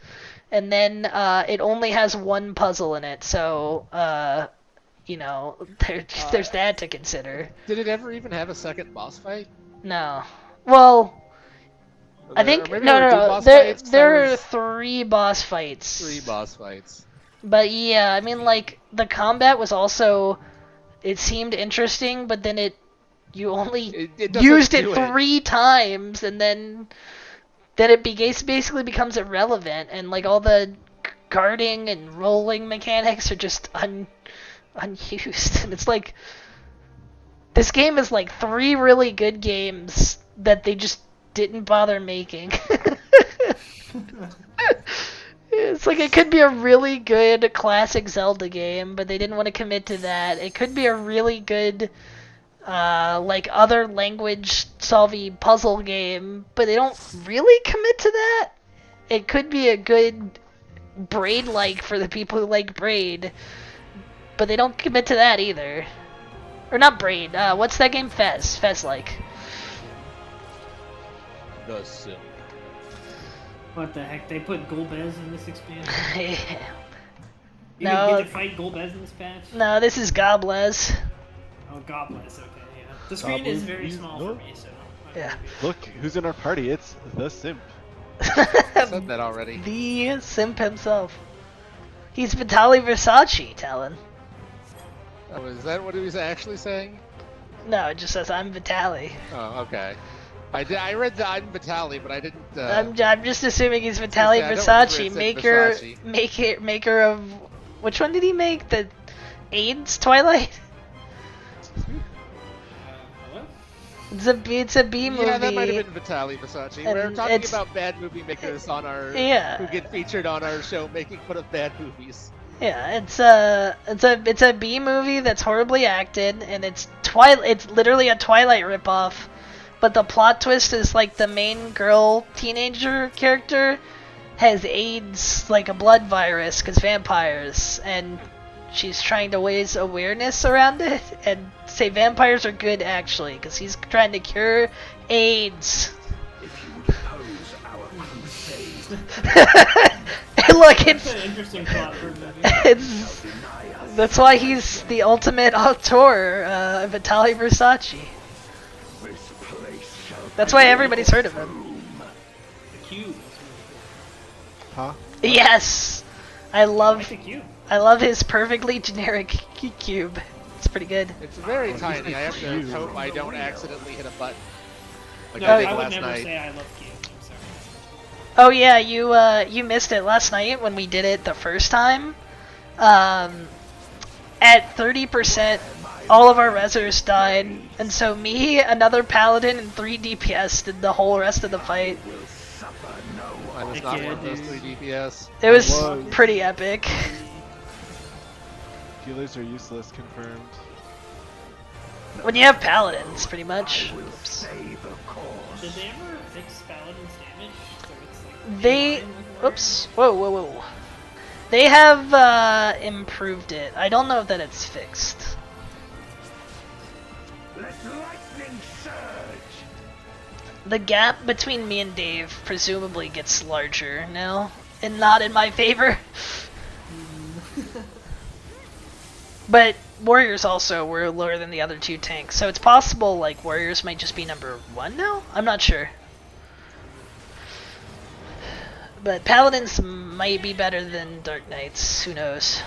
[SPEAKER 1] and then it only has one puzzle in it. So you know, there's that to consider.
[SPEAKER 4] Did it ever even have a second boss fight?
[SPEAKER 1] No. Well, I think
[SPEAKER 4] Or maybe
[SPEAKER 1] no.
[SPEAKER 4] there were two boss
[SPEAKER 1] There
[SPEAKER 4] fights, 'cause
[SPEAKER 1] there
[SPEAKER 4] I
[SPEAKER 1] are
[SPEAKER 4] was-
[SPEAKER 1] 3 boss fights.
[SPEAKER 4] 3 boss fights.
[SPEAKER 1] But yeah, I mean, like, the combat was also, it seemed interesting, but then you only
[SPEAKER 4] It doesn't
[SPEAKER 1] used it
[SPEAKER 4] do
[SPEAKER 1] 3 times, and then it basically becomes irrelevant, and like all the guarding and rolling mechanics are just unused. And it's like, this game is like 3 really good games that they just didn't bother making. It's like, it could be a really good classic Zelda game, but they didn't want to commit to that. It could be a really good like other language solvey puzzle game, but they don't really commit to that. It could be a good Braid-like for the people who like Braid, but they don't commit to that either. Or not Braid, what's that game? Fez-like.
[SPEAKER 4] The Sim.
[SPEAKER 8] What the heck? They put Golbez in this expansion?
[SPEAKER 1] Yeah.
[SPEAKER 8] You
[SPEAKER 1] No.
[SPEAKER 8] didn't get to fight Golbez in this patch?
[SPEAKER 1] No, this is Goblez.
[SPEAKER 8] Oh, Goblez, okay, yeah. The screen is very small for me, so... I
[SPEAKER 1] Yeah.
[SPEAKER 8] don't
[SPEAKER 5] Look, who's in our party? It's the Simp.
[SPEAKER 4] I said that already.
[SPEAKER 1] The simp himself. He's Vitaly Versace, Talon.
[SPEAKER 4] Oh, is that what he was actually saying?
[SPEAKER 1] No, it just says, I'm Vitaly.
[SPEAKER 4] Oh, okay. I read the I'm Vitaly, but I didn't.
[SPEAKER 1] I'm just assuming he's Vitaly
[SPEAKER 4] I don't
[SPEAKER 1] Versace,
[SPEAKER 4] remember it said
[SPEAKER 1] maker of... Which one did he make? The AIDS Twilight?
[SPEAKER 8] Hello?
[SPEAKER 1] It's a B movie.
[SPEAKER 4] Yeah, that might have been Vitaly Versace. We were
[SPEAKER 1] And
[SPEAKER 4] talking
[SPEAKER 1] it's-
[SPEAKER 4] about bad movie makers on our
[SPEAKER 1] Yeah.
[SPEAKER 4] who get featured on our show making fun of bad movies.
[SPEAKER 1] Yeah, it's a B movie that's horribly acted, and it's literally a Twilight ripoff. But the plot twist is, like, the main girl teenager character has AIDS, like a blood virus, because vampires, and she's trying to raise awareness around it, and say vampires are good, actually, because he's trying to cure AIDS.
[SPEAKER 2] If you would oppose our crusade,
[SPEAKER 1] Look,
[SPEAKER 8] That's an interesting plot for a movie.
[SPEAKER 1] it's
[SPEAKER 2] deny us
[SPEAKER 1] that's why he's the ultimate auteur, Vitaly Versace.
[SPEAKER 2] this place shall
[SPEAKER 1] That's why everybody's heard of him.
[SPEAKER 8] The Cube is really
[SPEAKER 5] Huh?
[SPEAKER 1] Yes, I
[SPEAKER 8] cool. I
[SPEAKER 1] love
[SPEAKER 8] like the Cube.
[SPEAKER 1] his perfectly generic cube. It's pretty good.
[SPEAKER 4] It's very tiny. I have to
[SPEAKER 5] huge.
[SPEAKER 4] hope I don't accidentally hit a button. Like
[SPEAKER 8] No,
[SPEAKER 4] I
[SPEAKER 8] I
[SPEAKER 4] did
[SPEAKER 8] would
[SPEAKER 4] last
[SPEAKER 8] never
[SPEAKER 4] night.
[SPEAKER 8] say I love Cube. I'm sorry.
[SPEAKER 1] Oh yeah, you missed it last night when we did it the first time. At 30%, all of our rezzers died, and so me, another paladin, and 3 DPS did the whole rest of the fight.
[SPEAKER 4] I was not one of those 3 DPS.
[SPEAKER 1] It was
[SPEAKER 5] Whoa.
[SPEAKER 1] pretty epic.
[SPEAKER 5] Healers are useless, confirmed.
[SPEAKER 1] When you have paladins, pretty much. Oops.
[SPEAKER 8] Did they ever fix Paladin's damage? So it's like
[SPEAKER 1] They,
[SPEAKER 8] in line with
[SPEAKER 1] oops, whoa. They have improved it. I don't know that it's fixed.
[SPEAKER 2] Let lightning surge.
[SPEAKER 1] The gap between me and Dave presumably gets larger now, and not in my favor. But Warriors also were lower than the other 2 tanks, so it's possible like Warriors might just be number 1 now? I'm not sure. But Paladins might be better than Dark Knights, who knows.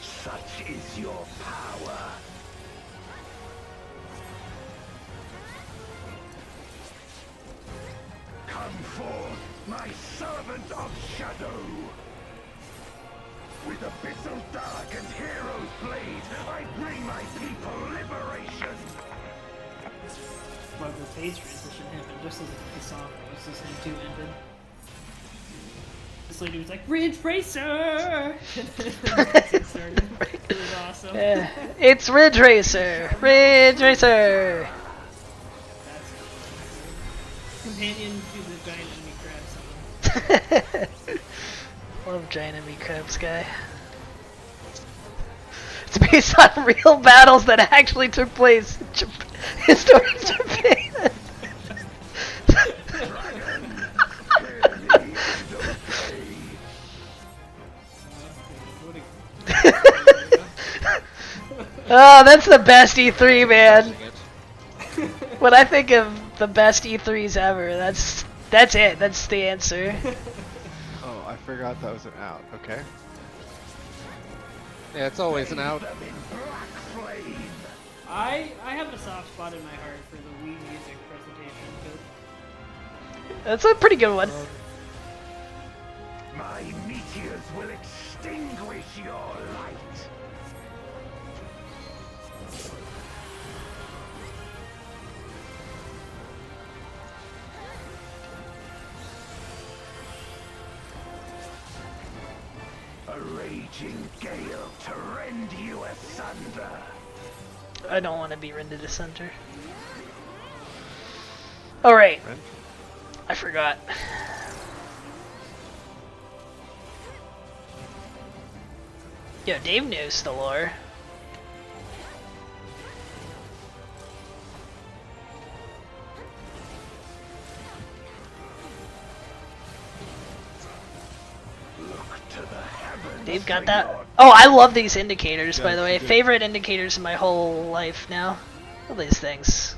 [SPEAKER 2] Such is your power. Come forth, my servant of shadow. With abyssal dark and hero's blade, I bring my people liberation.
[SPEAKER 8] But the phase transition happened just as the song was this thing too ended. This lady was like, Ridge Racer! It started. It was awesome.
[SPEAKER 1] Yeah. It's Ridge Racer! Ridge Racer!
[SPEAKER 8] That's companion to the giant enemy crab song.
[SPEAKER 1] Love giant enemy crabs guy. It's based on real battles that actually took place in historic Japan. Oh, that's the best E3, man. When I think of the best E3s ever, that's it. That's the answer.
[SPEAKER 5] Oh, I forgot that was an out. Okay.
[SPEAKER 4] Yeah, it's always an out.
[SPEAKER 8] I have a soft spot in my heart for the Wii Music presentation too.
[SPEAKER 1] That's a pretty good one.
[SPEAKER 2] My meteors will extinguish your light. A raging gale to rend you asunder.
[SPEAKER 1] I don't want to be rended asunder. Oh right,
[SPEAKER 5] Rend?
[SPEAKER 1] I forgot. Yo, Dave knows the lore.
[SPEAKER 2] Look to the heavens.
[SPEAKER 1] Dave got
[SPEAKER 2] for
[SPEAKER 1] that?
[SPEAKER 2] your
[SPEAKER 1] Oh, I love these indicators, by
[SPEAKER 5] Yes,
[SPEAKER 1] the way.
[SPEAKER 5] you do.
[SPEAKER 1] Favorite indicators in my whole life now. All these things.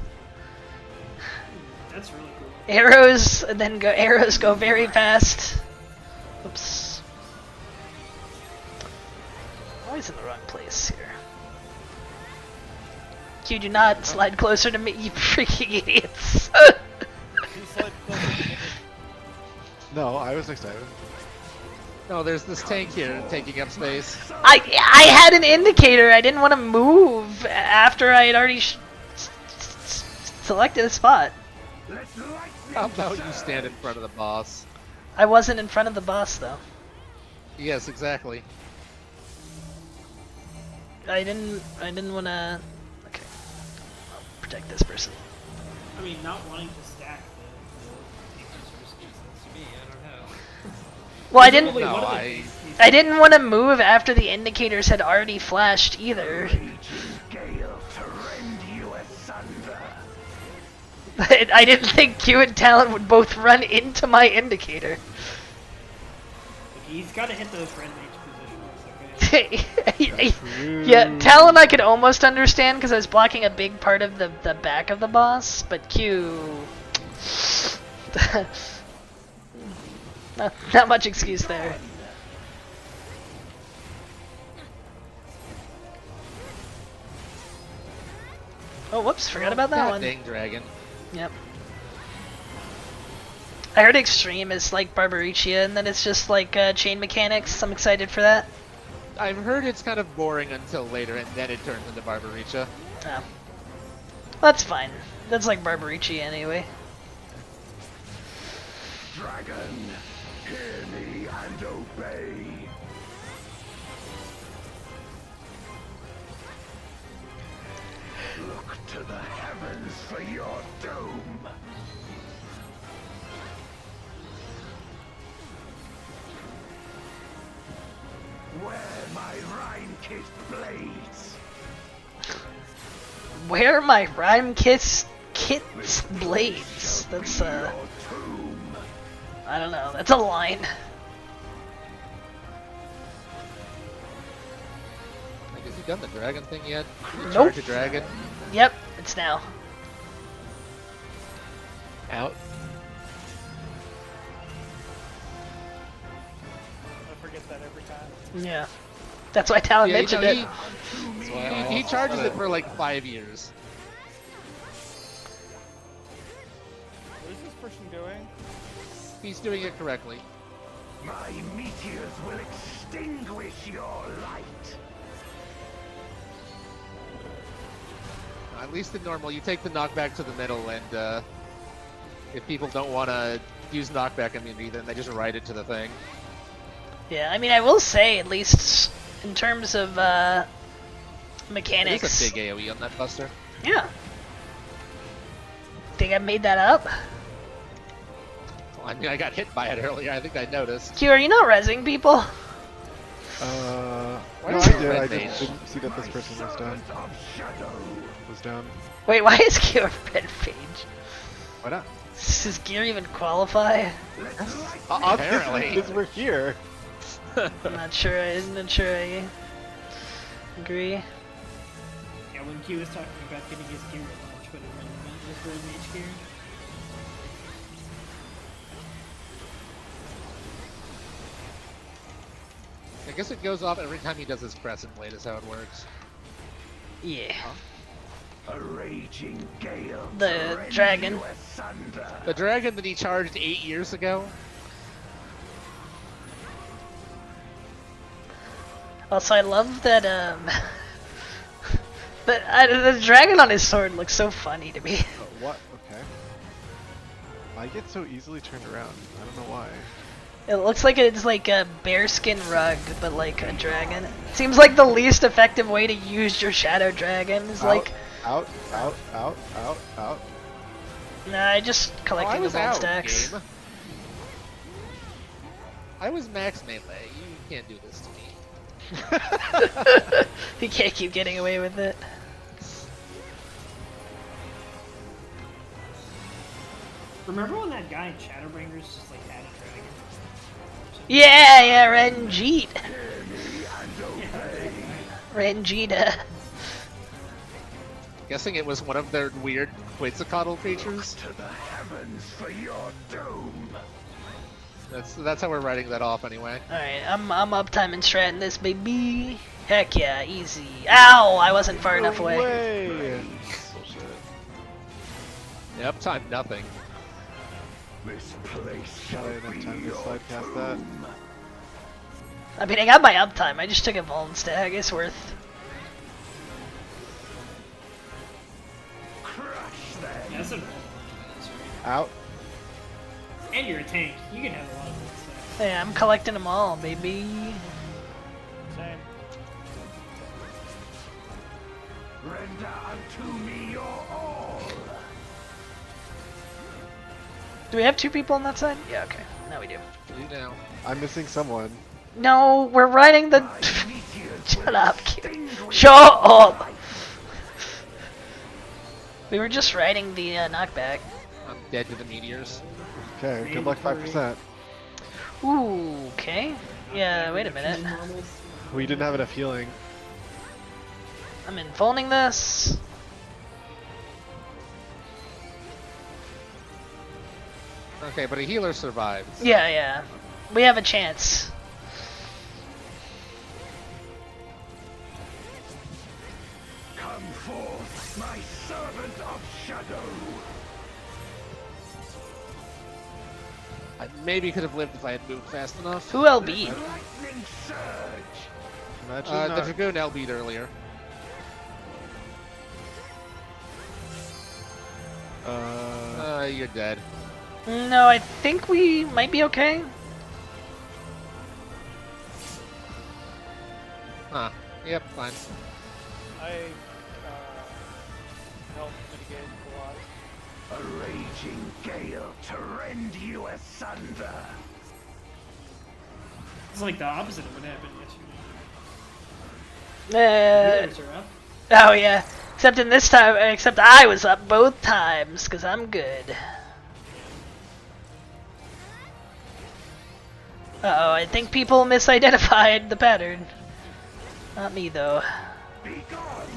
[SPEAKER 8] That's really cool.
[SPEAKER 1] Arrows, and then arrows go very fast. Oops. Always in the wrong place here. Q, do not slide closer to me, you freaking idiots.
[SPEAKER 5] No, I was excited.
[SPEAKER 4] No, there's this tank here taking up space.
[SPEAKER 1] I had an indicator. I didn't want to move after I had already selected a spot.
[SPEAKER 2] Let lightning
[SPEAKER 4] How about you
[SPEAKER 2] surge.
[SPEAKER 4] stand in front of the boss?
[SPEAKER 1] I wasn't in front of the boss though.
[SPEAKER 4] Yes, exactly.
[SPEAKER 1] I didn't want to. Okay, I'll protect this person.
[SPEAKER 8] I mean, not wanting to stack the features makes sense to me. I don't know.
[SPEAKER 1] Well, I didn't.
[SPEAKER 8] Presumably
[SPEAKER 4] No,
[SPEAKER 8] one of the-
[SPEAKER 4] I-
[SPEAKER 1] I didn't want to move after the indicators had already flashed either.
[SPEAKER 2] Raging gale to rend you asunder.
[SPEAKER 1] I didn't think Q and Talon would both run into my indicator.
[SPEAKER 8] He's got to hit those red mage positions. Okay.
[SPEAKER 1] Yeah, Talon I could almost understand because I was blocking a big part of the back of the boss, but Q... not much excuse there. Oh, whoops, forgot about that
[SPEAKER 4] God
[SPEAKER 1] one.
[SPEAKER 4] dang dragon.
[SPEAKER 1] Yep. I heard Extreme is like Barbaricia, and then it's just like chain mechanics. I'm excited for that.
[SPEAKER 4] I've heard it's kind of boring until later, and then it turns into Barbaricha.
[SPEAKER 1] Oh. That's fine. That's like Barbarici anyway.
[SPEAKER 2] Dragon, hear me and obey. Look to the heavens for your doom. Wear my rime-kissed blades.
[SPEAKER 1] Where my rhyme kit's blades. That's
[SPEAKER 2] Your tomb.
[SPEAKER 1] I don't know. That's a line.
[SPEAKER 4] Like, has he done the dragon thing yet? Did he
[SPEAKER 1] Nope.
[SPEAKER 4] charge a dragon?
[SPEAKER 1] Yep, it's now.
[SPEAKER 5] Out.
[SPEAKER 6] I forget that every time.
[SPEAKER 1] Yeah. That's why Talon
[SPEAKER 4] Yeah,
[SPEAKER 1] mentioned
[SPEAKER 4] you
[SPEAKER 1] it.
[SPEAKER 4] know, he charges it for like 5 years.
[SPEAKER 6] What is this person doing?
[SPEAKER 4] He's doing it correctly.
[SPEAKER 2] My meteors will extinguish your light.
[SPEAKER 4] At least in normal, you take the knockback to the middle, and if people don't want to use knockback immunity, then they just ride it to the thing.
[SPEAKER 1] Yeah, I mean, I will say, at least in terms of mechanics.
[SPEAKER 4] There's a big AoE on that buster.
[SPEAKER 1] Yeah. Think I made that up?
[SPEAKER 4] I mean, I got hit by it earlier. I think I noticed.
[SPEAKER 1] Q, are you not rezzing people?
[SPEAKER 5] No,
[SPEAKER 4] is
[SPEAKER 5] I
[SPEAKER 4] it
[SPEAKER 5] did.
[SPEAKER 4] red
[SPEAKER 5] I
[SPEAKER 4] mage?
[SPEAKER 5] just didn't see that this person was down.
[SPEAKER 2] Of shadow.
[SPEAKER 5] Was down.
[SPEAKER 1] Wait, why is Q a red page?
[SPEAKER 5] Why not?
[SPEAKER 1] Does gear even qualify?
[SPEAKER 4] Apparently.
[SPEAKER 5] Because we're here.
[SPEAKER 1] I'm not sure. I'm not sure I agree.
[SPEAKER 8] Yeah, when Q was talking about getting his gear launched, but it really meant was red mage gear.
[SPEAKER 4] I guess it goes off every time he does his crescent blade, is how it works.
[SPEAKER 1] Yeah.
[SPEAKER 2] A raging gale.
[SPEAKER 1] The
[SPEAKER 2] to rend
[SPEAKER 1] dragon.
[SPEAKER 2] you asunder.
[SPEAKER 4] The dragon that he charged 8 years ago?
[SPEAKER 1] Also, I love that the dragon on his sword looks so funny to me.
[SPEAKER 5] What? Okay. I get so easily turned around. I don't know why.
[SPEAKER 1] It looks like it's like a bearskin rug, but like a dragon. Seems like the least effective way to use your shadow dragon is like.
[SPEAKER 5] Out. Out.
[SPEAKER 1] Nah, I just
[SPEAKER 4] Oh, I
[SPEAKER 1] collecting the
[SPEAKER 4] was
[SPEAKER 1] gold
[SPEAKER 4] out,
[SPEAKER 1] stacks.
[SPEAKER 4] game. I was max melee. You can't do this to me.
[SPEAKER 1] You can't keep getting away with it.
[SPEAKER 8] Remember when that guy in Shadowbringers just like had a dragon?
[SPEAKER 1] Yeah, Renjeet. Renjita.
[SPEAKER 4] Guessing it was one of their weird Quetzalcoatl creatures.
[SPEAKER 2] To the heavens for your doom.
[SPEAKER 4] That's how we're writing that off anyway.
[SPEAKER 1] Alright, I'm uptime and stratting this, baby. Heck yeah, easy. Ow! I wasn't far enough away.
[SPEAKER 5] Way. Bullshit.
[SPEAKER 4] Yeah, uptime nothing.
[SPEAKER 2] This place
[SPEAKER 5] Not
[SPEAKER 2] shall
[SPEAKER 5] enough
[SPEAKER 2] be
[SPEAKER 5] time to
[SPEAKER 2] your
[SPEAKER 5] slide past that.
[SPEAKER 2] tomb.
[SPEAKER 1] I mean, I got my uptime. I just took a Vuln stag. It's worth.
[SPEAKER 2] Crush them.
[SPEAKER 8] Yeah, that's a
[SPEAKER 5] Out.
[SPEAKER 8] and you're a tank. You can have a lot of good stuff.
[SPEAKER 1] Hey, I'm collecting them all, baby.
[SPEAKER 6] Same.
[SPEAKER 2] Render unto me your all.
[SPEAKER 1] Do we have two people on that side? Yeah, okay. Now we do.
[SPEAKER 4] You know.
[SPEAKER 5] I'm missing someone.
[SPEAKER 1] No, we're riding the.
[SPEAKER 2] Meteors
[SPEAKER 1] Shut
[SPEAKER 2] will
[SPEAKER 1] up, kid.
[SPEAKER 2] extinguish
[SPEAKER 1] Shut up!
[SPEAKER 2] light.
[SPEAKER 1] We were just riding the knockback.
[SPEAKER 4] I'm dead to the meteors.
[SPEAKER 5] Okay, good luck 5%.
[SPEAKER 1] Ooh, okay. Yeah, wait a minute.
[SPEAKER 5] We didn't have enough healing.
[SPEAKER 1] I'm infoning this.
[SPEAKER 4] Okay, but a healer survives.
[SPEAKER 1] Yeah. We have a chance.
[SPEAKER 2] Come forth, my servant of shadow.
[SPEAKER 4] I maybe could have lived if I had moved fast enough.
[SPEAKER 1] Who LB?
[SPEAKER 2] Lightning surge.
[SPEAKER 5] Imagine
[SPEAKER 4] The
[SPEAKER 5] not-
[SPEAKER 4] Dragoon LB'd earlier. You're dead.
[SPEAKER 1] No, I think we might be okay.
[SPEAKER 4] Huh. Yep, fine.
[SPEAKER 6] I helped mitigate a lot.
[SPEAKER 2] A raging gale to rend you asunder.
[SPEAKER 8] It's like the opposite of what happened yesterday.
[SPEAKER 1] Uh,
[SPEAKER 8] Healers are up.
[SPEAKER 1] oh yeah. Except in this time, except I was up both times, cause I'm good. Uh-oh, I think people misidentified the pattern. Not me though.
[SPEAKER 2] Be gone.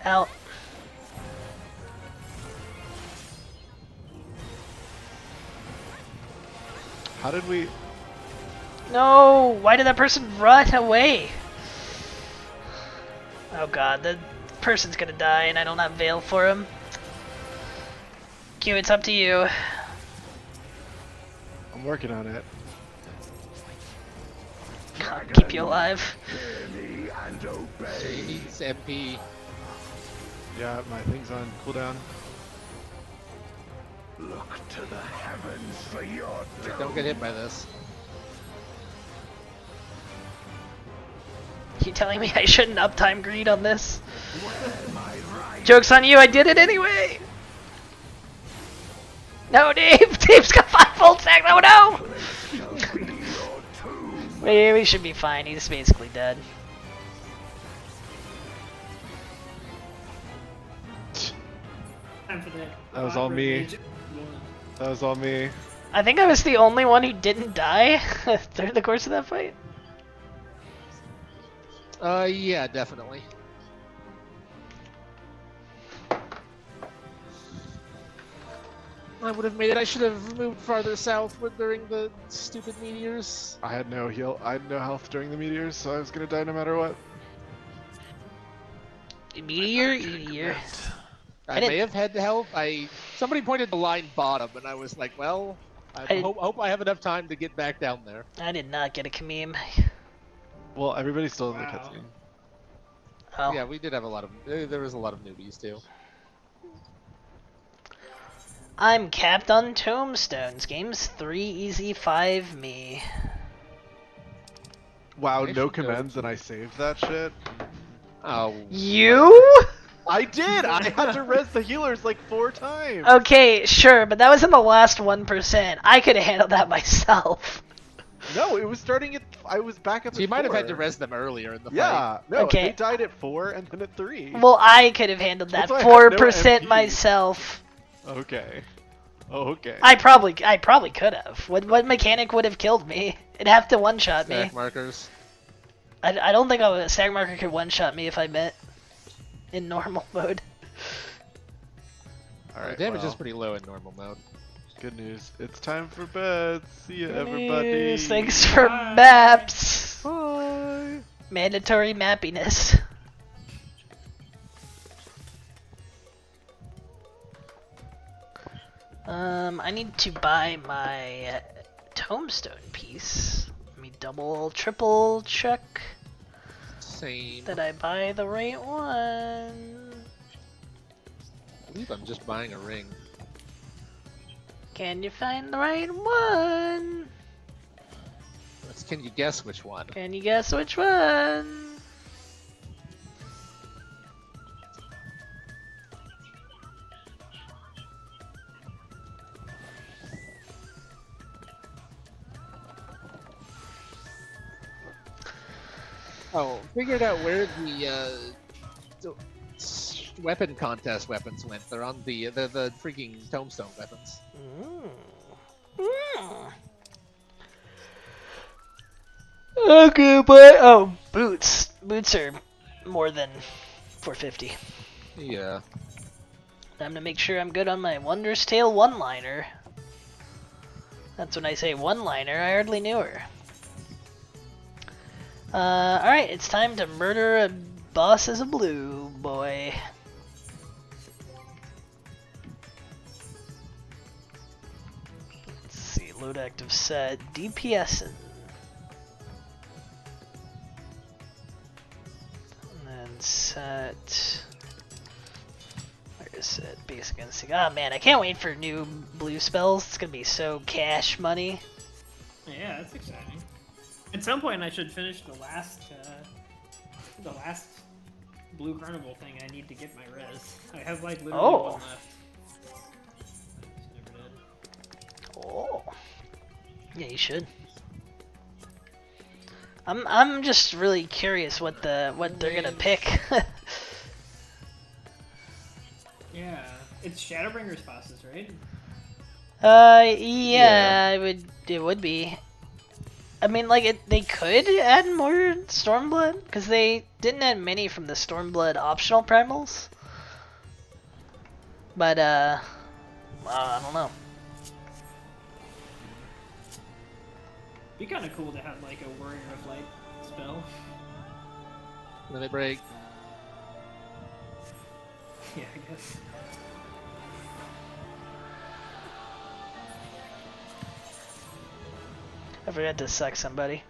[SPEAKER 1] Out.
[SPEAKER 5] How did we?
[SPEAKER 1] No! Why did that person run away? Oh god, the person's gonna die and I don't have Veil for him. Q, it's up to you.
[SPEAKER 5] I'm working on it.
[SPEAKER 1] I'll keep you alive.
[SPEAKER 2] Hear me and
[SPEAKER 4] He
[SPEAKER 2] obey.
[SPEAKER 4] needs MP.
[SPEAKER 5] Yeah, my thing's on cooldown.
[SPEAKER 2] Look to the heavens for your
[SPEAKER 4] Don't get hit by this.
[SPEAKER 1] You telling me I shouldn't uptime greed on this?
[SPEAKER 2] Where my right
[SPEAKER 1] Joke's on you, I did it anyway! No, Dave! Dave's got 5 full stacks! Oh no!
[SPEAKER 2] shall be your tomb.
[SPEAKER 1] Wait, we should be fine, he's basically dead.
[SPEAKER 8] Time for that.
[SPEAKER 5] That was all me.
[SPEAKER 8] Rage.
[SPEAKER 5] That was all me.
[SPEAKER 1] I think I was the only one who didn't die during the course of that fight.
[SPEAKER 4] Yeah, definitely. I would have made it. I should have moved farther south during the stupid meteors.
[SPEAKER 5] I had no heal. I had no health during the meteors, so I was gonna die no matter what.
[SPEAKER 1] Meteor.
[SPEAKER 4] I
[SPEAKER 1] didn't-
[SPEAKER 4] may have had to help. Somebody pointed the line bottom, and I was like, well, I hope I have enough time to get back down there.
[SPEAKER 1] I did not get a Kamim.
[SPEAKER 5] Well, everybody's still in the
[SPEAKER 6] Wow.
[SPEAKER 5] cutscene.
[SPEAKER 1] Oh.
[SPEAKER 4] Yeah, we did have a lot of. There was a lot of newbies too.
[SPEAKER 1] I'm capped on tombstones. Games 3 easy, 5 me.
[SPEAKER 5] Wow,
[SPEAKER 4] I
[SPEAKER 5] no
[SPEAKER 4] should go-
[SPEAKER 5] commends, and I saved that shit.
[SPEAKER 4] Oh.
[SPEAKER 1] You?
[SPEAKER 5] I did. I had to res the healers like 4 times.
[SPEAKER 1] Okay, sure, but that was in the last 1%. I could have handled that myself.
[SPEAKER 5] No, it was starting at. I was back up.
[SPEAKER 4] So you
[SPEAKER 5] at
[SPEAKER 4] might have had to
[SPEAKER 5] 4.
[SPEAKER 4] res them earlier in the fight.
[SPEAKER 5] Yeah. No.
[SPEAKER 1] Okay.
[SPEAKER 5] They died at 4 and then at 3.
[SPEAKER 1] Well, I could have handled that
[SPEAKER 5] That's why I had no
[SPEAKER 1] 4%
[SPEAKER 5] MP.
[SPEAKER 1] myself.
[SPEAKER 5] Okay. Oh, okay.
[SPEAKER 1] I probably could have. What mechanic would have killed me? It'd have to one-shot me.
[SPEAKER 4] Stack markers.
[SPEAKER 1] I don't think a stack marker could one-shot me if I met in normal mode.
[SPEAKER 5] All right.
[SPEAKER 4] Damage
[SPEAKER 5] well,
[SPEAKER 4] is pretty low in normal mode.
[SPEAKER 5] good news. It's time for bed. See ya,
[SPEAKER 1] Good
[SPEAKER 5] everybody.
[SPEAKER 1] news. Thanks for
[SPEAKER 8] Bye.
[SPEAKER 1] maps.
[SPEAKER 5] Bye.
[SPEAKER 1] Mandatory mappiness. I need to buy my tombstone piece. Let me double, triple check
[SPEAKER 4] Same.
[SPEAKER 1] that I buy the right one.
[SPEAKER 4] I believe I'm just buying a ring.
[SPEAKER 1] Can you find the right one?
[SPEAKER 4] Can you guess which one?
[SPEAKER 1] Can you guess which one?
[SPEAKER 4] Oh, figured out where the weapon contest weapons went. They're on the freaking tombstone weapons.
[SPEAKER 1] Okay, but oh, boots. Boots are more than 450.
[SPEAKER 4] Yeah.
[SPEAKER 1] Time to make sure I'm good on my Wondrous Tale one-liner. That's when I say one-liner, I hardly knew her. Alright, it's time to murder a boss as a blue boy. Alright, load active set. DPS. And then set. Where is it? Basic instinct. Oh man, I can't wait for new blue spells. It's gonna be so cash money.
[SPEAKER 8] Yeah, that's exciting. At some point, I should finish the last Blue Carnival thing. I need to get my res. I have like literally one left. I just never did.
[SPEAKER 1] Oh. Yeah, you should. I'm just really curious what they're gonna pick.
[SPEAKER 8] Yeah, it's Shadowbringers bosses, right?
[SPEAKER 1] Yeah, it would be. I mean, like, they could add more Stormblood, because they didn't add many from the Stormblood optional primals. But, well, I don't know.
[SPEAKER 8] Be kind of cool to have like a Warrior of Light spell.
[SPEAKER 4] Then they break.
[SPEAKER 8] Yeah, I guess.
[SPEAKER 1] I forgot to suck somebody.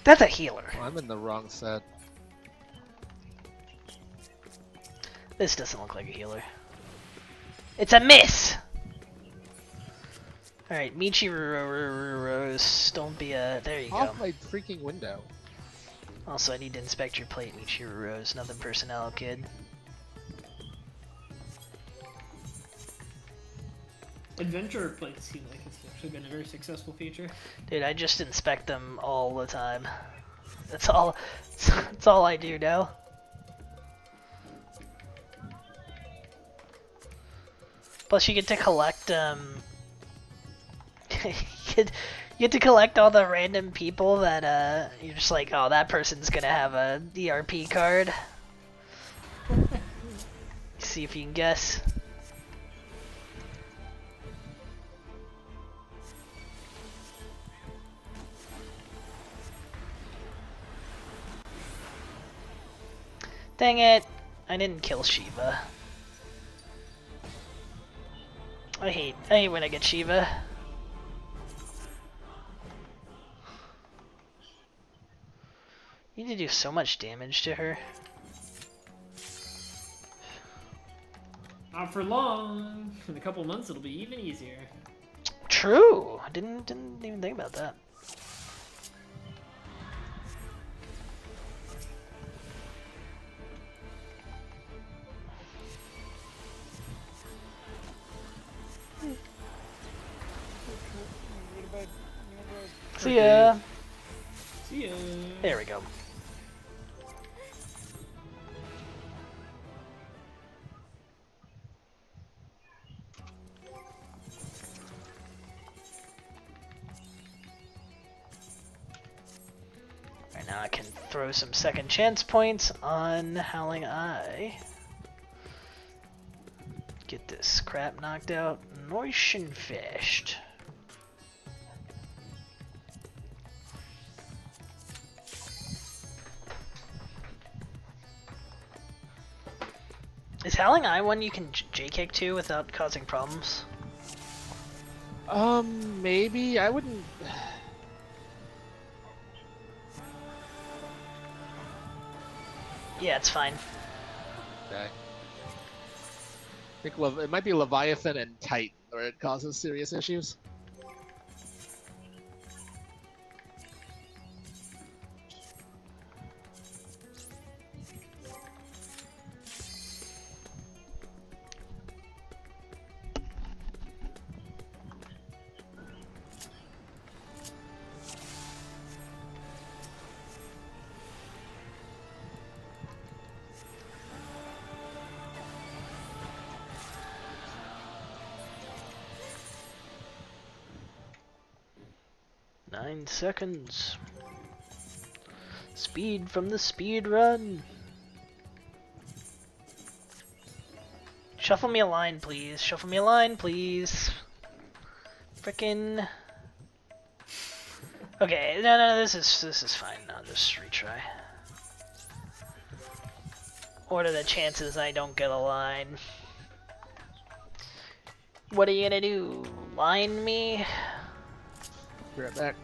[SPEAKER 1] That's a healer.
[SPEAKER 4] Oh, I'm in the wrong set.
[SPEAKER 1] This doesn't look like a healer. It's a miss! Alright, Michiru, don't be a... There you go.
[SPEAKER 4] Off my freaking window.
[SPEAKER 1] Also, I need to inspect your plate, Michiru Rose. Nothing personnel, kid.
[SPEAKER 8] Adventure plates seem like it's actually been a very successful feature.
[SPEAKER 1] Dude, I just inspect them all the time. That's all I do now. Plus you get to collect you get to collect all the random people that you're just like, oh, that person's gonna have a ERP card. See if you can guess. Dang it, I didn't kill Shiva. I hate when I get Shiva. You need to do so much damage to her.
[SPEAKER 8] Not for long. In a couple months, it'll be even easier.
[SPEAKER 1] True. I didn't even think about that. See ya.
[SPEAKER 8] See ya.
[SPEAKER 1] There we go. Right now I can throw some second chance points on Howling Eye. Get this crap knocked out. Nice and fast. Is Howling Eye one you can J-kick to without causing problems?
[SPEAKER 4] Maybe. I wouldn't...
[SPEAKER 1] Yeah, it's fine.
[SPEAKER 4] Okay. I think it might be Leviathan and Titan where it causes serious issues.
[SPEAKER 1] Nine seconds. Speed from the speed run. Shuffle me a line, please. Shuffle me a line, please. Frickin'. Okay, no, this is fine. I'll just retry. What are the chances I don't get a line? What are you gonna do? Line me?
[SPEAKER 4] Be right back.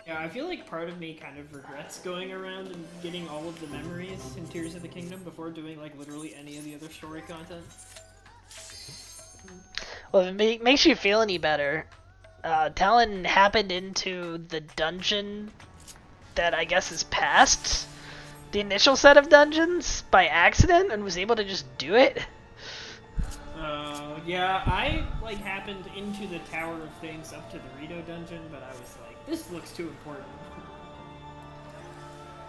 [SPEAKER 8] Yeah, I feel like part of me kind of regrets going around and getting all of the memories in Tears of the Kingdom before doing like literally any of the other story content.
[SPEAKER 1] Well, if it makes you feel any better, Talon happened into the dungeon that I guess is past the initial set of dungeons by accident and was able to just do it.
[SPEAKER 8] Yeah, I like happened into the Tower of Things up to the Rito dungeon, but I was like, this looks too important.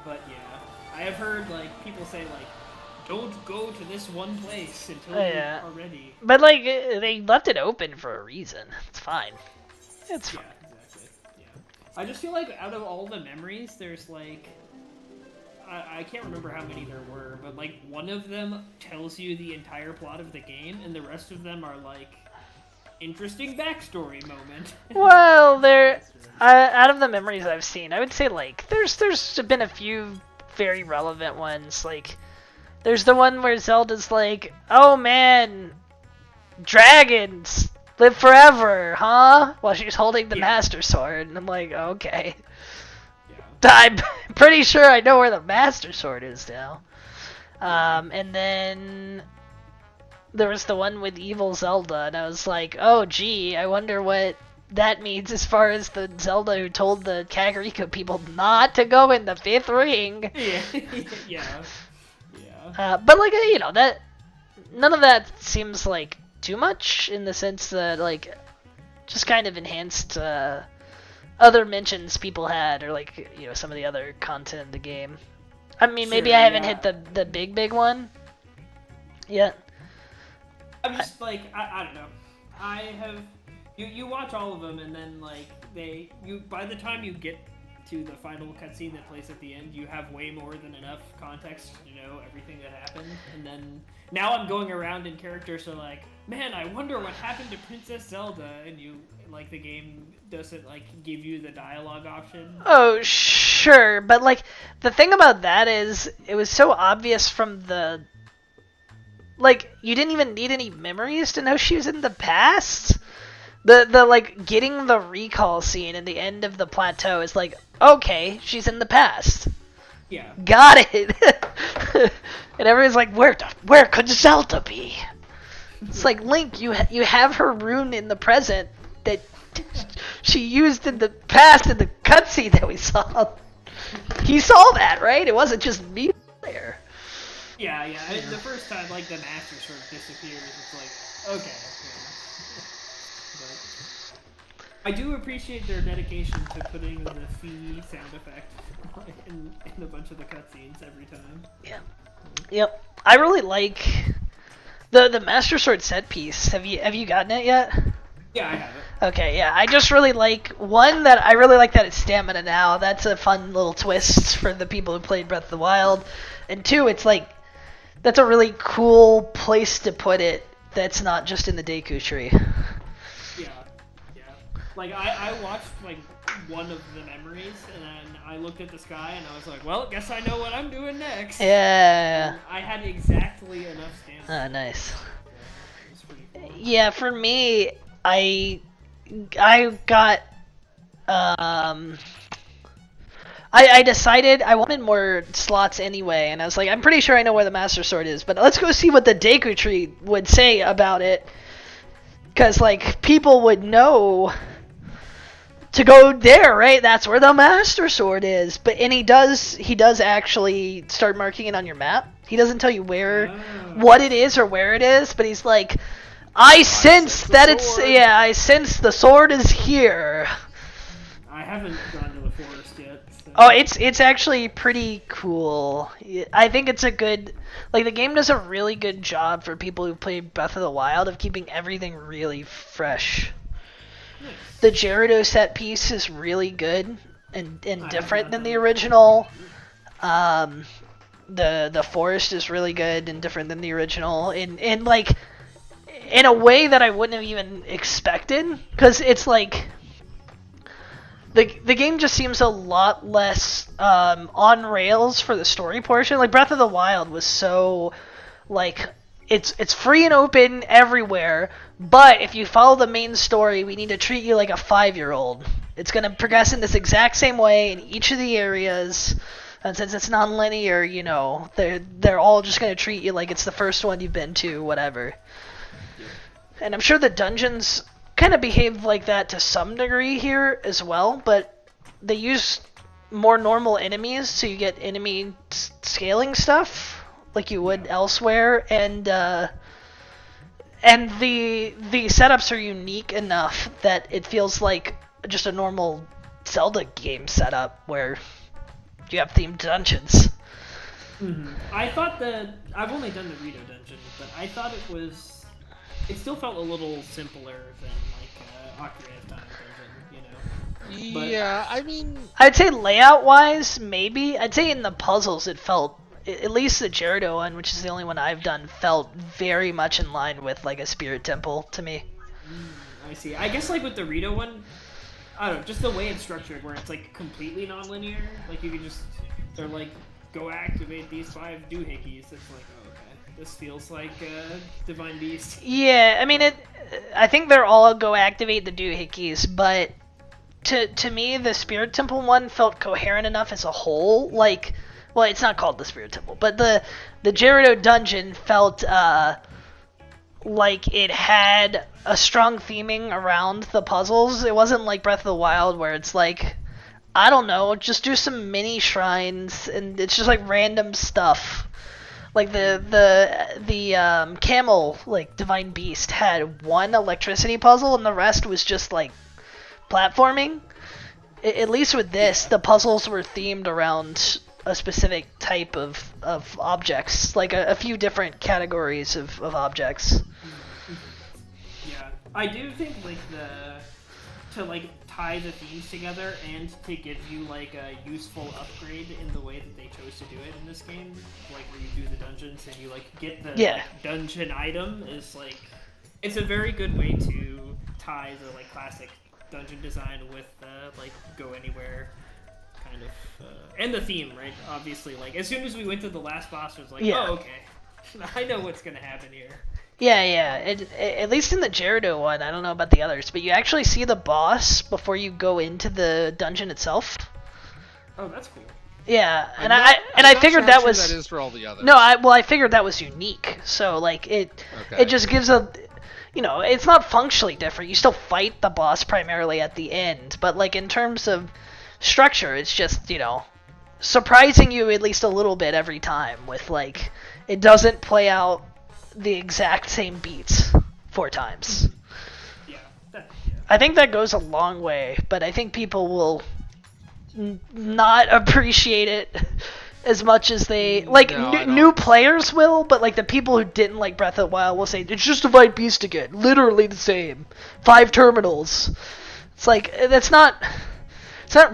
[SPEAKER 8] But yeah, I have heard like people say like, don't go to this one place until you are ready.
[SPEAKER 1] But like, they left it open for a reason. It's fine. It's fine.
[SPEAKER 8] Yeah, exactly. Yeah. I just feel like out of all the memories, there's like, I can't remember how many there were, but like one of them tells you the entire plot of the game, and the rest of them are like interesting backstory moment.
[SPEAKER 1] Well, there, out of the memories I've seen, I would say like there's been a few very relevant ones. Like there's the one where Zelda's like, "Oh man, dragons live forever, huh?" While she's holding the Master Sword, and I'm like, okay. I'm pretty sure I know where the Master Sword is now. And then there was the one with Evil Zelda, and I was like, oh gee, I wonder what that means as far as the Zelda who told the Kakariko people not to go in the 5th ring.
[SPEAKER 8] Yeah.
[SPEAKER 1] But like, you know, that none of that seems like too much in the sense that like just kind of enhanced other mentions people had, or like, you know, some of the other content in the game. I mean, maybe I haven't hit the big one yet.
[SPEAKER 8] I'm just like, I don't know. I have you watch all of them, and then like by the time you get to the final cutscene that plays at the end, you have way more than enough context to know everything that happened. And then now I'm going around and characters are like, man, I wonder what happened to Princess Zelda, and you like the game doesn't like give you the dialogue option.
[SPEAKER 1] Oh sure, but like the thing about that is it was so obvious from the like you didn't even need any memories to know she was in the past. The like getting the recall scene in the end of the plateau is like, okay, she's in the past.
[SPEAKER 8] Yeah.
[SPEAKER 1] Got it. And everyone's like, where could Zelda be? It's like, Link, you have her rune in the present that she used in the past in the cutscene that we saw. He saw that, right? It wasn't just me there.
[SPEAKER 8] Yeah. I mean, the first time, like, the Master Sword disappears, it's like, okay. But I do appreciate their dedication to putting the Fee sound effect in a bunch of the cutscenes every time.
[SPEAKER 1] Yeah. Yep. I really like the Master Sword set piece. Have you gotten it yet?
[SPEAKER 8] Yeah, I have it.
[SPEAKER 1] Okay, yeah. I just really like one that I really like that it's stamina now. That's a fun little twist for the people who played Breath of the Wild. And two, it's like that's a really cool place to put it. That's not just in the Deku Tree.
[SPEAKER 8] Yeah. Like I watched like one of the memories, and then I looked at the sky, and I was like, well, guess I know what I'm doing next.
[SPEAKER 1] Yeah.
[SPEAKER 8] And I had exactly enough stamina.
[SPEAKER 1] Oh, nice.
[SPEAKER 8] It was pretty cool.
[SPEAKER 1] Yeah, for me, I got I decided I wanted more slots anyway, and I was like, I'm pretty sure I know where the Master Sword is, but let's go see what the Deku Tree would say about it, because like people would know to go there, right? That's where the Master Sword is. And he does actually start marking it on your map. He doesn't tell you what it is or where it is, but he's like, I sense that I sense the sword is here.
[SPEAKER 8] I haven't gone to the forest yet. So.
[SPEAKER 1] Oh, it's actually pretty cool. I think it's a good, like, the game does a really good job for people who play Breath of the Wild of keeping everything really fresh.
[SPEAKER 8] Nice.
[SPEAKER 1] The Gerudo set piece is really good. and different than the original. The forest is really good and different than the original, in like in a way that I wouldn't have even expected, because it's like the game just seems a lot less on rails for the story portion. Like Breath of the Wild was so like it's free and open everywhere, but if you follow the main story, we need to treat you like a 5-year-old. It's gonna progress in this exact same way in each of the areas. And since it's non-linear, you know, they're all just going to treat you like it's the first one you've been to, whatever. And I'm sure the dungeons kind of behave like that to some degree here as well, but they use more normal enemies, so you get enemy scaling stuff like you would elsewhere, and the setups are unique enough that it feels like just a normal Zelda game setup where you have themed dungeons.
[SPEAKER 8] I thought I've only done the Rito dungeon, but I thought it still felt a little simpler than like Ocarina of Time dungeon, you know. But,
[SPEAKER 4] yeah, I mean,
[SPEAKER 1] I'd say layout-wise, maybe. I'd say in the puzzles, it felt, at least the Gerudo one, which is the only one I've done, felt very much in line with like a Spirit Temple to me.
[SPEAKER 8] I see. I guess like with the Rito one, I don't know, just the way it's structured, where it's like completely non-linear. Like you can just, they're like, go activate these 5 doohickeys. It's like, oh, okay, this feels like Divine Beast.
[SPEAKER 1] Yeah, I mean, I think they're all go activate the doohickeys, but to me, the Spirit Temple one felt coherent enough as a whole. Like, well, it's not called the Spirit Temple, but the Gerudo dungeon felt like it had a strong theming around the puzzles. It wasn't like Breath of the Wild where it's like, I don't know, just do some mini shrines and it's just like random stuff. Like the camel, like Divine Beast, had one electricity puzzle and the rest was just like platforming. At least with this, the puzzles were themed around a specific type of objects, like a few different categories of objects.
[SPEAKER 8] Yeah, I do think like to like tie the themes together and to give you like a useful upgrade in the way that they chose to do it in this game, like where you do the dungeons and you like get the like, dungeon item, is like, it's a very good way to tie the like classic dungeon design with like go anywhere kind of and the theme, right? Obviously, like as soon as we went to the last boss, it was like, oh, okay, I know what's gonna happen here.
[SPEAKER 1] Yeah. At least in the Gerudo one, I don't know about the others, but you actually see the boss before you go into the dungeon itself.
[SPEAKER 8] Oh, that's cool.
[SPEAKER 1] Yeah, I figured that was
[SPEAKER 4] that is for all the others.
[SPEAKER 1] No, I figured that was unique. So like it just gives a, you know, it's not functionally different. You still fight the boss primarily at the end, but like in terms of structure, it's just, you know, surprising you at least a little bit every time with like, it doesn't play out the exact same beats 4 times.
[SPEAKER 8] Yeah.
[SPEAKER 1] I think that goes a long way, but I think people will not appreciate it as much as they like. New players will, but like the people who didn't like Breath of the Wild will say it's just Divine Beast again, literally the same, 5 terminals. It's like it's not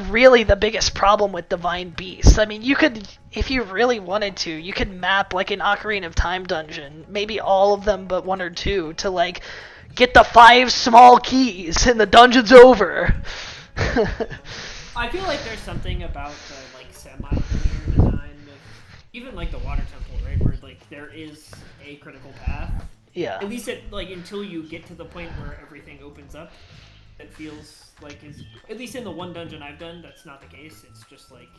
[SPEAKER 1] really the biggest problem with Divine Beast. I mean, you could, if you really wanted to, you could map like an Ocarina of Time dungeon, maybe all of them but 1 or 2, to like get the 5 small keys and the dungeon's over.
[SPEAKER 8] I feel like there's something about the like semi-linear design of even like the Water Temple, right, where like there is a critical path.
[SPEAKER 1] Yeah.
[SPEAKER 8] At least until you get to the point where everything opens up, it feels like at least in the one dungeon I've done, that's not the case. It's just like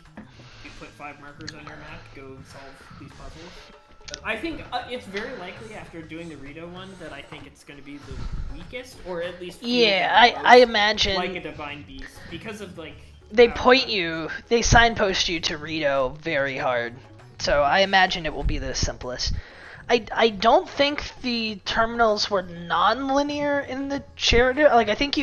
[SPEAKER 8] you put 5 markers on your map, go solve these puzzles. I think it's very likely after doing the Rito one that I think it's going to be the weakest, or at least
[SPEAKER 1] I imagine
[SPEAKER 8] like a Divine Beast, because of like
[SPEAKER 1] they signpost you to Rito very hard, so I imagine it will be the simplest. I don't think the terminals were non-linear in the Gerudo. Like I think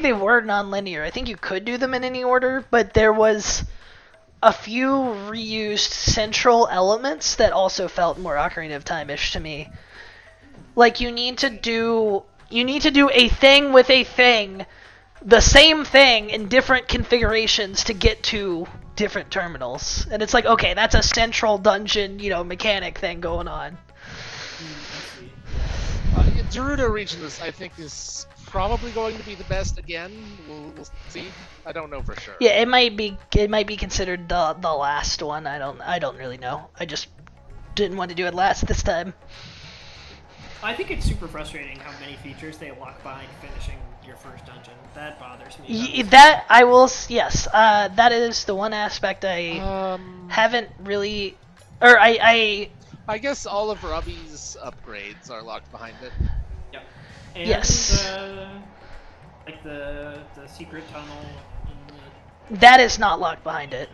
[SPEAKER 1] they were non-linear. I think you could do them in any order, but there was a few reused central elements that also felt more Ocarina of Time-ish to me. Like you need to do a thing with a thing the same thing in different configurations to get to different terminals. And it's like, okay, that's a central dungeon, mechanic thing going on.
[SPEAKER 4] Gerudo region I think is probably going to be the best again. We'll see. I don't know for sure.
[SPEAKER 1] Yeah, it might be considered the last one. I don't really know. I just didn't want to do it last this time.
[SPEAKER 8] I think it's super frustrating how many features they lock behind finishing your first dungeon. That bothers me.
[SPEAKER 1] That I will. Yes, that is the one aspect I haven't really, or I
[SPEAKER 4] guess all of Robbie's upgrades are locked behind it.
[SPEAKER 8] Yep. And
[SPEAKER 1] yes.
[SPEAKER 8] Like the secret tunnel.
[SPEAKER 1] That is not locked behind it.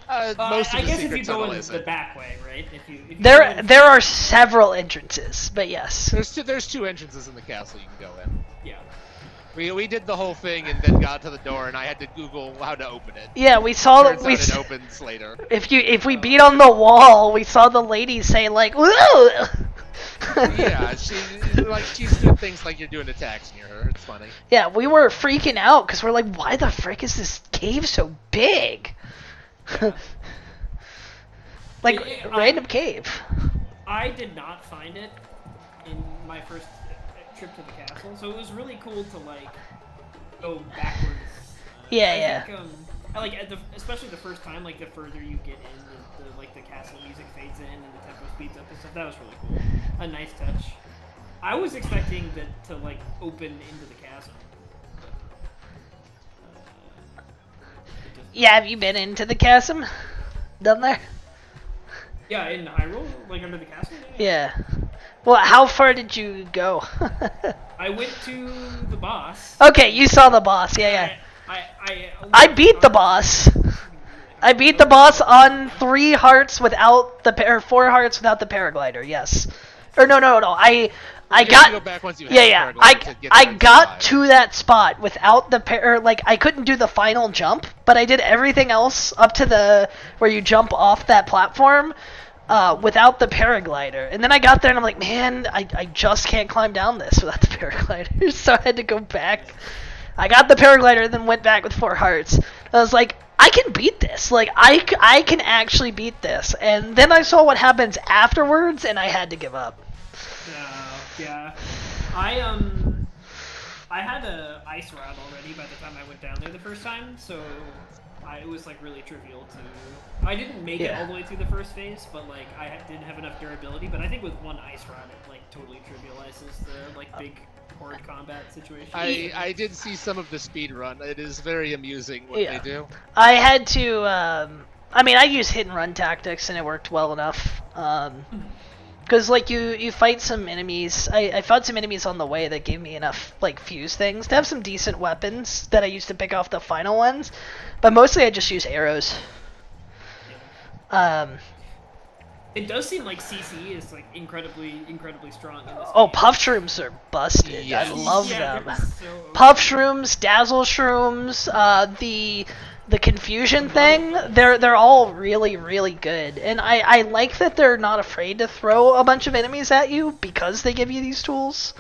[SPEAKER 4] Most of
[SPEAKER 8] I
[SPEAKER 4] the
[SPEAKER 8] guess if
[SPEAKER 4] secret
[SPEAKER 8] you go
[SPEAKER 4] tunnel
[SPEAKER 8] in
[SPEAKER 4] is
[SPEAKER 8] the
[SPEAKER 4] it.
[SPEAKER 8] back way, right? If you
[SPEAKER 1] There are several entrances, but yes.
[SPEAKER 4] There's two entrances in the castle you can go in.
[SPEAKER 8] Yeah.
[SPEAKER 4] We did the whole thing and then got to the door and I had to Google how to open it.
[SPEAKER 1] Yeah, we saw
[SPEAKER 4] Turns
[SPEAKER 1] that.
[SPEAKER 4] out it opens later.
[SPEAKER 1] If we beat on the wall, we saw the lady say like, "Woo!"
[SPEAKER 4] Yeah, she's doing things like you're doing attacks near her. It's funny.
[SPEAKER 1] Yeah, we were freaking out because we're like, why the frick is this cave so big? Like random cave.
[SPEAKER 8] I did not find it in my first trip to the castle, so it was really cool to like go backwards.
[SPEAKER 1] Yeah.
[SPEAKER 8] I think, especially the first time, like the further you get in, the castle music fades in and the tempo speeds up and stuff. That was really cool. A nice touch. I was expecting that to like open into the chasm.
[SPEAKER 1] Yeah, have you been into the chasm? Down there?
[SPEAKER 8] Yeah, in Hyrule, like under the castle.
[SPEAKER 1] Yeah. Well, how far did you go?
[SPEAKER 8] I went to the boss.
[SPEAKER 1] Okay, you saw the boss. Yeah. I beat the boss. I beat the boss on 3 hearts without the 4 hearts without the paraglider. Yes. Or no. I got.
[SPEAKER 4] Go back once you have
[SPEAKER 1] Yeah.
[SPEAKER 4] the paraglider to get
[SPEAKER 1] I
[SPEAKER 4] there
[SPEAKER 1] got
[SPEAKER 4] and
[SPEAKER 1] to that spot without the like I couldn't do the final jump, but I did everything else up to the where you jump off that platform. Without the paraglider, and then I got there and I'm like, man, I just can't climb down this without the paraglider, so I had to go back. I got the paraglider, then went back with 4 hearts. I was like, I can beat this. Like, I can actually beat this. And then I saw what happens afterwards, and I had to give up.
[SPEAKER 8] Yeah. I had a ice rod already by the time I went down there the first time, so it was like really trivial to. I didn't make it all the way through the first phase, but like I didn't have enough durability. But I think with one ice rod, it like totally trivializes the like big horde combat situation.
[SPEAKER 4] I did see some of the speed run. It is very amusing what they do.
[SPEAKER 1] I had to. I used hit and run tactics, and it worked well enough. Because like you fight some enemies. I fought some enemies on the way that gave me enough like fuse things to have some decent weapons that I used to pick off the final ones. But mostly I just use arrows.
[SPEAKER 8] It does seem like CC is like incredibly strong in this
[SPEAKER 1] Oh,
[SPEAKER 8] game.
[SPEAKER 1] puff shrooms are busted.
[SPEAKER 4] Yes.
[SPEAKER 1] I love
[SPEAKER 8] Yeah,
[SPEAKER 1] them.
[SPEAKER 8] they're so
[SPEAKER 1] Puff shrooms, dazzle shrooms, the confusion thing, they're all really, really good. And I like that they're not afraid to throw a bunch of enemies at you because they give you these tools.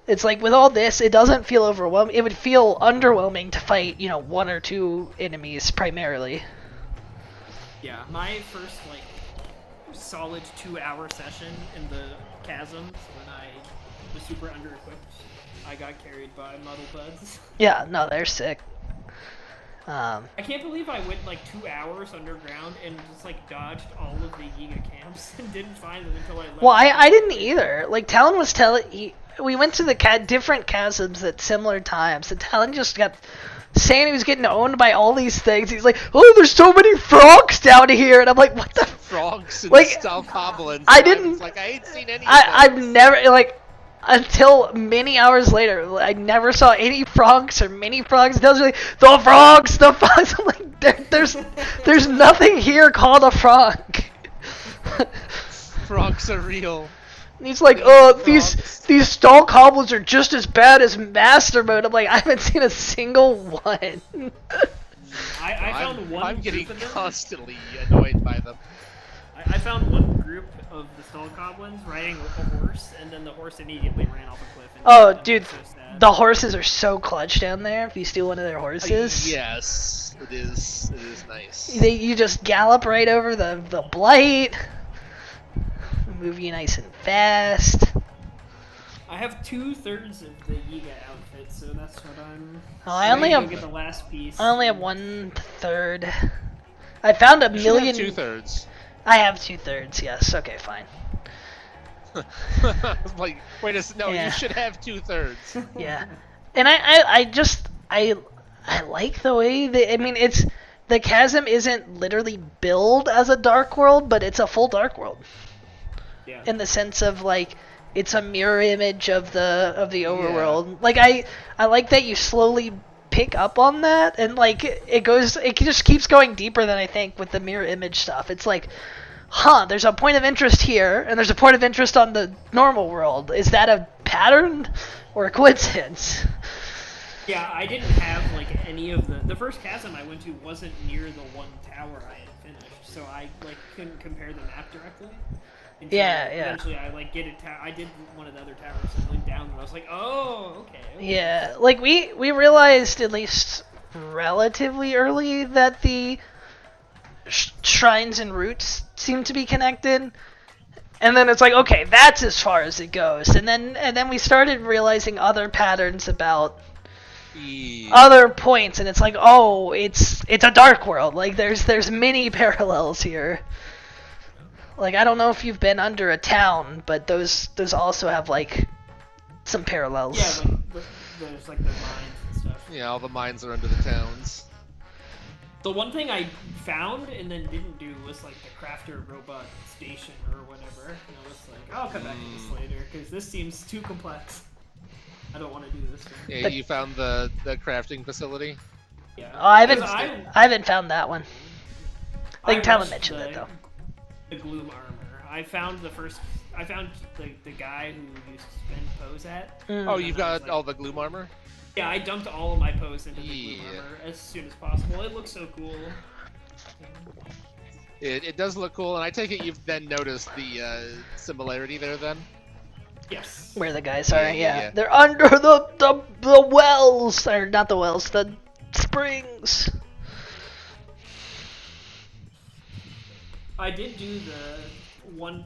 [SPEAKER 1] It's like with all this, it doesn't feel overwhelming. It would feel underwhelming to fight, 1 or 2 enemies primarily.
[SPEAKER 8] Yeah, my first like solid 2-hour session in the chasms when I was super under-equipped, I got carried by Muddle Buds.
[SPEAKER 1] Yeah, no, they're sick.
[SPEAKER 8] I can't believe I went like 2 hours underground and just like dodged all of the Yiga camps and didn't find them until I left.
[SPEAKER 1] Well, I didn't either. Like, Talon was we went to the different chasms at similar times, and Talon just got saying he was getting owned by all these things. He's like, oh, there's so many frogs down here, and I'm like, what the
[SPEAKER 4] frogs and
[SPEAKER 1] like,
[SPEAKER 4] Stalkoblins.
[SPEAKER 1] I didn't.
[SPEAKER 4] I ain't seen any.
[SPEAKER 1] I've never like. Until many hours later, I never saw any frogs or mini frogs. Those are like, the frogs. I'm like, there's nothing here called a frog.
[SPEAKER 4] Frogs are real.
[SPEAKER 1] And he's like, these stall cobblers are just as bad as Master Mode. I'm like, I haven't seen a single one.
[SPEAKER 8] I found one.
[SPEAKER 4] I'm getting
[SPEAKER 8] group of them.
[SPEAKER 4] constantly annoyed by them.
[SPEAKER 8] I found one group of the Stall Goblins riding a horse, and then the horse immediately ran off a cliff. And
[SPEAKER 1] Oh,
[SPEAKER 8] I'm
[SPEAKER 1] dude.
[SPEAKER 8] so sad.
[SPEAKER 1] The horses are so clutch down there. If you steal one of their horses,
[SPEAKER 4] Yes, it is. It is nice.
[SPEAKER 1] you just gallop right over the blight. Move you nice and fast.
[SPEAKER 8] I have 2/3 of the Yiga outfit, so that's what I'm.
[SPEAKER 1] Oh, I only
[SPEAKER 8] ready to
[SPEAKER 1] have-
[SPEAKER 8] go get the last piece.
[SPEAKER 1] I only have 1/3. I found a
[SPEAKER 4] You should have
[SPEAKER 1] million.
[SPEAKER 4] 2/3.
[SPEAKER 1] I have 2/3. Yes. Okay. Fine.
[SPEAKER 4] Like, wait a no,
[SPEAKER 1] Yeah.
[SPEAKER 4] you should have 2/3.
[SPEAKER 1] Yeah. And I just I like the way I mean, it's the chasm isn't literally billed as a dark world, but it's a full dark world
[SPEAKER 8] Yeah.
[SPEAKER 1] in the sense of like it's a mirror image of the overworld. Like I like that you slowly pick up on that, and like it just keeps going deeper than I think with the mirror image stuff. It's like, there's a point of interest here, and there's a point of interest on the normal world. Is that a pattern or a coincidence?
[SPEAKER 8] Yeah, I didn't have like any of the first chasm I went to wasn't near the one tower I had finished, so I like couldn't compare the map directly. Until
[SPEAKER 1] Yeah.
[SPEAKER 8] Eventually, I like I did one of the other towers and went down, and I was like, oh, okay.
[SPEAKER 1] Yeah, like we realized at least relatively early that the shrines and routes seem to be connected. And then it's like, okay, that's as far as it goes. And then we started realizing other patterns about other points, and it's like, oh, it's a dark world. Like there's many parallels here. Like I don't know if you've been under a town, but those also have like some parallels.
[SPEAKER 8] Yeah, like there's like the mines and stuff.
[SPEAKER 4] Yeah, all the mines are under the towns.
[SPEAKER 8] The one thing I found and then didn't do was like the crafter robot station or whatever. And I was like, I'll come back to this later because this seems too complex. I don't want to do this one.
[SPEAKER 4] Yeah, you found the crafting facility?
[SPEAKER 8] Yeah.
[SPEAKER 1] Oh, I
[SPEAKER 8] because
[SPEAKER 1] haven't found that one. I think Talon
[SPEAKER 8] rushed
[SPEAKER 1] mentioned it though.
[SPEAKER 8] The gloom armor. I found the guy who used to spend pose at.
[SPEAKER 4] Oh, you've
[SPEAKER 8] And I was
[SPEAKER 4] got
[SPEAKER 8] like-
[SPEAKER 4] all the gloom armor?
[SPEAKER 8] Yeah, I dumped all of my pose into the gloom
[SPEAKER 4] Yeah.
[SPEAKER 8] armor as soon as possible. It looks so cool.
[SPEAKER 4] It does look cool, and I take it you've then noticed the similarity there then?
[SPEAKER 8] Yes.
[SPEAKER 1] Where the guys are, yeah.
[SPEAKER 4] Yeah.
[SPEAKER 1] They're under the wells, or not the wells, the springs.
[SPEAKER 8] I did do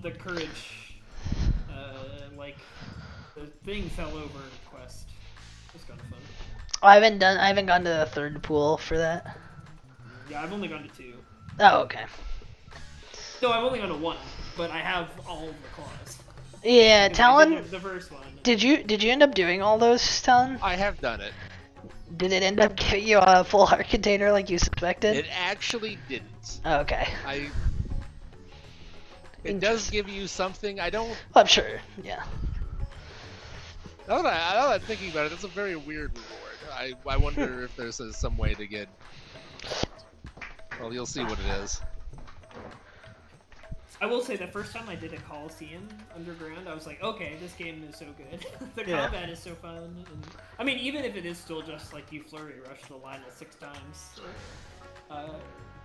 [SPEAKER 8] the courage, like the thing fell over quest. It was kind of fun.
[SPEAKER 1] I haven't gone to the third pool for that.
[SPEAKER 8] Yeah, I've only gone to 2.
[SPEAKER 1] Oh, okay.
[SPEAKER 8] No, I've only gone to 1, but I have all of the claws.
[SPEAKER 1] Yeah,
[SPEAKER 8] 'Cause I
[SPEAKER 1] Talon,
[SPEAKER 8] did the first one.
[SPEAKER 1] did you end up doing all those, Talon?
[SPEAKER 4] I have done it.
[SPEAKER 1] Did it end up giving you a full heart container like you suspected?
[SPEAKER 4] It actually didn't.
[SPEAKER 1] Oh, okay.
[SPEAKER 4] It does give you something. I don't.
[SPEAKER 1] I'm sure. Yeah.
[SPEAKER 4] Now that I'm thinking about it, that's a very weird reward. I wonder if there's some way to get. Well, you'll see what it is.
[SPEAKER 8] I will say the first time I did a Coliseum Underground, I was like, okay, this game is so good. The
[SPEAKER 1] Yeah.
[SPEAKER 8] combat is so fun. And, I mean, even if it is still just like you flurry rush the Lionel 6 times,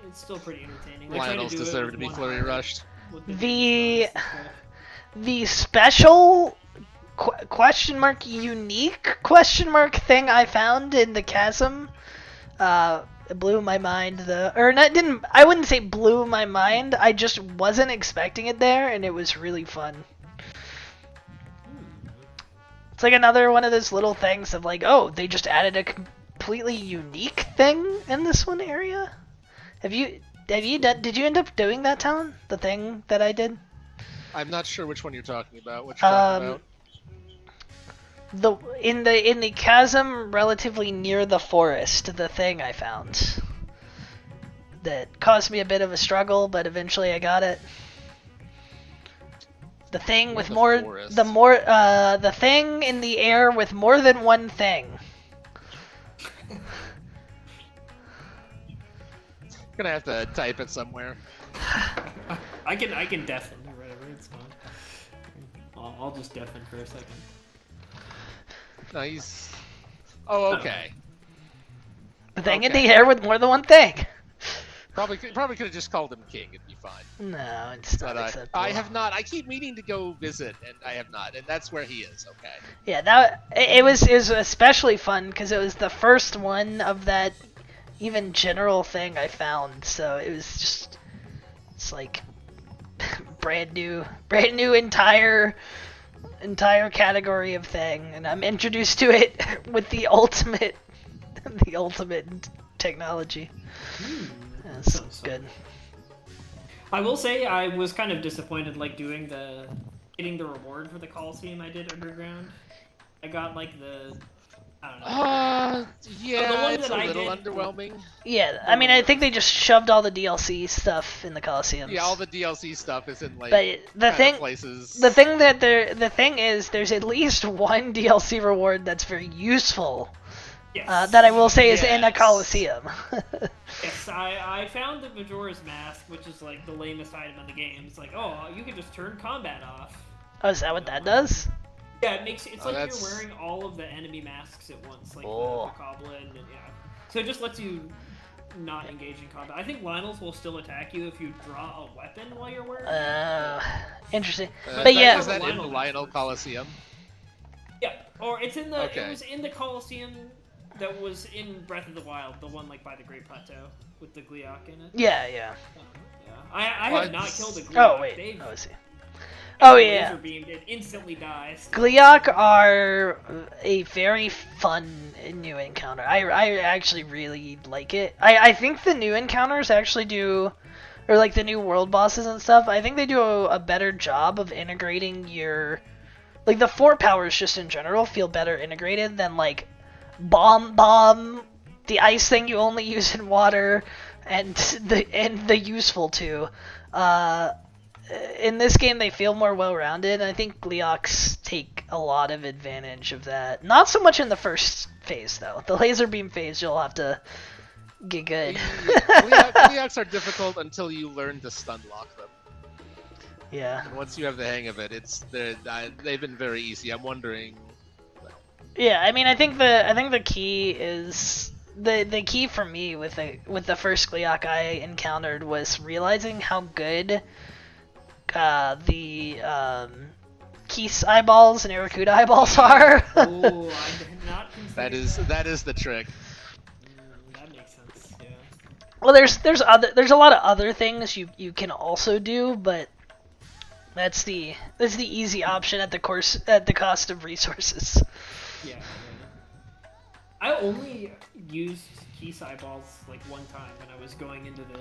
[SPEAKER 8] it's still pretty entertaining. I try
[SPEAKER 4] Lionels
[SPEAKER 8] do it
[SPEAKER 4] deserve
[SPEAKER 8] with
[SPEAKER 4] to be
[SPEAKER 8] one
[SPEAKER 4] flurry
[SPEAKER 8] eye
[SPEAKER 4] rushed.
[SPEAKER 8] with
[SPEAKER 1] The-
[SPEAKER 8] stuff.
[SPEAKER 1] The special question mark unique question mark thing I found in the chasm it blew my mind. I wouldn't say blew my mind, I just wasn't expecting it there, and it was really fun. It's like another one of those little things of like, oh, they just added a completely unique thing in this one area. Did you end up doing that, Talon? The thing that I did?
[SPEAKER 4] I'm not sure which one you're talking about. What you're talking about?
[SPEAKER 1] In the chasm relatively near the forest, the thing I found that caused me a bit of a struggle, but eventually I got it. The thing
[SPEAKER 4] Near
[SPEAKER 1] with
[SPEAKER 4] the
[SPEAKER 1] more
[SPEAKER 4] forest.
[SPEAKER 1] the thing in the air with more than one thing.
[SPEAKER 4] Gonna have to type it somewhere.
[SPEAKER 8] I can deafen or whatever. It's fine. I'll just deafen for a second.
[SPEAKER 4] Nice. Oh, okay.
[SPEAKER 1] The thing in
[SPEAKER 4] Okay.
[SPEAKER 1] the air with more than one thing.
[SPEAKER 4] Probably could have just called him king. It'd be fine.
[SPEAKER 1] No, it's not
[SPEAKER 4] But
[SPEAKER 1] acceptable.
[SPEAKER 4] I have not. I keep meaning to go visit, and I have not. And that's where he is. Okay.
[SPEAKER 1] Yeah, it was especially fun because it was the first one of that even general thing I found. So it was just, it's like brand new entire category of thing, and I'm introduced to it with the ultimate technology. That's
[SPEAKER 8] Sounds
[SPEAKER 1] good.
[SPEAKER 8] I will say I was kind of disappointed, like getting the reward for the Coliseum I did underground. I got like I don't know.
[SPEAKER 4] Yeah,
[SPEAKER 8] The one
[SPEAKER 4] it's a
[SPEAKER 8] that I
[SPEAKER 4] little
[SPEAKER 8] did-
[SPEAKER 4] underwhelming.
[SPEAKER 1] Yeah, I mean, I think they just shoved all the DLC stuff in the Colosseums.
[SPEAKER 4] Yeah, all the DLC stuff is in like
[SPEAKER 1] But the
[SPEAKER 4] kind
[SPEAKER 1] thing,
[SPEAKER 4] of places.
[SPEAKER 1] the thing is, there's at least one DLC reward that's very useful.
[SPEAKER 8] Yes.
[SPEAKER 1] That I will say is in a
[SPEAKER 4] Yes.
[SPEAKER 1] Coliseum.
[SPEAKER 8] Yes, I found the Majora's Mask, which is like the lamest item in the game. It's like, oh, you can just turn combat off.
[SPEAKER 1] Oh, is that what that does?
[SPEAKER 8] Yeah, it's
[SPEAKER 4] Oh,
[SPEAKER 8] like
[SPEAKER 4] that's-
[SPEAKER 8] you're wearing all of the enemy masks at once, like
[SPEAKER 1] Oh.
[SPEAKER 8] the Goblin, and yeah. So it just lets you not engage in combat. I think Lionels will still attack you if you draw a weapon while you're wearing it.
[SPEAKER 1] Interesting.
[SPEAKER 4] But
[SPEAKER 1] But yeah,
[SPEAKER 4] is that in
[SPEAKER 8] Lionel
[SPEAKER 4] Lionel Coliseum?
[SPEAKER 8] Yeah, or it's in the
[SPEAKER 4] Okay.
[SPEAKER 8] it was in the Coliseum that was in Breath of the Wild, the one like by the Great Plateau with the Gleeok in it.
[SPEAKER 1] yeah.
[SPEAKER 8] Yeah, I
[SPEAKER 4] What?
[SPEAKER 8] have not killed a Gleeok.
[SPEAKER 1] Oh wait.
[SPEAKER 8] They've
[SPEAKER 1] Oh, I see. Oh yeah.
[SPEAKER 8] laser beamed, it instantly dies.
[SPEAKER 1] Gleeok are a very fun new encounter. I actually really like it. I think the new encounters actually do, or like the new world bosses and stuff, I think they do a better job of integrating your, like the 4 powers just in general feel better integrated than like bomb, the ice thing you only use in water, and the useful 2. In this game, they feel more well-rounded, and I think Gleeoks take a lot of advantage of that. Not so much in the first phase, though. The laser beam phase, you'll have to get good.
[SPEAKER 4] Gleeoks are difficult until you learn to stun lock them.
[SPEAKER 1] Yeah.
[SPEAKER 4] And once you have the hang of it, they've been very easy. I'm wondering.
[SPEAKER 1] Yeah, I mean, I think the key is the key for me with the first Gleeok I encountered was realizing how good the Keese eyeballs and Arakuda eyeballs are.
[SPEAKER 8] Oh, I did not consider
[SPEAKER 4] That is the trick.
[SPEAKER 8] That makes sense. Yeah.
[SPEAKER 1] Well, there's a lot of other things you can also do, but that's the easy option at the cost of resources.
[SPEAKER 8] Yeah. I only used Keese eyeballs like one time when I was going into the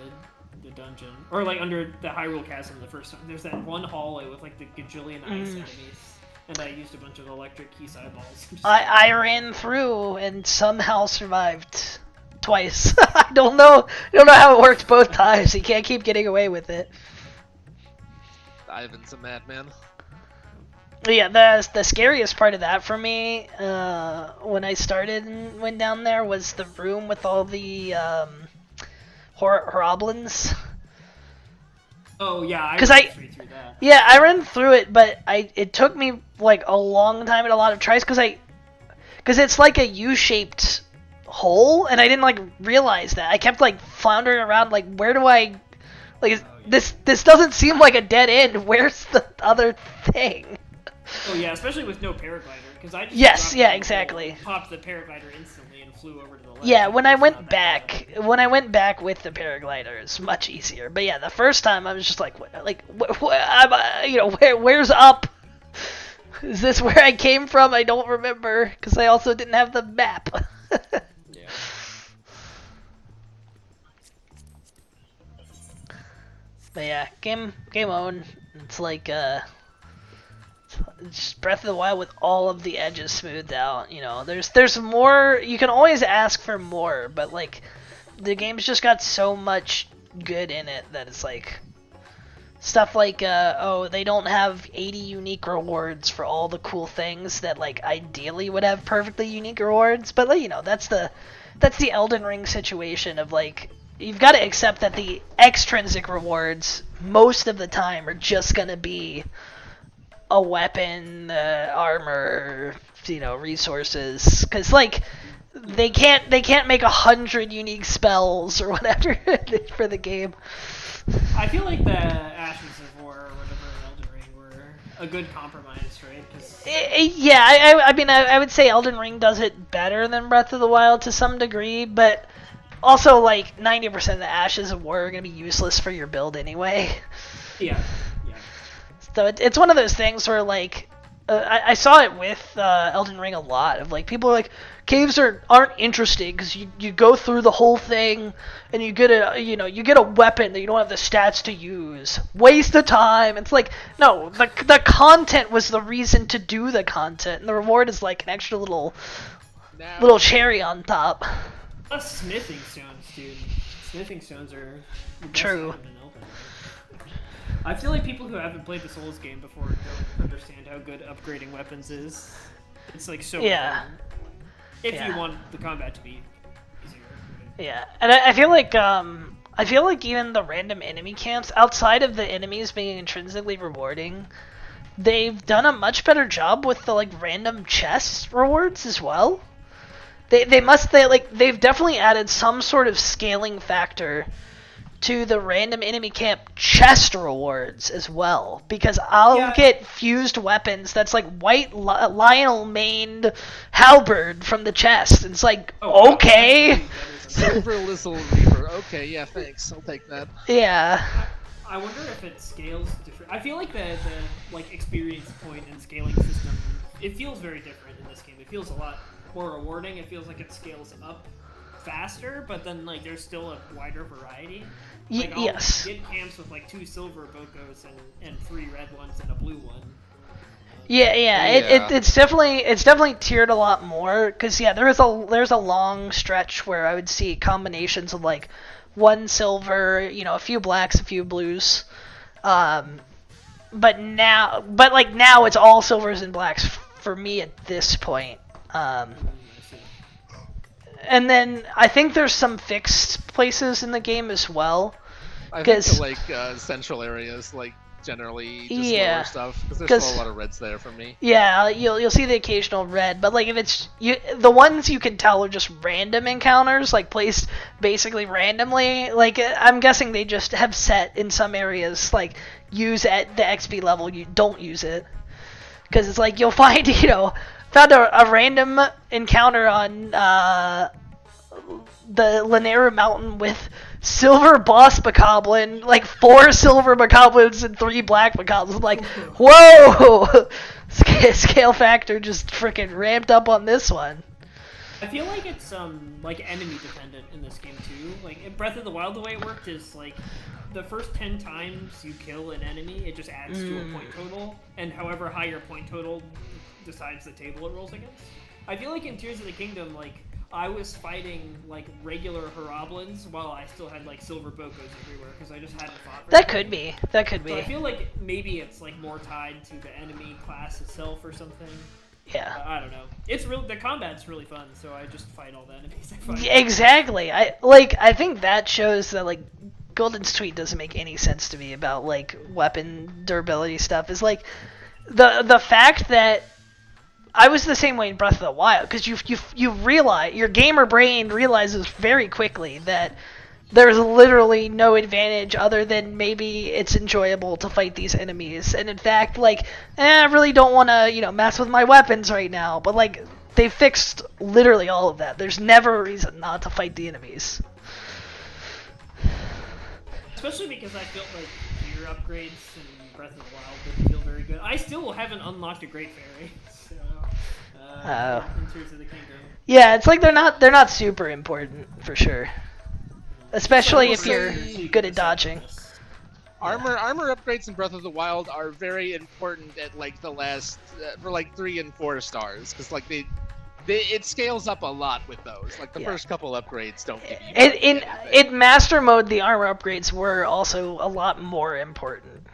[SPEAKER 8] dungeon, or like under the Hyrule Chasm the first time. There's that one hallway with like the gajillion ice enemies, and I used a bunch of electric Keese eyeballs.
[SPEAKER 1] I ran through and somehow survived twice. I don't know how it worked both times. You can't keep getting away with it.
[SPEAKER 4] Ivan's a madman.
[SPEAKER 1] But yeah, the scariest part of that for me, when I started and went down there, was the room with all the Horoblins.
[SPEAKER 8] Oh yeah,
[SPEAKER 1] 'Cause
[SPEAKER 8] went straight through that.
[SPEAKER 1] Yeah, I ran through it, but it took me like a long time and a lot of tries because it's like a U-shaped hole, and I didn't like realize that. I kept like floundering around, like where do I, like this doesn't seem like a dead end. Where's the other thing?
[SPEAKER 8] Oh yeah, especially with no paraglider, because I just
[SPEAKER 1] Yes,
[SPEAKER 8] dropped
[SPEAKER 1] yeah,
[SPEAKER 8] down the
[SPEAKER 1] exactly.
[SPEAKER 8] hole, popped the paraglider instantly and flew over to the left.
[SPEAKER 1] Yeah, when I
[SPEAKER 8] It's
[SPEAKER 1] went
[SPEAKER 8] not that
[SPEAKER 1] back,
[SPEAKER 8] bad.
[SPEAKER 1] with the paraglider, it's much easier. But yeah, the first time I was just like, where's up? Is this where I came from? I don't remember, because I also didn't have the map.
[SPEAKER 8] Yeah.
[SPEAKER 1] But yeah, game on. It's like it's just Breath of the Wild with all of the edges smoothed out. You know, there's more. You can always ask for more, but like the game's just got so much good in it that it's like stuff like they don't have 80 unique rewards for all the cool things that like ideally would have perfectly unique rewards, but like, you know, that's the Elden Ring situation of like you've got to accept that the extrinsic rewards most of the time are just gonna be a weapon, armor, you know, resources, because like they can't make 100 unique spells or whatever for the game.
[SPEAKER 8] I feel like the Ashes of War or whatever in Elden Ring were a good compromise, right? 'Cause
[SPEAKER 1] Yeah, I mean, I would say Elden Ring does it better than Breath of the Wild to some degree, but also, like, 90% of the Ashes of War are going to be useless for your build anyway.
[SPEAKER 8] yeah.
[SPEAKER 1] So it's one of those things where, like, I saw it with Elden Ring a lot, of, like, people are like, caves aren't interesting, because you go through the whole thing, and you get a weapon that you don't have the stats to use. Waste of time. It's like, no, the content was the reason to do the content, and the reward is, like, an extra little cherry on top.
[SPEAKER 8] Plus smithing stones, dude. Smithing stones are the best
[SPEAKER 1] True.
[SPEAKER 8] item in Elden Ring. I feel like people who haven't played the Souls game before don't understand how good upgrading weapons is. It's like so
[SPEAKER 1] Yeah.
[SPEAKER 8] important. If
[SPEAKER 1] Yeah.
[SPEAKER 8] you want the combat to be easier.
[SPEAKER 1] Yeah, and I feel like even the random enemy camps, outside of the enemies being intrinsically rewarding, they've done a much better job with the, like, random chest rewards as well. They've definitely added some sort of scaling factor to the random enemy camp chest rewards as well, because I'll get fused weapons that's like white Lionel maned halberd from the chest. It's like, okay.
[SPEAKER 4] Silver Lizzle Reaper. Okay, yeah, thanks. I'll take that.
[SPEAKER 1] Yeah.
[SPEAKER 8] I wonder if it scales different. I feel like the like experience point and scaling system, it feels very different in this game. It feels a lot more rewarding. It feels like it scales up faster, but then like there's still a wider variety. Like, I'll
[SPEAKER 1] Yes.
[SPEAKER 8] get camps with like 2 silver bokos and 3 red ones and a blue one.
[SPEAKER 1] Yeah. It's definitely tiered a lot more, because there's a long stretch where I would see combinations of like 1 silver, a few blacks, a few blues, but now it's all silvers and blacks for me at this point. And then I think there's some fixed places in the game as well.
[SPEAKER 4] I think the, like, central areas, like, generally just lower stuff, because there's still a lot of reds there for me.
[SPEAKER 1] Yeah, you'll see the occasional red, but like if it's the ones you can tell are just random encounters, like placed basically randomly. Like I'm guessing they just have set in some areas, like use at the XP level, you don't use it, because it's like you'll find found a random encounter on the Lanera Mountain with silver boss bokoblin, like 4 silver bokoblins and 3 black bokoblins. Like, whoa! Scale factor just freaking ramped up on this one.
[SPEAKER 8] I feel like it's like enemy dependent in this game too. Like in Breath of the Wild, the way it worked is like the first 10 times you kill an enemy, it just adds to a point total, and however high your point total decides the table it rolls against. I feel like in Tears of the Kingdom, like I was fighting like regular Horoblins while I still had like silver bokos everywhere because I just hadn't fought.
[SPEAKER 1] That could be.
[SPEAKER 8] So I feel like maybe it's like more tied to the enemy class itself or something.
[SPEAKER 1] Yeah.
[SPEAKER 8] I don't know. It's real. The combat's really fun, so I just fight all the enemies I fight.
[SPEAKER 1] Exactly. I think that shows that like Golden's tweet doesn't make any sense to me about like weapon durability stuff. Is like the fact that I was the same way in Breath of the Wild, because you realize, your gamer brain realizes very quickly that there's literally no advantage other than maybe it's enjoyable to fight these enemies. And in fact, like, I really don't want to, mess with my weapons right now. But like, they fixed literally all of that. There's never a reason not to fight the enemies.
[SPEAKER 8] Especially because I felt like gear upgrades in Breath of the Wild didn't feel very good. I still haven't unlocked a Great Fairy. So, in Tears of the Kingdom.
[SPEAKER 1] Yeah, it's like they're not super important for sure. Especially if you're good at dodging.
[SPEAKER 4] Armor upgrades in Breath of the Wild are very important at like the last for like 3 and 4 stars, because like it scales up a lot with those. Like the first couple upgrades don't give you
[SPEAKER 1] in Master Mode, the armor upgrades were also a lot more important.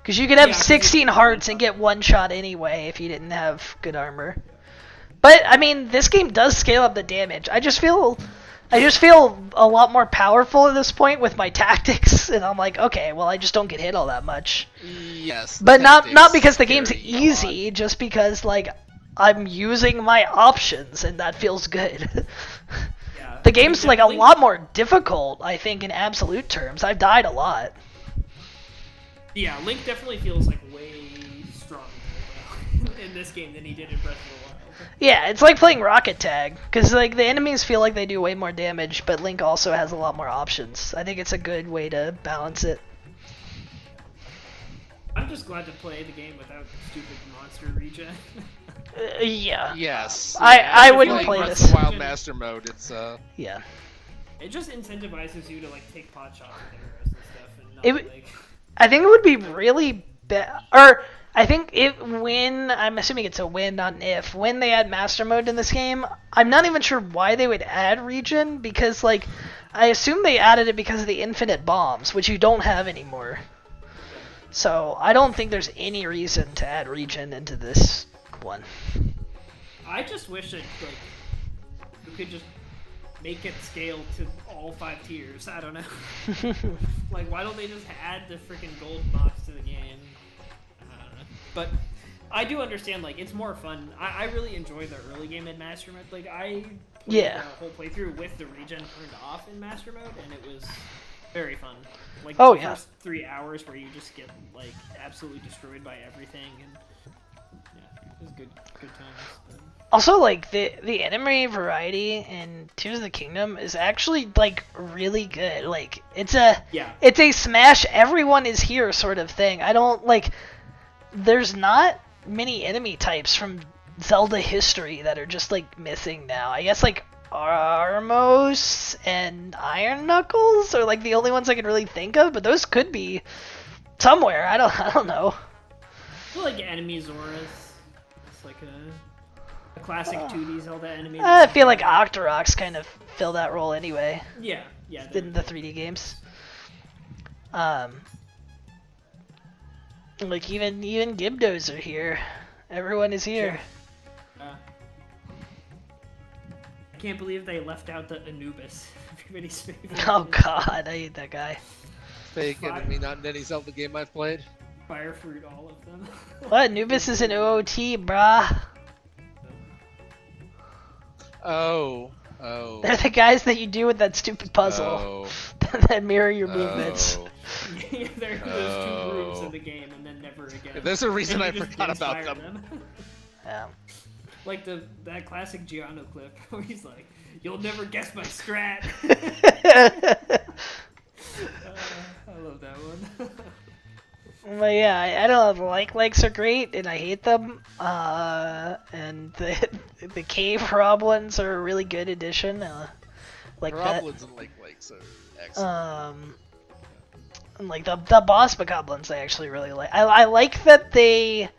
[SPEAKER 1] Because you could have 16 hearts and get 1 shot anyway if you didn't have good armor. But I mean, this game does scale up the damage. I just feel a lot more powerful at this point with my tactics, and I'm like, okay, well, I just don't get hit all that much.
[SPEAKER 4] Yes.
[SPEAKER 1] But not because the game's easy, just because like I'm using my options, and that feels good.
[SPEAKER 8] Yeah.
[SPEAKER 1] The game's like a
[SPEAKER 8] Definitely-
[SPEAKER 1] lot more difficult, I think, in absolute terms. I've died a lot.
[SPEAKER 8] Yeah, Link definitely feels like way stronger in this game than he did in Breath of the Wild.
[SPEAKER 1] Yeah, it's like playing Rocket Tag, because like the enemies feel like they do way more damage, but Link also has a lot more options. I think it's a good way to balance it.
[SPEAKER 8] I'm just glad to play the game without stupid monster regen.
[SPEAKER 1] Yeah.
[SPEAKER 4] Yes.
[SPEAKER 1] I
[SPEAKER 8] feel
[SPEAKER 1] wouldn't
[SPEAKER 8] like
[SPEAKER 1] play
[SPEAKER 4] Breath
[SPEAKER 1] this.
[SPEAKER 4] of the Wild Master Mode. It's
[SPEAKER 1] Yeah.
[SPEAKER 8] It just incentivizes you to like take pot shots with arrows and stuff, and not
[SPEAKER 1] It-
[SPEAKER 8] like.
[SPEAKER 1] I think it would be really bad. Or I think when I'm assuming it's a when, not an if. When they add Master Mode in this game, I'm not even sure why they would add regen, because like I assume they added it because of the infinite bombs, which you don't have anymore. So I don't think there's any reason to add regen into this one.
[SPEAKER 8] I just wish that like you could just make it scale to all 5 tiers. I don't know. Like, why don't they just add the freaking gold box to the game? I don't know. But I do understand, like, it's more fun. I really enjoy the early game in Master Mode. Like, I played
[SPEAKER 1] Yeah.
[SPEAKER 8] the whole playthrough with the regen turned off in Master Mode, and it was very fun. Like,
[SPEAKER 1] Oh,
[SPEAKER 8] the
[SPEAKER 1] yeah.
[SPEAKER 8] first 3 hours where you just get, like, absolutely destroyed by everything, and yeah, it was good times. But...
[SPEAKER 1] Also, like the enemy variety in Tears of the Kingdom is actually like really good. Like it's a smash everyone is here sort of thing. I don't like. There's not many enemy types from Zelda history that are just like missing now. I guess like Armos and Iron Knuckles are like the only ones I can really think of, but those could be somewhere. I don't know.
[SPEAKER 8] I feel like enemy Zoras. It's like a classic 2D Zelda enemy.
[SPEAKER 1] I feel like Octoroks kind of fill that role anyway
[SPEAKER 8] Yeah.
[SPEAKER 1] in the 3D games. Like even Gibdos are here. Everyone is here.
[SPEAKER 8] I can't believe they left out the Anubis. Everybody's favorite.
[SPEAKER 1] Oh god, I hate that guy.
[SPEAKER 4] fake enemy, not in any Zelda game I've played.
[SPEAKER 8] Fire fruit, all of them.
[SPEAKER 1] What? Anubis is an OOT, brah.
[SPEAKER 4] Oh.
[SPEAKER 1] They're the guys that you do with that stupid puzzle
[SPEAKER 4] Oh.
[SPEAKER 1] that mirror your movements.
[SPEAKER 4] Oh.
[SPEAKER 8] Yeah, there are those 2 groups in the game, and then never again.
[SPEAKER 4] There's a reason
[SPEAKER 8] And
[SPEAKER 4] I
[SPEAKER 8] you just
[SPEAKER 4] forgot about
[SPEAKER 8] inspire
[SPEAKER 4] them.
[SPEAKER 1] Yeah.
[SPEAKER 8] Like that classic Giano clip where he's like, "You'll never guess my strat." I love that one.
[SPEAKER 1] But yeah, I don't know, the likes are great, and I hate them. And the cave Roblins are a really good addition. Like that.
[SPEAKER 4] Roblins and Lake Lakes are excellent.
[SPEAKER 1] And like the boss Bokoblins, I actually really like. I like that they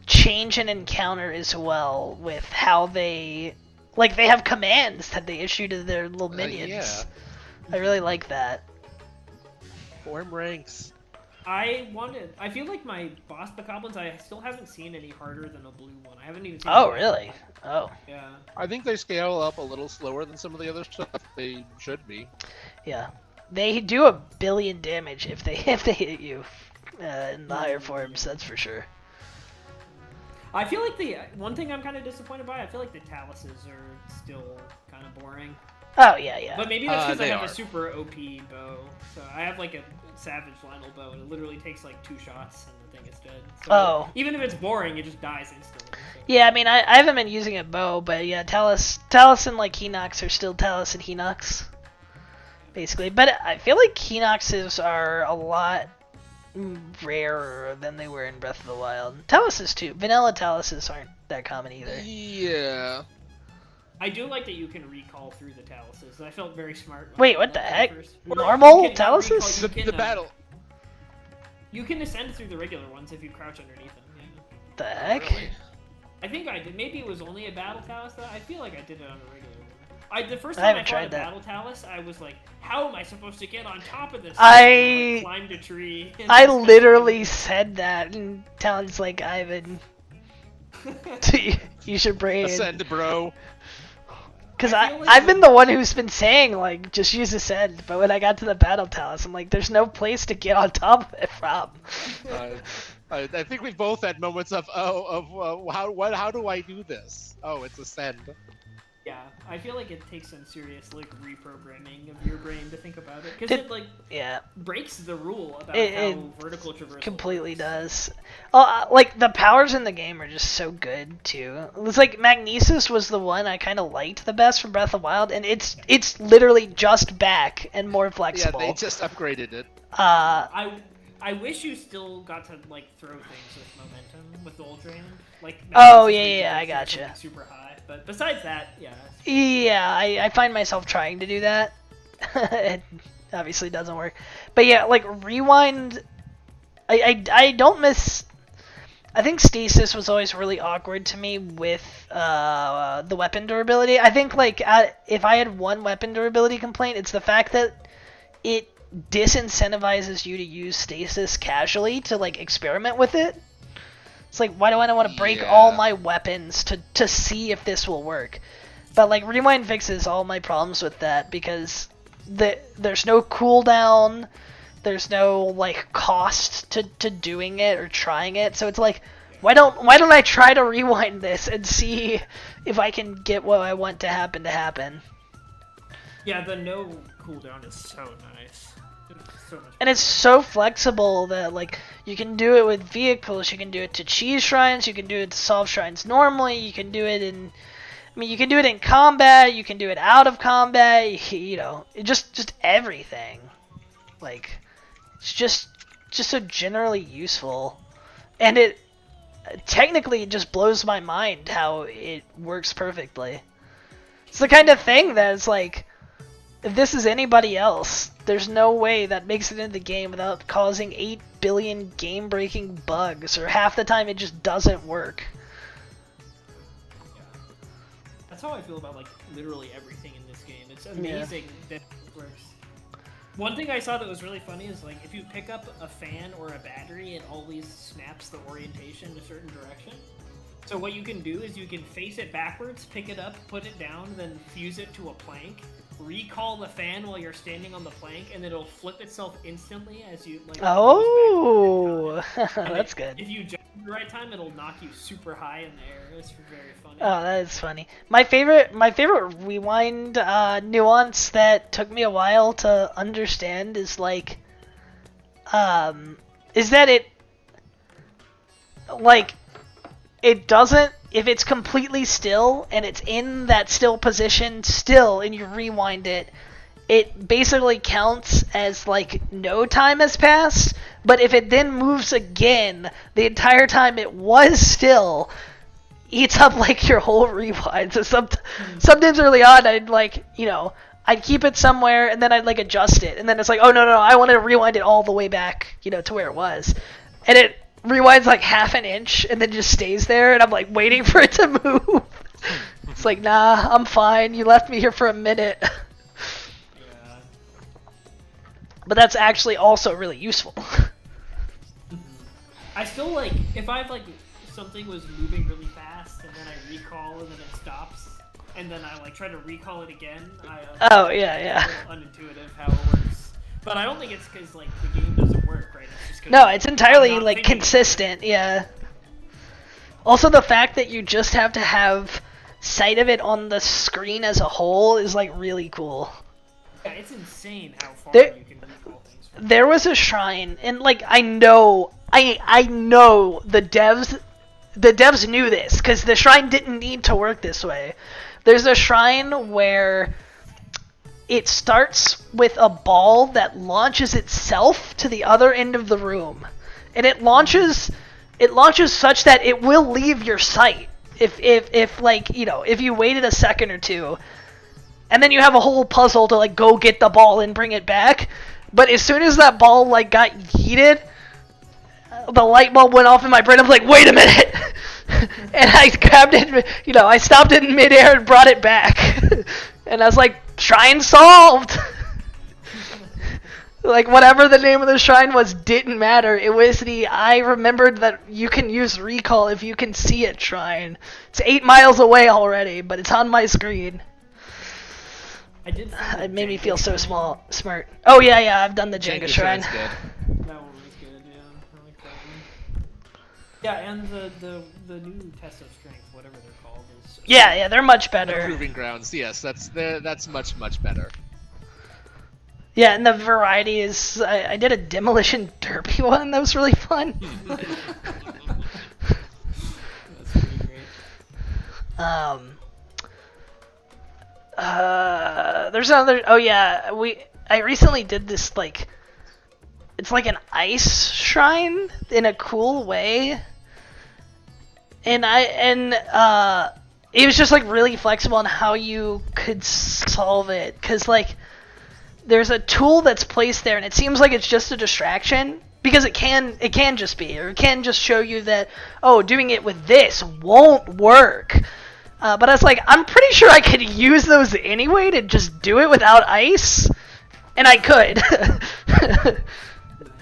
[SPEAKER 1] change an encounter as well with how they have commands that they issue to their little minions.
[SPEAKER 4] Yeah.
[SPEAKER 1] I really like that.
[SPEAKER 4] Form ranks.
[SPEAKER 8] I feel like my boss Bokoblins, I still haven't seen any harder than a blue one. I haven't even seen.
[SPEAKER 1] Oh
[SPEAKER 8] a-
[SPEAKER 1] really? Oh
[SPEAKER 8] Yeah.
[SPEAKER 4] I think they scale up a little slower than some of the other stuff. They should be.
[SPEAKER 1] yeah. They do a billion damage if they hit you in the higher forms. That's for sure.
[SPEAKER 8] I feel like the one thing I'm kind of disappointed by. I feel like the Taluses are still kind of boring.
[SPEAKER 1] Oh yeah, yeah.
[SPEAKER 8] But maybe that's because I
[SPEAKER 4] they
[SPEAKER 8] have
[SPEAKER 4] are.
[SPEAKER 8] a super OP bow. So I have like a Savage Lionel bow, and it literally takes like 2 shots, and the thing is dead. So
[SPEAKER 1] Oh.
[SPEAKER 8] Even if it's boring, it just dies instantly. So.
[SPEAKER 1] Yeah, I mean, I haven't been using a bow, but yeah, Talus and like Hinox are still Talus and Hinox, basically. But I feel like Hinoxes are a lot rarer than they were in Breath of the Wild. Taluses too. Vanilla Taluses aren't that common either.
[SPEAKER 4] Yeah.
[SPEAKER 8] I do like that you can recall through the Taluses. I felt very smart. when
[SPEAKER 1] Wait,
[SPEAKER 8] I
[SPEAKER 1] what
[SPEAKER 8] did
[SPEAKER 1] the
[SPEAKER 8] that
[SPEAKER 1] heck?
[SPEAKER 8] first.
[SPEAKER 1] Normal
[SPEAKER 8] You can recall-
[SPEAKER 1] Taluses?
[SPEAKER 8] you
[SPEAKER 4] The,
[SPEAKER 8] can,
[SPEAKER 4] the battle.
[SPEAKER 8] You can ascend through the regular ones if you crouch underneath them. Yeah.
[SPEAKER 1] The heck?
[SPEAKER 4] Really?
[SPEAKER 8] I think I did. Maybe it was only a battle talus though. I feel like I did it on a regular one. The first
[SPEAKER 1] I
[SPEAKER 8] time I,
[SPEAKER 1] haven't
[SPEAKER 8] fought a
[SPEAKER 1] tried that.
[SPEAKER 8] battle talus, I was like, "How am I supposed to get on top of this?"
[SPEAKER 1] I-
[SPEAKER 8] So climbed a tree. and
[SPEAKER 1] I
[SPEAKER 8] just-
[SPEAKER 1] literally said that, and Talon's like, Ivan, use your brain.
[SPEAKER 4] Ascend, bro.
[SPEAKER 1] Because
[SPEAKER 8] I feel like
[SPEAKER 1] I've been the one who's been saying, like, just use Ascend, but when I got to the Battle Talus, I'm like, there's no place to get on top of it from.
[SPEAKER 4] I think we've both had moments of how do I do this? Oh, it's ascend.
[SPEAKER 8] Yeah, I feel like it takes some serious like reprogramming of your brain to think about it because it like breaks the rule about how vertical traversal
[SPEAKER 1] completely
[SPEAKER 8] works.
[SPEAKER 1] does. Like the powers in the game are just so good too. It's like Magnesis was the one I kind of liked the best from Breath of the Wild, and it's literally just back and more flexible.
[SPEAKER 4] Yeah, they just upgraded it.
[SPEAKER 8] I wish you still got to like throw things with momentum with Uldrain. Like
[SPEAKER 1] Oh,
[SPEAKER 8] Magnesis
[SPEAKER 1] yeah,
[SPEAKER 8] made
[SPEAKER 1] yeah,
[SPEAKER 8] you
[SPEAKER 1] I
[SPEAKER 8] throw
[SPEAKER 1] gotcha.
[SPEAKER 8] something super high. But besides that, yeah.
[SPEAKER 1] Yeah, I find myself trying to do that. It obviously doesn't work. But yeah, like Rewind, I don't miss. I think Stasis was always really awkward to me with the weapon durability. I think like if I had one weapon durability complaint, it's the fact that it disincentivizes you to use Stasis casually to like experiment with it. It's like, why do I want to break all my weapons to see if this will work? But like Rewind fixes all my problems with that because there's no cooldown, there's no like cost to doing it or trying it. So it's like, why don't I try to rewind this and see if I can get what I want to happen?
[SPEAKER 8] Yeah, the no cooldown is so nice. It's so much
[SPEAKER 1] And it's so flexible that like you can do it with vehicles, you can do it to cheese shrines, you can do it to solve shrines normally, you can do it in you can do it in combat, you can do it out of combat, you know, just everything. Like it's just so generally useful. And it technically just blows my mind how it works perfectly. It's the kind of thing that is like, if this is anybody else, there's no way that makes it into the game without causing 8 billion game-breaking bugs, or half the time it just doesn't work.
[SPEAKER 8] That's how I feel about like literally everything in this game. It's amazing that it works. One thing I saw that was really funny is like if you pick up a fan or a battery, it always snaps the orientation in a certain direction. So what you can do is you can face it backwards, pick it up, put it down, then fuse it to a plank, recall the fan while you're standing on the plank, and it'll flip itself instantly as you like.
[SPEAKER 1] Oh, that's good.
[SPEAKER 8] If you jump at the right time, it'll knock you super high in the air. It's very funny.
[SPEAKER 1] Oh, that is funny. My favorite rewind nuance that took me a while to understand is like, is that it doesn't, if it's completely still and it's in that still position still and you rewind it, it basically counts as like no time has passed, but if it then moves again the entire time it was still, eats up like your whole rewind. So sometimes early on I'd like, you know, I'd keep it somewhere and then I'd like adjust it and then it's like, oh no, I want to rewind it all the way back, you know, to where it was. And it rewinds like half an inch and then just stays there and I'm like waiting for it to move. It's like, nah, I'm fine. You left me here for a minute.
[SPEAKER 8] Yeah.
[SPEAKER 1] But that's actually also really useful.
[SPEAKER 8] I still like, if I've like, something was moving really fast and then I recall and then it stops and then I like try to recall it again.
[SPEAKER 1] Oh, yeah.
[SPEAKER 8] It's a little unintuitive how it works. But I don't think it's because like the game doesn't work, right? It's just 'cause
[SPEAKER 1] No, it's entirely
[SPEAKER 8] I'm not
[SPEAKER 1] like
[SPEAKER 8] thinking
[SPEAKER 1] consistent, yeah. Also the fact that you just have to have sight of it on the screen as a whole is like really cool.
[SPEAKER 8] Yeah, it's insane how far
[SPEAKER 1] There-
[SPEAKER 8] you can recall things from.
[SPEAKER 1] There was a shrine, and like I know the devs knew this because the shrine didn't need to work this way. There's a shrine where it starts with a ball that launches itself to the other end of the room, and it launches such that it will leave your sight if like, you know, if you waited a second or two, and then you have a whole puzzle to like go get the ball and bring it back. But as soon as that ball like got yeeted, the light bulb went off in my brain. I was like, wait a minute. And I grabbed it, you know, I stopped it in midair and brought it back. And I was like, shrine solved. Like, whatever the name of the shrine was didn't matter. It was I remembered that you can use recall if you can see it shrine. It's 8 miles away already, but it's on my screen.
[SPEAKER 8] I did find the
[SPEAKER 1] It made me
[SPEAKER 8] Jenga
[SPEAKER 1] feel so
[SPEAKER 8] shrine.
[SPEAKER 1] smart. Oh, yeah, I've done the Jenga shrine.
[SPEAKER 4] Shrine's good.
[SPEAKER 8] That one was good, yeah. I like that one. Yeah, and the new test of strength, whatever they're called, is
[SPEAKER 1] Yeah, they're much better.
[SPEAKER 4] Proving grounds. Yes, that's much better.
[SPEAKER 1] Yeah, and the variety is. I did a demolition derby one that was really fun.
[SPEAKER 8] That's pretty great.
[SPEAKER 1] There's another. Oh yeah, I recently did this like. It's like an ice shrine in a cool way, and it was just like really flexible on how you could solve it, because like there's a tool that's placed there and it seems like it's just a distraction, because it can just be, or it can just show you that, oh, doing it with this won't work, but I was like, I'm pretty sure I could use those anyway to just do it without ice, and I could.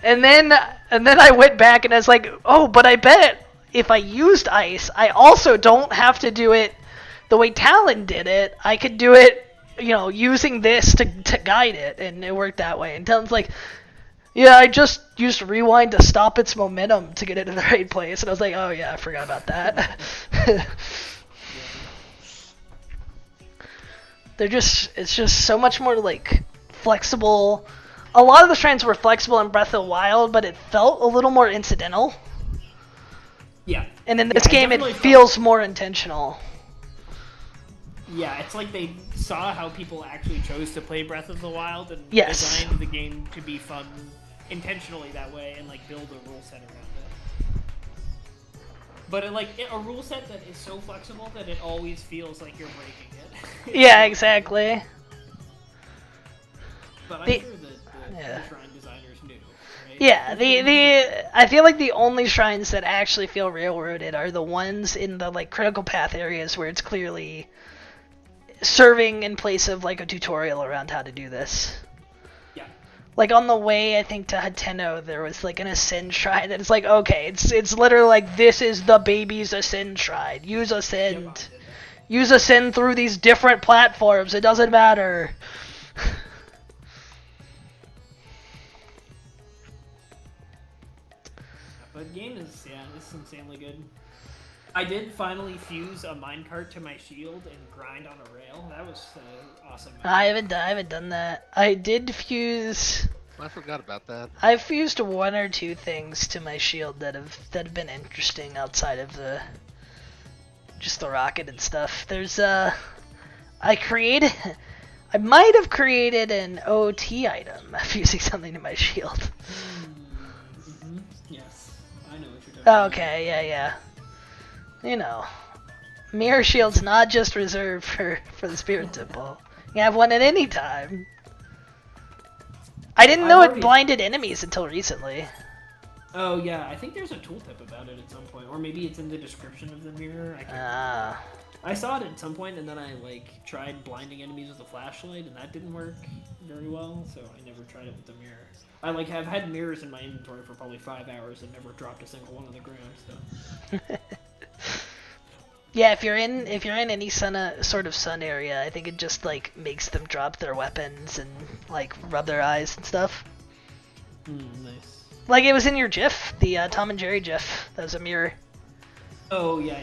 [SPEAKER 1] And then I went back and I was like, oh, but I bet if I used ice, I also don't have to do it the way Talon did it. I could do it, using this to guide it, and it worked that way. And Talon's like, yeah, I just used rewind to stop its momentum to get it in the right place. And I was like, oh yeah, I forgot about that. It's just so much more like flexible. A lot of the shrines were flexible in Breath of the Wild, but it felt a little more incidental.
[SPEAKER 8] Yeah.
[SPEAKER 1] And in this game, it
[SPEAKER 8] definitely
[SPEAKER 1] feels more intentional.
[SPEAKER 8] Yeah, it's like they saw how people actually chose to play Breath of the Wild and
[SPEAKER 1] Yes.
[SPEAKER 8] designed the game to be fun intentionally that way, and like build a rule set around it. But a rule set that is so flexible that it always feels like you're breaking it.
[SPEAKER 1] Yeah, exactly.
[SPEAKER 8] But I'm
[SPEAKER 1] The-
[SPEAKER 8] sure that
[SPEAKER 1] yeah.
[SPEAKER 8] the shrine designers knew. Right?
[SPEAKER 1] Yeah, I feel like the only shrines that actually feel railroaded are the ones in the like critical path areas where it's clearly serving in place of like a tutorial around how to do this.
[SPEAKER 8] Yeah.
[SPEAKER 1] Like on the way, I think to Hateno, there was like an Ascend shrine that is like, okay, it's literally like, this is the baby's Ascend shrine. Use Ascend. Use Ascend through these different platforms. It doesn't matter.
[SPEAKER 8] But the game is insanely good. I did finally fuse a minecart to my shield and grind on a rail. That was awesome.
[SPEAKER 1] I haven't done that. I did fuse.
[SPEAKER 4] I forgot about that.
[SPEAKER 1] I've fused one or two things to my shield that have been interesting outside of just the rocket and stuff. There's I might have created an OT item fusing something to my shield.
[SPEAKER 8] Mm-hmm. Yes, I know what you're talking about.
[SPEAKER 1] Okay, yeah. Mirror Shield's not just reserved for the Spirit Temple. You can have one at any time. I didn't know it blinded enemies until recently.
[SPEAKER 8] Oh yeah, I think there's a tooltip about it at some point, or maybe it's in the description of the mirror. I can't. I saw it at some point, and then I tried blinding enemies with a flashlight, and that didn't work very well. So I never tried it with the mirror. I have had mirrors in my inventory for probably 5 hours and never dropped a single one on the ground. So.
[SPEAKER 1] Yeah, if you're in any sort of sun area, I think it just makes them drop their weapons and rub their eyes and stuff.
[SPEAKER 8] Nice.
[SPEAKER 1] Like it was in your GIF, the Tom and Jerry GIF. That was a mirror.
[SPEAKER 8] Oh yeah.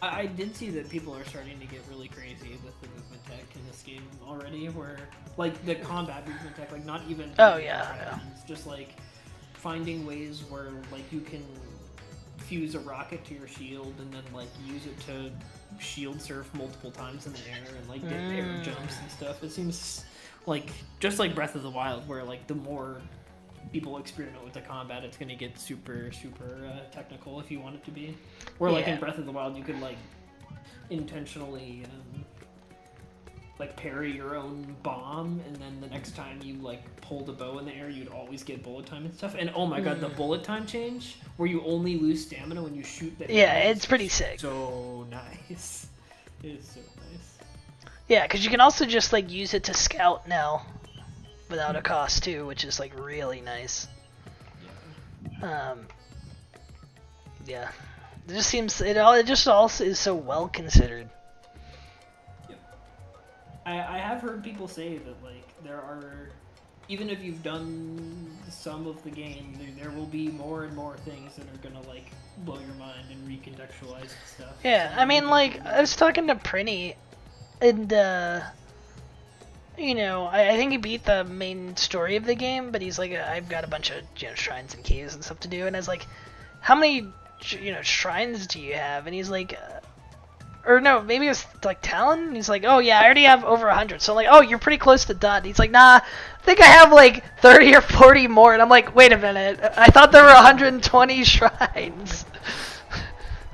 [SPEAKER 8] I did see that people are starting to get really crazy with the movement tech in this game already, where the combat movement tech, not even.
[SPEAKER 1] Oh yeah.
[SPEAKER 8] It's just finding ways where you can fuse a rocket to your shield and then use it to shield surf multiple times in the air and get air jumps and stuff. It seems just like Breath of the Wild, where the more people experiment with the combat, it's gonna get super technical if you want it to be. Where in Breath of the Wild, you could intentionally parry your own bomb, and then the next time you pull the bow in the air, you'd always get bullet time and stuff. And oh my god, the bullet time change where you only lose stamina when you shoot the
[SPEAKER 1] arrows, it's pretty sick.
[SPEAKER 8] So nice. It is so nice.
[SPEAKER 1] Yeah, because you can also just use it to scout now without a cost too, which is really nice. Yeah. It just seems it just also is so well considered.
[SPEAKER 8] I have heard people say that there are even if you've done some of the game, there will be more and more things that are gonna like blow your mind and recontextualize stuff.
[SPEAKER 1] Yeah, I mean, like, I was talking to Prinny, and, you know, I think he beat the main story of the game, but he's like, I've got a bunch of, you know, shrines and keys and stuff to do, and I was like, how many, you know, shrines do you have? And he's like, or no, maybe it was like Talon, and he's like, oh yeah, I already have over 100, so I'm like, oh, you're pretty close to done. He's like, nah, I think I have like 30 or 40 more, and I'm like, wait a minute, I thought there were 120 shrines.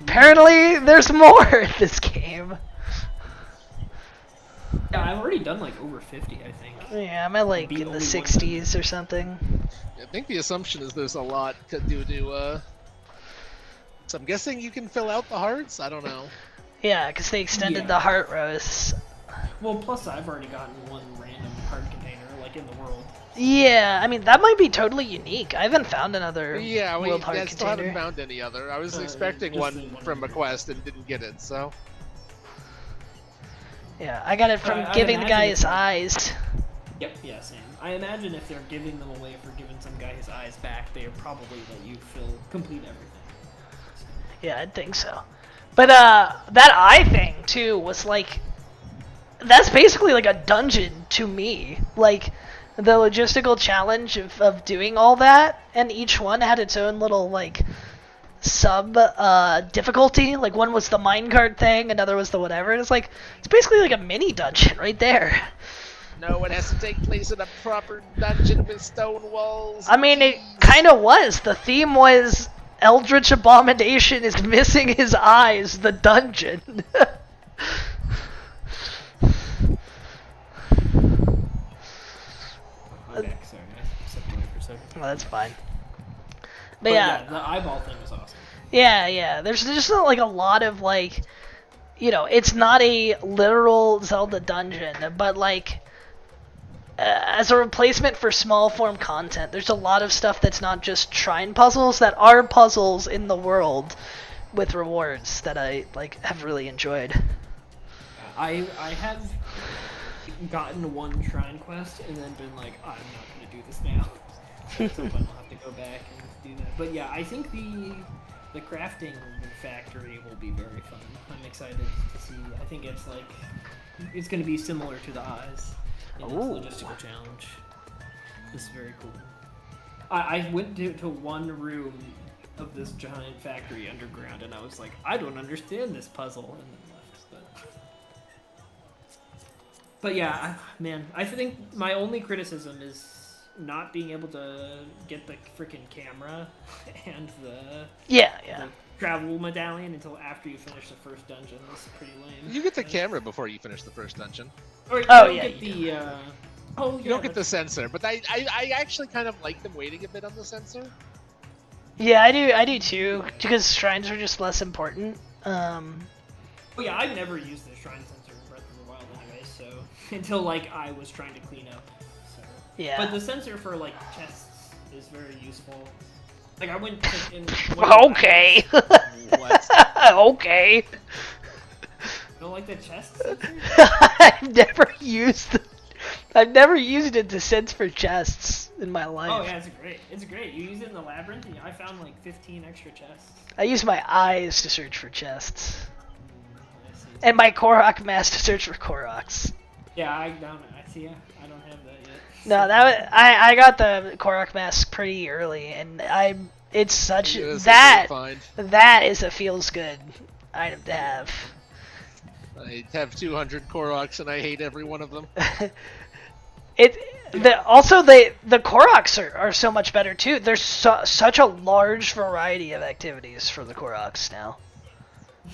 [SPEAKER 1] Apparently, there's more in this game.
[SPEAKER 8] Yeah, I've already done like over 50, I think.
[SPEAKER 1] Yeah, I'm at like
[SPEAKER 8] Beat
[SPEAKER 1] in the
[SPEAKER 8] only
[SPEAKER 1] 60s or something.
[SPEAKER 4] I think the assumption is there's a lot to do to. So I'm guessing you can fill out the hearts. I don't know.
[SPEAKER 1] Yeah, because they extended
[SPEAKER 8] Yeah.
[SPEAKER 1] the heart rows.
[SPEAKER 8] Well, plus I've already gotten one random card container like in the world.
[SPEAKER 1] Yeah, I mean, that might be totally unique. I haven't found another
[SPEAKER 4] Yeah, we
[SPEAKER 1] world heart
[SPEAKER 4] I still haven't
[SPEAKER 1] container.
[SPEAKER 4] found any other. I was expecting
[SPEAKER 8] just
[SPEAKER 4] one
[SPEAKER 8] the one
[SPEAKER 4] from a
[SPEAKER 8] in
[SPEAKER 4] quest and didn't get it. So
[SPEAKER 1] Yeah, I got it from
[SPEAKER 8] I
[SPEAKER 1] giving the
[SPEAKER 8] imagine
[SPEAKER 1] guy
[SPEAKER 8] it's
[SPEAKER 1] his
[SPEAKER 8] like-
[SPEAKER 1] eyes.
[SPEAKER 8] Yep, yeah, same. I imagine if they're giving them away for giving some guy his eyes back, they probably let you complete everything.
[SPEAKER 1] Yeah, I'd think so. But that eye thing too was like, that's basically like a dungeon to me. Like the logistical challenge of doing all that, and each one had its own little like sub difficulty. Like one was the minecart thing, another was the whatever. And it's like, it's basically like a mini dungeon right there.
[SPEAKER 4] no, it has to take place in a proper dungeon with stone walls.
[SPEAKER 1] I mean, it kind of was. The theme was Eldritch Abomination is missing his eyes, the dungeon.
[SPEAKER 8] Okay, sorry, I stepped away for a second.
[SPEAKER 1] Well, that's fine. But
[SPEAKER 8] But
[SPEAKER 1] yeah,
[SPEAKER 8] the eyeball thing was awesome.
[SPEAKER 1] yeah. There's just not, like a lot of like, you know, it's not a literal Zelda dungeon, but like as a replacement for small form content, there's a lot of stuff that's not just shrine puzzles, that are puzzles in the world with rewards that I like have really enjoyed.
[SPEAKER 8] I have gotten one shrine quest and then been like, I'm not gonna do this now. So I'll have to go back and do that. But yeah, I think the crafting factory will be very fun. I'm excited to see. I think it's gonna be similar to the Eyes in this
[SPEAKER 1] Ooh.
[SPEAKER 8] logistical challenge. This is very cool. I went to one room of this giant factory underground and I was like, I don't understand this puzzle, and then left. But yeah, man, I think my only criticism is not being able to get the freaking camera and the
[SPEAKER 1] Yeah.
[SPEAKER 8] travel medallion until after you finish the first dungeon. That's pretty lame.
[SPEAKER 4] You get the camera before you finish the first dungeon.
[SPEAKER 8] Or you
[SPEAKER 1] Oh,
[SPEAKER 8] don't
[SPEAKER 1] yeah,
[SPEAKER 8] get
[SPEAKER 1] you
[SPEAKER 8] the oh,
[SPEAKER 4] You don't get the sensor, but I actually kind of like them waiting a bit on the sensor.
[SPEAKER 1] Yeah, I do too, because shrines are just less important.
[SPEAKER 8] Oh yeah, I've never used the shrine sensor in Breath of the Wild anyway, so until like I was trying to clean up. So.
[SPEAKER 1] Yeah.
[SPEAKER 8] But the sensor for like chests is very useful. Like I went to, in
[SPEAKER 1] Okay.
[SPEAKER 4] What?
[SPEAKER 1] Okay.
[SPEAKER 8] Don't like the chest sensor?
[SPEAKER 1] I've never used it to sense for chests in my life.
[SPEAKER 8] Oh yeah, it's great. It's great. You use it in the labyrinth, and I found like 15 extra chests.
[SPEAKER 1] I use my eyes to search for chests.
[SPEAKER 8] I see.
[SPEAKER 1] And my Korok mask to search for Koroks.
[SPEAKER 8] Yeah, I don't. I see. I don't have that yet.
[SPEAKER 1] No, I got the Korok mask pretty early, and it's such
[SPEAKER 4] Yeah, that's
[SPEAKER 1] that
[SPEAKER 4] fine.
[SPEAKER 1] that is a feels good item to have.
[SPEAKER 4] I have 200 Koroks and I hate every one of them.
[SPEAKER 1] The Koroks are so much better too. There's such a large variety of activities for the Koroks now.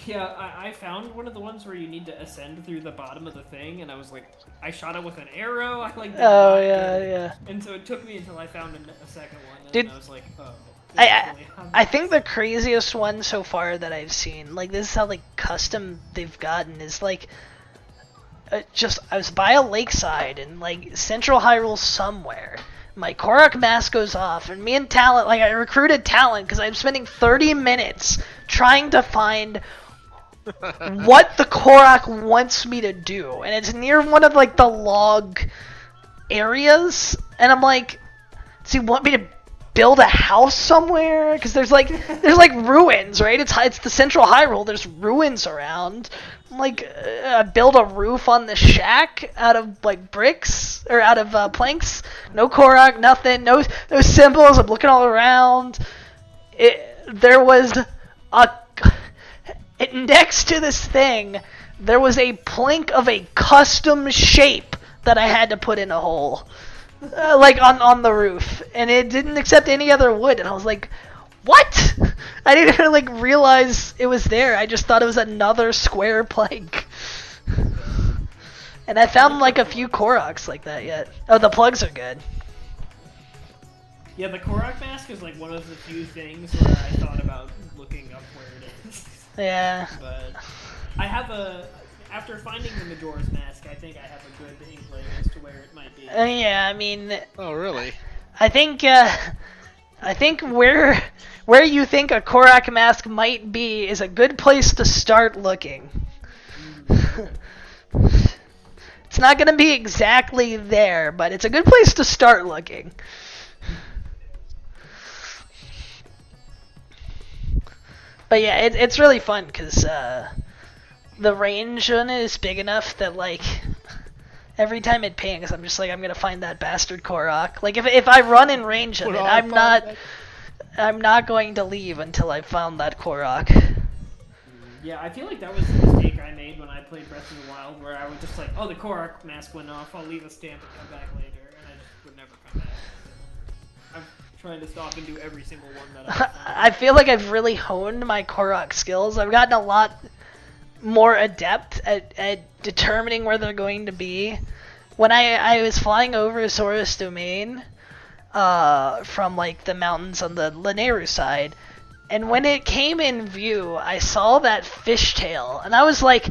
[SPEAKER 8] Yeah, I found one of the ones where you need to ascend through the bottom of the thing, and I was like, I shot it with an arrow. I like.
[SPEAKER 1] Oh yeah.
[SPEAKER 8] And so it took me until I found a second one, and
[SPEAKER 1] Dude,
[SPEAKER 8] I was like, oh.
[SPEAKER 1] I think the craziest one so far that I've seen, like this is how like custom they've gotten, is like I was by a lakeside in like Central Hyrule somewhere. My Korok mask goes off, and me and Talent, like I recruited Talent because I'm spending 30 minutes trying to find what the Korok wants me to do, and it's near one of like the log areas, and I'm like, does he want me to build a house somewhere? Because there's like ruins, right? It's the central Hyrule. There's ruins around. I'm like, build a roof on the shack out of like bricks or out of planks. No Korok, nothing. No symbols. I'm looking all around. There was next to this thing, there was a plank of a custom shape that I had to put in a hole. Like on the roof, and it didn't accept any other wood, and I was like, what? I didn't even like realize it was there. I just thought it was another square plank. And I found like a few Koroks like that yet. Oh, the plugs are good.
[SPEAKER 8] Yeah, the Korok mask is like one of the few things where I thought about looking up where it is.
[SPEAKER 1] Yeah.
[SPEAKER 8] But I have after finding the Majora's Mask, I think I have a good inkling as to where it might be.
[SPEAKER 1] Yeah, I mean.
[SPEAKER 4] Oh, really?
[SPEAKER 1] I think where you think a Korok mask might be is a good place to start looking. It's not gonna be exactly there, but it's a good place to start looking. But yeah, it's really fun because the range on it is big enough that like every time it pings, I'm just like, I'm gonna find that bastard Korok. Like if I run in range of it, I'm not going to leave until I found that Korok.
[SPEAKER 8] Yeah, I feel like that was the mistake I made when I played Breath of the Wild, where I was just like, oh, the Korok mask went off, I'll leave a stamp and come back later, and I just would never come back. I'm trying to stop and do every single one that I found.
[SPEAKER 1] I feel like I've really honed my Korok skills. I've gotten a lot more adept at determining where they're going to be. When I was flying over Sora's Domain from like the mountains on the Lanayru side, and when it came in view, I saw that fishtail, and I was like,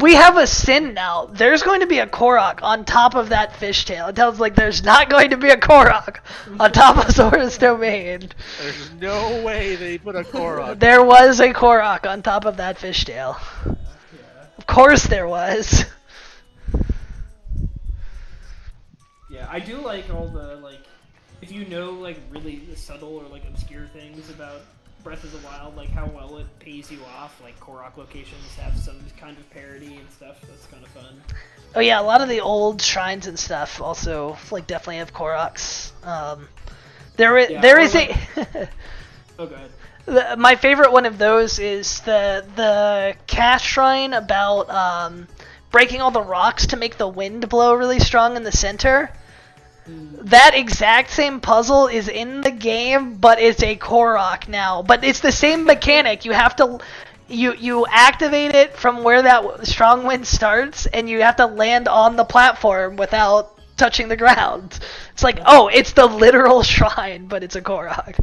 [SPEAKER 1] we have a sin now. There's going to be a Korok on top of that fishtail. It tells like there's not going to be a Korok on top of Sora's Domain.
[SPEAKER 4] There's no way they put a Korok.
[SPEAKER 1] There was a Korok on top of that fishtail.
[SPEAKER 8] Yeah.
[SPEAKER 1] Of course there was.
[SPEAKER 8] Yeah, I do like all the, like, if you know, like, really subtle or, like, obscure things about Breath of the Wild, like how well it pays you off, like Korok locations have some kind of parody and stuff. That's kind of fun.
[SPEAKER 1] Oh yeah, a lot of the old shrines and stuff also like definitely have Koroks. There is a
[SPEAKER 8] Oh, go ahead.
[SPEAKER 1] my favorite one of those is the cast shrine about breaking all the rocks to make the wind blow really strong in the center. That exact same puzzle is in the game, but it's a Korok now. But it's the same mechanic. You have to you activate it from where that strong wind starts, and you have to land on the platform without touching the ground. It's like, oh, it's the literal shrine, but it's a Korok.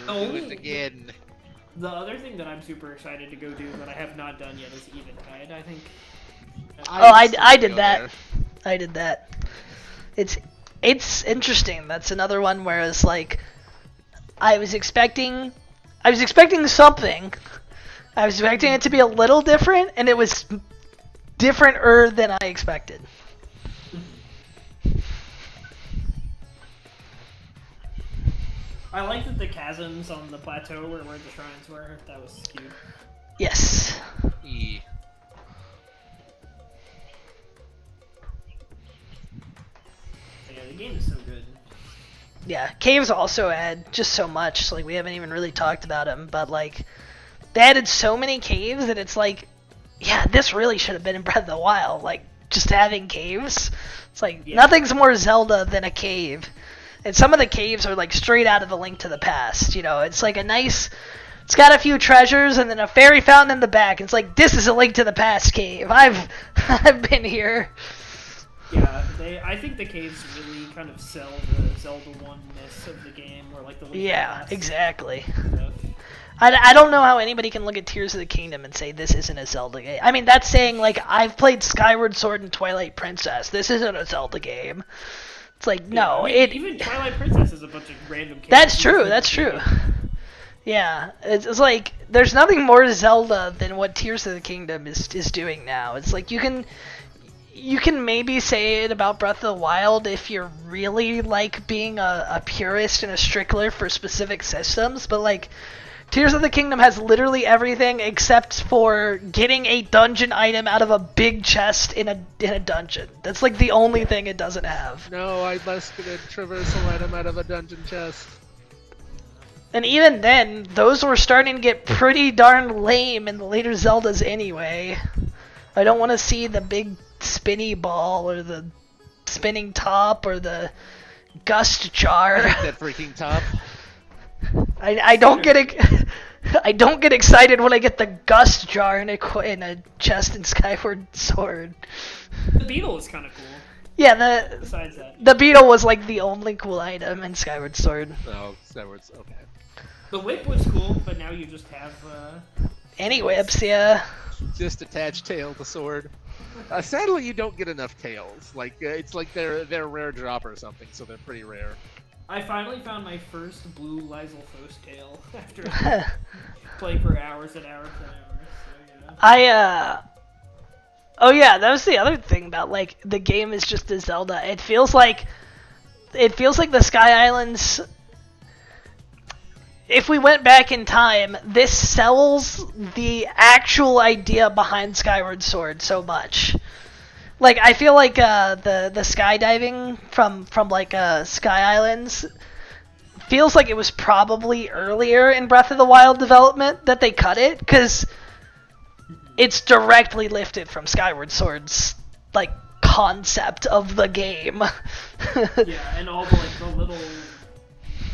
[SPEAKER 4] We'll do it again.
[SPEAKER 8] The other thing that I'm super excited to go do that I have not done yet is Eventide. I think.
[SPEAKER 1] I did that. I did that. It's interesting. That's another one where it's like I was expecting something. I was expecting it to be a little different, and it was different-er than I expected.
[SPEAKER 8] I liked that the chasms on the plateau were where the shrines were. That was cute.
[SPEAKER 1] Yes.
[SPEAKER 4] E.
[SPEAKER 8] Yeah, the game is so good.
[SPEAKER 1] Yeah, caves also add just so much. Like, we haven't even really talked about them, but like they added so many caves that it's like, yeah, this really should have been in Breath of the Wild. Like, just having caves. It's like nothing's more Zelda than a cave. And some of the caves are like straight out of the Link to the Past. You know, it's like a nice. It's got a few treasures and then a fairy fountain in the back. It's like, this is a Link to the Past cave. I've been here.
[SPEAKER 8] Yeah, I think the caves really kind of sell the Zelda one-ness of the game, or like the Link to the Past
[SPEAKER 1] exactly.
[SPEAKER 8] stuff.
[SPEAKER 1] I don't know how anybody can look at Tears of the Kingdom and say this isn't a Zelda game. I mean, that's saying, like, I've played Skyward Sword and Twilight Princess. This isn't a Zelda game. It's like, no.
[SPEAKER 8] I mean, even Twilight Princess is a bunch of random caves.
[SPEAKER 1] That's true. Yeah, it's like, there's nothing more Zelda than what Tears of the Kingdom is doing now. It's like, you you can maybe say it about Breath of the Wild if you're really like being a purist and a strickler for specific systems, but like Tears of the Kingdom has literally everything except for getting a dungeon item out of a big chest in a dungeon. That's like the only thing it doesn't have.
[SPEAKER 4] No, I must get a traversal item out of a dungeon chest.
[SPEAKER 1] And even then, those were starting to get pretty darn lame in the later Zeldas anyway. I don't want to see the big spinny ball or the spinning top or the gust jar.
[SPEAKER 4] I like that freaking top.
[SPEAKER 1] I don't get I don't get excited when I get the gust jar in a chest in Skyward Sword.
[SPEAKER 8] The beetle is kind of cool.
[SPEAKER 1] Yeah,
[SPEAKER 8] Besides that,
[SPEAKER 1] the beetle was like the only cool item in Skyward Sword.
[SPEAKER 4] Oh, Skyward's okay.
[SPEAKER 8] the whip was cool, but now you just have.
[SPEAKER 1] Any whips, yeah.
[SPEAKER 4] Just attach tail to sword. Sadly, you don't get enough tails. Like it's like they're rare drop or something, so they're pretty rare.
[SPEAKER 8] I finally found my first blue Lysolphos tail after playing for hours and hours and hours. So, yeah.
[SPEAKER 1] Oh yeah, that was the other thing about like the game is just a Zelda. It feels like the Sky Islands. If we went back in time, this sells the actual idea behind Skyward Sword so much. Like I feel like the skydiving from like Sky Islands feels like it was probably earlier in Breath of the Wild development that they cut it, because it's directly lifted from Skyward Sword's like concept of the game.
[SPEAKER 8] Yeah, and all the little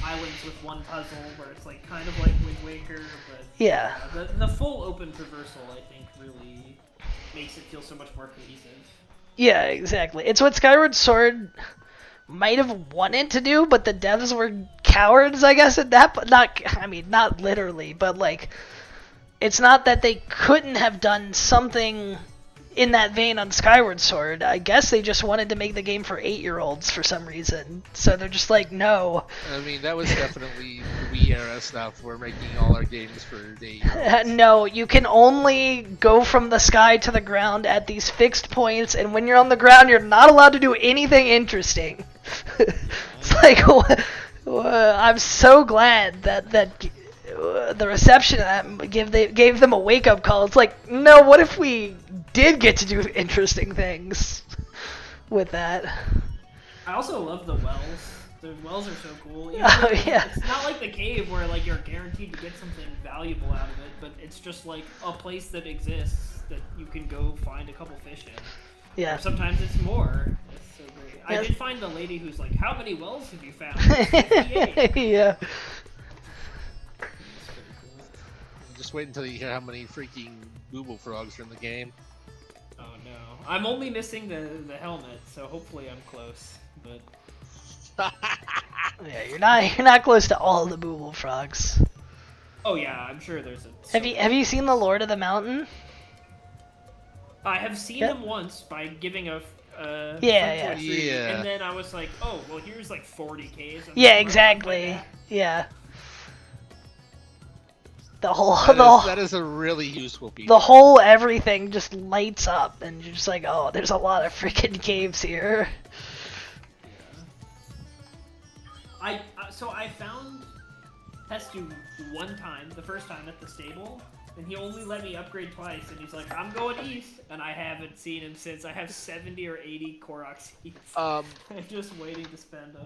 [SPEAKER 8] islands with one puzzle where it's like kind of like Wind Waker, but
[SPEAKER 1] Yeah.
[SPEAKER 8] the full open traversal I think really makes it feel so much more cohesive.
[SPEAKER 1] Yeah, exactly. It's what Skyward Sword might have wanted to do, but the devs were cowards, I guess, at that. But not literally, but like, it's not that they couldn't have done something in that vein on Skyward Sword. I guess they just wanted to make the game for 8-year-olds for some reason. So they're just like, no.
[SPEAKER 4] I mean, that was definitely Wii era stuff. We're making all our games for 8-year-olds.
[SPEAKER 1] No, you can only go from the sky to the ground at these fixed points, and when you're on the ground, you're not allowed to do anything interesting. It's like, I'm so glad that the reception of that gave them a wake-up call. It's like, no, what if we did get to do interesting things with that?
[SPEAKER 8] I also love the wells. The wells are so cool.
[SPEAKER 1] Oh, yeah.
[SPEAKER 8] It's not like the cave where like you're guaranteed to get something valuable out of it, but it's just like a place that exists that you can go find a couple fish in.
[SPEAKER 1] Yeah.
[SPEAKER 8] Or sometimes it's more. It's so great.
[SPEAKER 1] Yeah.
[SPEAKER 8] I did find the lady who's like, "How many wells have you found?" It's 58.
[SPEAKER 1] Yeah.
[SPEAKER 4] Just wait until you hear how many freaking Booble frogs are in the game.
[SPEAKER 8] Oh no. I'm only missing the helmet, so hopefully I'm close. But
[SPEAKER 1] Yeah, you're not close to all the Booble frogs.
[SPEAKER 8] oh yeah, I'm sure there's a.
[SPEAKER 1] Have you seen the Lord of the Mountain?
[SPEAKER 8] I have seen
[SPEAKER 1] Yep.
[SPEAKER 8] him once by giving a
[SPEAKER 1] Yeah,
[SPEAKER 8] fruit
[SPEAKER 1] yeah.
[SPEAKER 8] to a tree,
[SPEAKER 4] Yeah.
[SPEAKER 8] and then I was like, oh well, here's like 40 Ks. I'm
[SPEAKER 1] Yeah,
[SPEAKER 8] like,
[SPEAKER 1] exactly. Yeah. The whole
[SPEAKER 4] That is a really useful piece.
[SPEAKER 1] the whole everything just lights up, and you're just like, oh, there's a lot of freaking caves here.
[SPEAKER 8] So I found Pestu one time, the first time at the stable, and he only let me upgrade twice, and he's like, I'm going east, and I haven't seen him since. I have 70 or 80 Korok seeds. I'm just waiting to spend them.